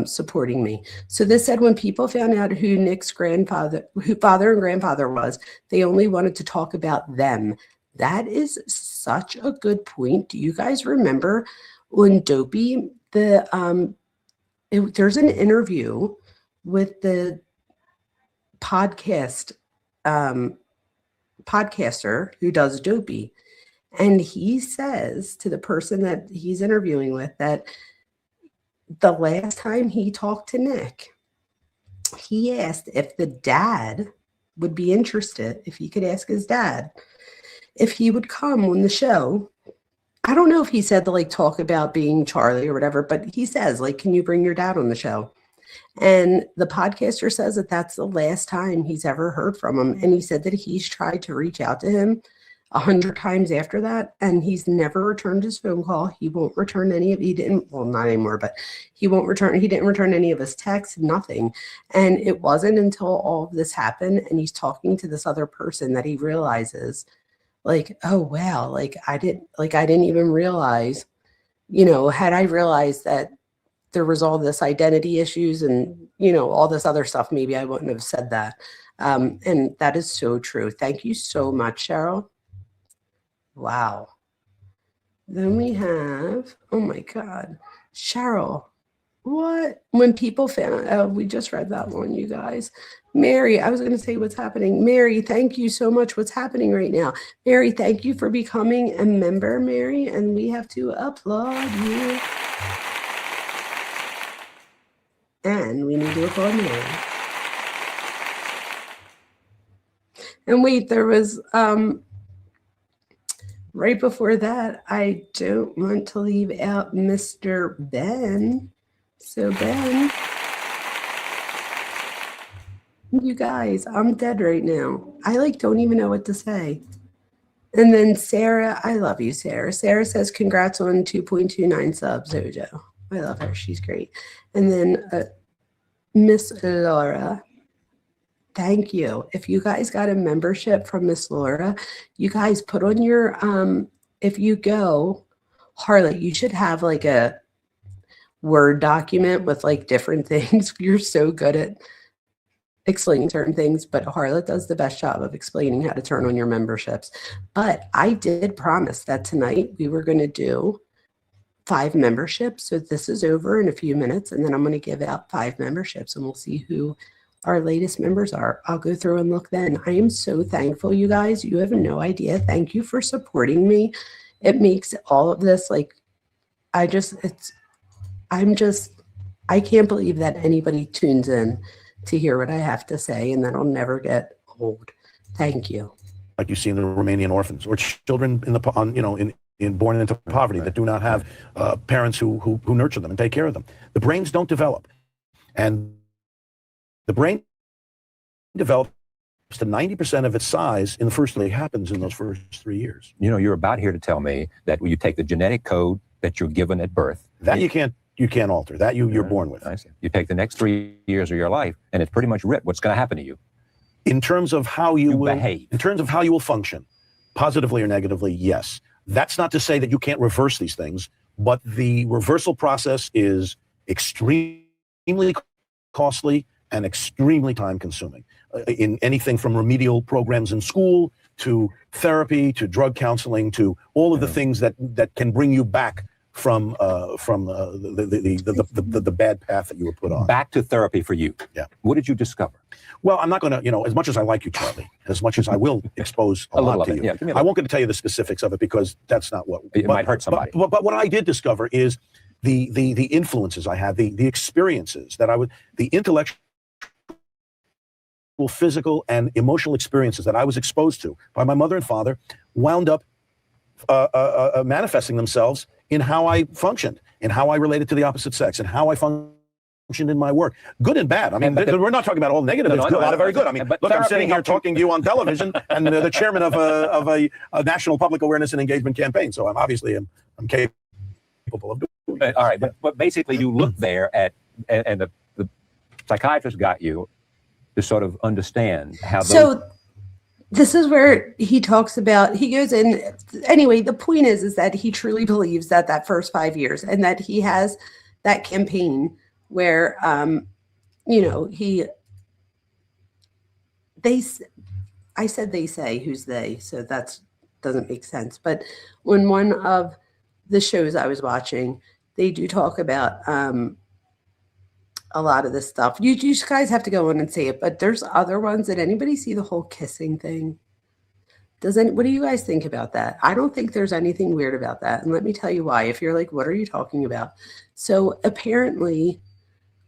Speaker 1: supporting me. So this said, when people found out who Nick's father and grandfather was, they only wanted to talk about them. That is such a good point. Do you guys remember when Dopey, there's an interview with the podcaster who does Dopey, and he says to the person that he's interviewing with that the last time he talked to Nick, he asked if the dad would be interested, if he could ask his dad if he would come on the show. I don't know if he said to like talk about being Charlie or whatever, but he says like, can you bring your dad on the show? And the podcaster says that that's the last time he's ever heard from him. And he said that he's tried to reach out to him 100 times after that, and he's never returned his phone call. He won't return any of, he didn't, well, not anymore, but he didn't return any of his texts, nothing. And it wasn't until all of this happened and he's talking to this other person that he realizes like, oh wow, like I didn't even realize, had I realized that there was all this identity issues and, you know, all this other stuff, maybe I wouldn't have said that. And that is so true. Thank you so much, Cheryl. Wow. Then we have, oh my God, Cheryl. What? When people found, oh, we just read that one, you guys. Mary, I was going to say what's happening. Mary, thank you so much. What's happening right now? Mary, thank you for becoming a member, Mary, and we have to applaud you. And we need to applaud Mary. And wait, there was, right before that, I don't want to leave out Mr. Ben. So Ben, you guys, I'm dead right now. I like don't even know what to say. And then Sarah, I love you, Sarah. Sarah says, congrats on 2.29 subs, Ojo. I love her. She's great. And then Miss Laura, thank you. If you guys got a membership from Miss Laura, you guys put on your, if you go, Harlot, you should have like a Word document with like different things. You're so good at explaining certain things, but Harlot does the best job of explaining how to turn on your memberships. But I did promise that tonight we were going to do 5 memberships. So this is over in a few minutes, and then I'm going to give out 5 memberships, and we'll see who our latest members are. I'll go through and look then. I am so thankful, you guys. You have no idea. Thank you for supporting me. It makes all of this like, I can't believe that anybody tunes in to hear what I have to say, and that'll never get old. Thank you.
Speaker 11: Like you see in the Romanian orphans, or children born into poverty that do not have parents who nurture them and take care of them. The brains don't develop, and the brain develops to 90% of its size in the first 3 happens in those first 3 years.
Speaker 10: You know, you're about here to tell me that when you take the genetic code that you're given at birth,
Speaker 11: that you can't alter. That you're born with.
Speaker 10: I see. You take the next 3 years of your life, and it's pretty much writ what's going to happen to you.
Speaker 11: In terms of how you will
Speaker 10: behave.
Speaker 11: In terms of how you will function, positively or negatively, yes. That's not to say that you can't reverse these things, but the reversal process is extremely costly and extremely time-consuming. In anything from remedial programs in school to therapy to drug counseling to all of the things that can bring you back from the bad path that you were put on.
Speaker 10: Back to therapy for you.
Speaker 11: Yeah.
Speaker 10: What did you discover?
Speaker 11: Well, I'm not going to, as much as I like you, Charlie, as much as I will expose a lot to you,
Speaker 10: yeah,
Speaker 11: I won't get to tell you the specifics of it because that's not what
Speaker 10: it might hurt somebody.
Speaker 11: But what I did discover is the influences I had, the experiences that the intellectual, physical, and emotional experiences that I was exposed to by my mother and father wound up manifesting themselves in how I functioned, in how I related to the opposite sex, and how I functioned in my work, good and bad. I mean, we're not talking about all negative. There's a lot of very good. I mean, look, I'm sitting here talking to you on television, and the chairman of a national public awareness and engagement campaign. So I'm capable of doing it.
Speaker 10: All right, but basically, you look there and the psychiatrist got you to sort of understand how.
Speaker 1: This is where he talks about, he goes in, anyway, the point is that he truly believes that first 5 years, and that he has that campaign where, I said they say, who's they? So that doesn't make sense. But when one of the shows I was watching, they do talk about a lot of this stuff. You guys have to go in and see it, but there's other ones. Did anybody see the whole kissing thing? What do you guys think about that? I don't think there's anything weird about that. And let me tell you why. If you're like, what are you talking about? So apparently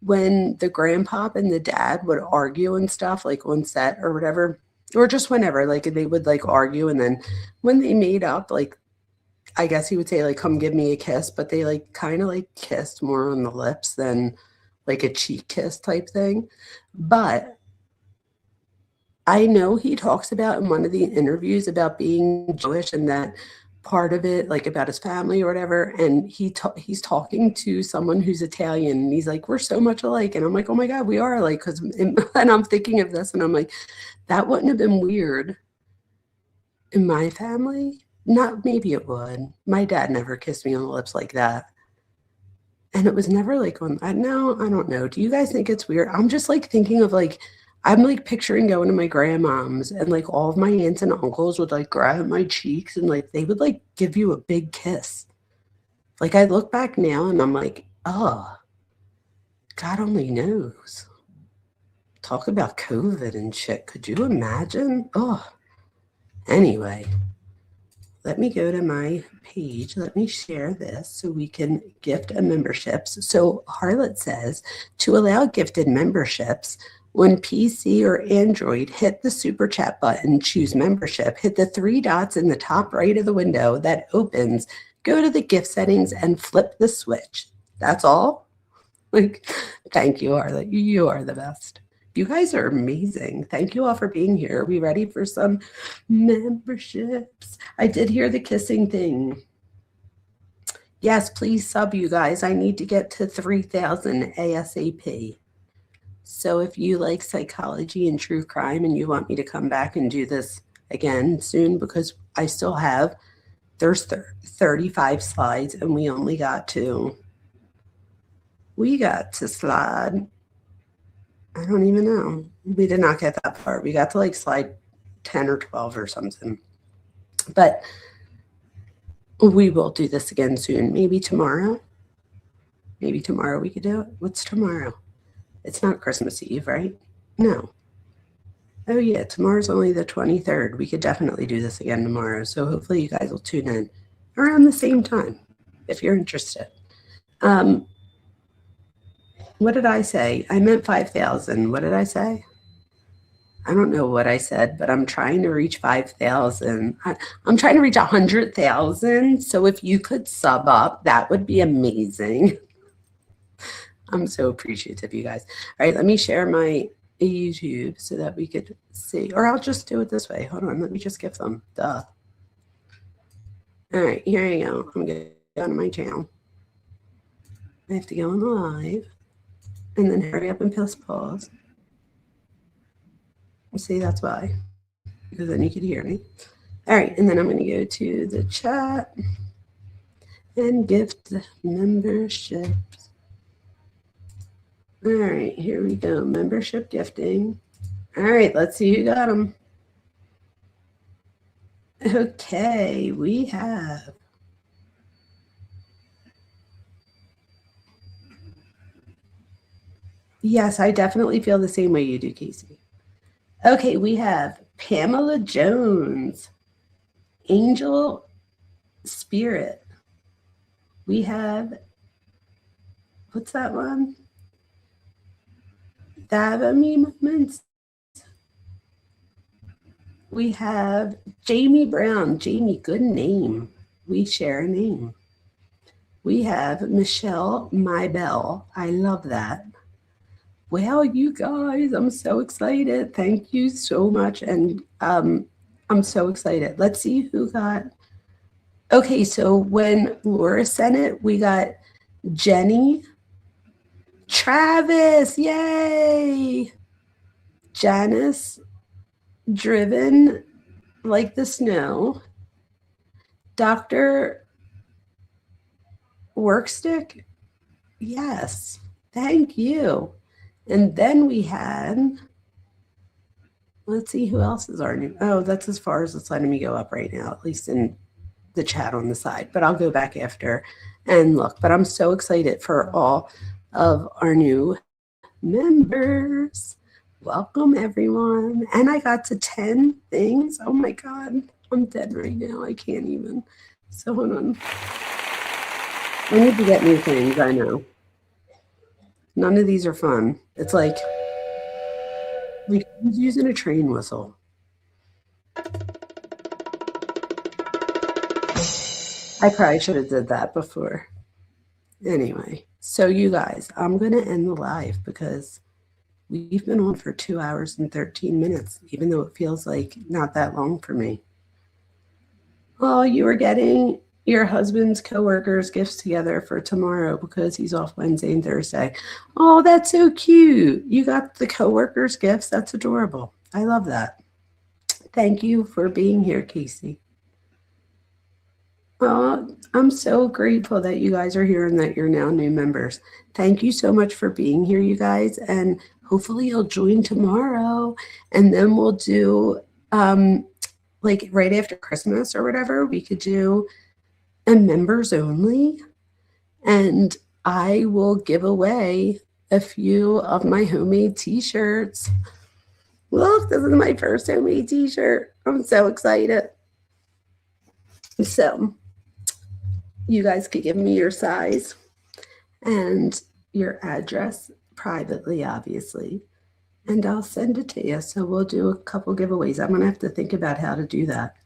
Speaker 1: when the grandpa and the dad would argue and stuff, like on set or whatever, or just whenever, like they would like argue. And then when they made up, like, I guess he would say like, come give me a kiss, but they like kind of like kissed more on the lips than like a cheek kiss type thing. But I know he talks about in one of the interviews about being Jewish and that part of it, like about his family or whatever. And he's talking to someone who's Italian, and he's like, we're so much alike. And I'm like, oh my God, we are alike. And I'm thinking of this, and I'm like, that wouldn't have been weird in my family. Not, maybe it would. My dad never kissed me on the lips like that. And it was never like on, no, I don't know. Do you guys think it's weird? I'm just like thinking of like, I'm like picturing going to my grandmom's and like all of my aunts and uncles would like grab my cheeks and like they would like give you a big kiss. Like I look back now and I'm like, oh, God only knows. Talk about COVID and shit. Could you imagine? Oh, anyway, let me go to my page. Let me share this so we can gift a memberships. So Harlot says to allow gifted memberships, when PC or Android, hit the super chat button, choose membership, hit the 3 dots in the top right of the window that opens, go to the gift settings and flip the switch. That's all. Like, thank you, Harlot. You are the best. You guys are amazing. Thank you all for being here. Are we ready for some memberships? I did hear the kissing thing. Yes, please sub, you guys. I need to get to 3,000 ASAP. So if you like psychology and true crime and you want me to come back and do this again soon, because I still have, there's 35 slides and we only got to slide. I don't even know. We did not get that far. We got to like slide 10 or 12 or something. But we will do this again soon. Maybe tomorrow. Maybe tomorrow we could do it. What's tomorrow? It's not Christmas Eve, right? No. Oh yeah, tomorrow's only the 23rd. We could definitely do this again tomorrow. So hopefully you guys will tune in around the same time if you're interested. What did I say? I meant 5,000. What did I say? I don't know what I said, but I'm trying to reach 5,000. I'm trying to reach 100,000. So if you could sub up, that would be amazing. I'm so appreciative, you guys. All right, let me share my YouTube so that we could see. Or I'll just do it this way. Hold on, let me just give them. Duh. All right, here you go. I'm going to go to my channel. I have to go on the live. And then hurry up and press pause. See, that's why. Because then you could hear me. All right, and then I'm going to go to the chat and gift memberships. All right, here we go. Membership gifting. All right, let's see who got them. Okay, we have. Yes, I definitely feel the same way you do, Casey. Okay, we have Pamela Jones, Angel Spirit. We have, what's that one? Davami Moments. We have Jamie Brown. Jamie, good name. We share a name. We have Michelle Mybell. I love that. Well, you guys, I'm so excited. Thank you so much. And I'm so excited. Let's see who got. Okay, so when Laura sent it, we got Jenny, Travis, yay. Janice, Driven Like the Snow, Dr. Workstick, yes, thank you. And then we had, let's see who else is our new. Oh, that's as far as it's letting me go up right now, at least in the chat on the side. But I'll go back after and look. But I'm so excited for all of our new members. Welcome, everyone. And I got to 10 things. Oh, my God. I'm dead right now. I can't even. So hold on. I need to get new things, I know. None of these are fun. It's like who's using a train whistle? I probably should have did that before. Anyway, so you guys, I'm going to end the live because we've been on for 2 hours and 13 minutes, even though it feels like not that long for me. Oh, you were getting your husband's coworkers' gifts together for tomorrow because he's off Wednesday and Thursday. Oh, that's so cute. You got the coworkers' gifts. That's adorable. I love that. Thank you for being here, Casey. I'm so grateful that you guys are here and that you're now new members. Thank you so much for being here, you guys. And hopefully you'll join tomorrow. And then we'll do, like right after Christmas or whatever, we could do a members only. And I will give away a few of my homemade t-shirts. Look, this is my first homemade t-shirt. I'm so excited. So you guys could give me your size and your address privately, obviously, and I'll send it to you. So we'll do a couple giveaways. I'm going to have to think about how to do that.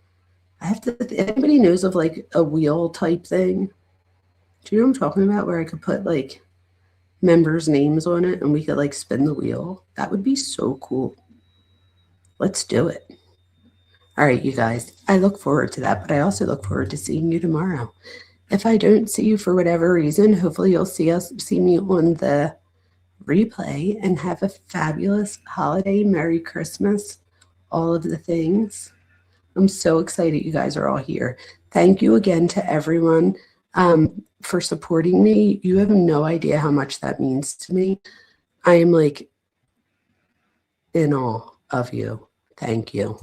Speaker 1: I have to, if anybody knows of like a wheel type thing, do you know what I'm talking about? Where I could put like members' names on it and we could like spin the wheel. That would be so cool. Let's do it. All right, you guys, I look forward to that, but I also look forward to seeing you tomorrow. If I don't see you for whatever reason, hopefully you'll see me on the replay, and have a fabulous holiday, Merry Christmas, all of the things. I'm so excited you guys are all here. Thank you again to everyone for supporting me. You have no idea how much that means to me. I am like in awe of you. Thank you.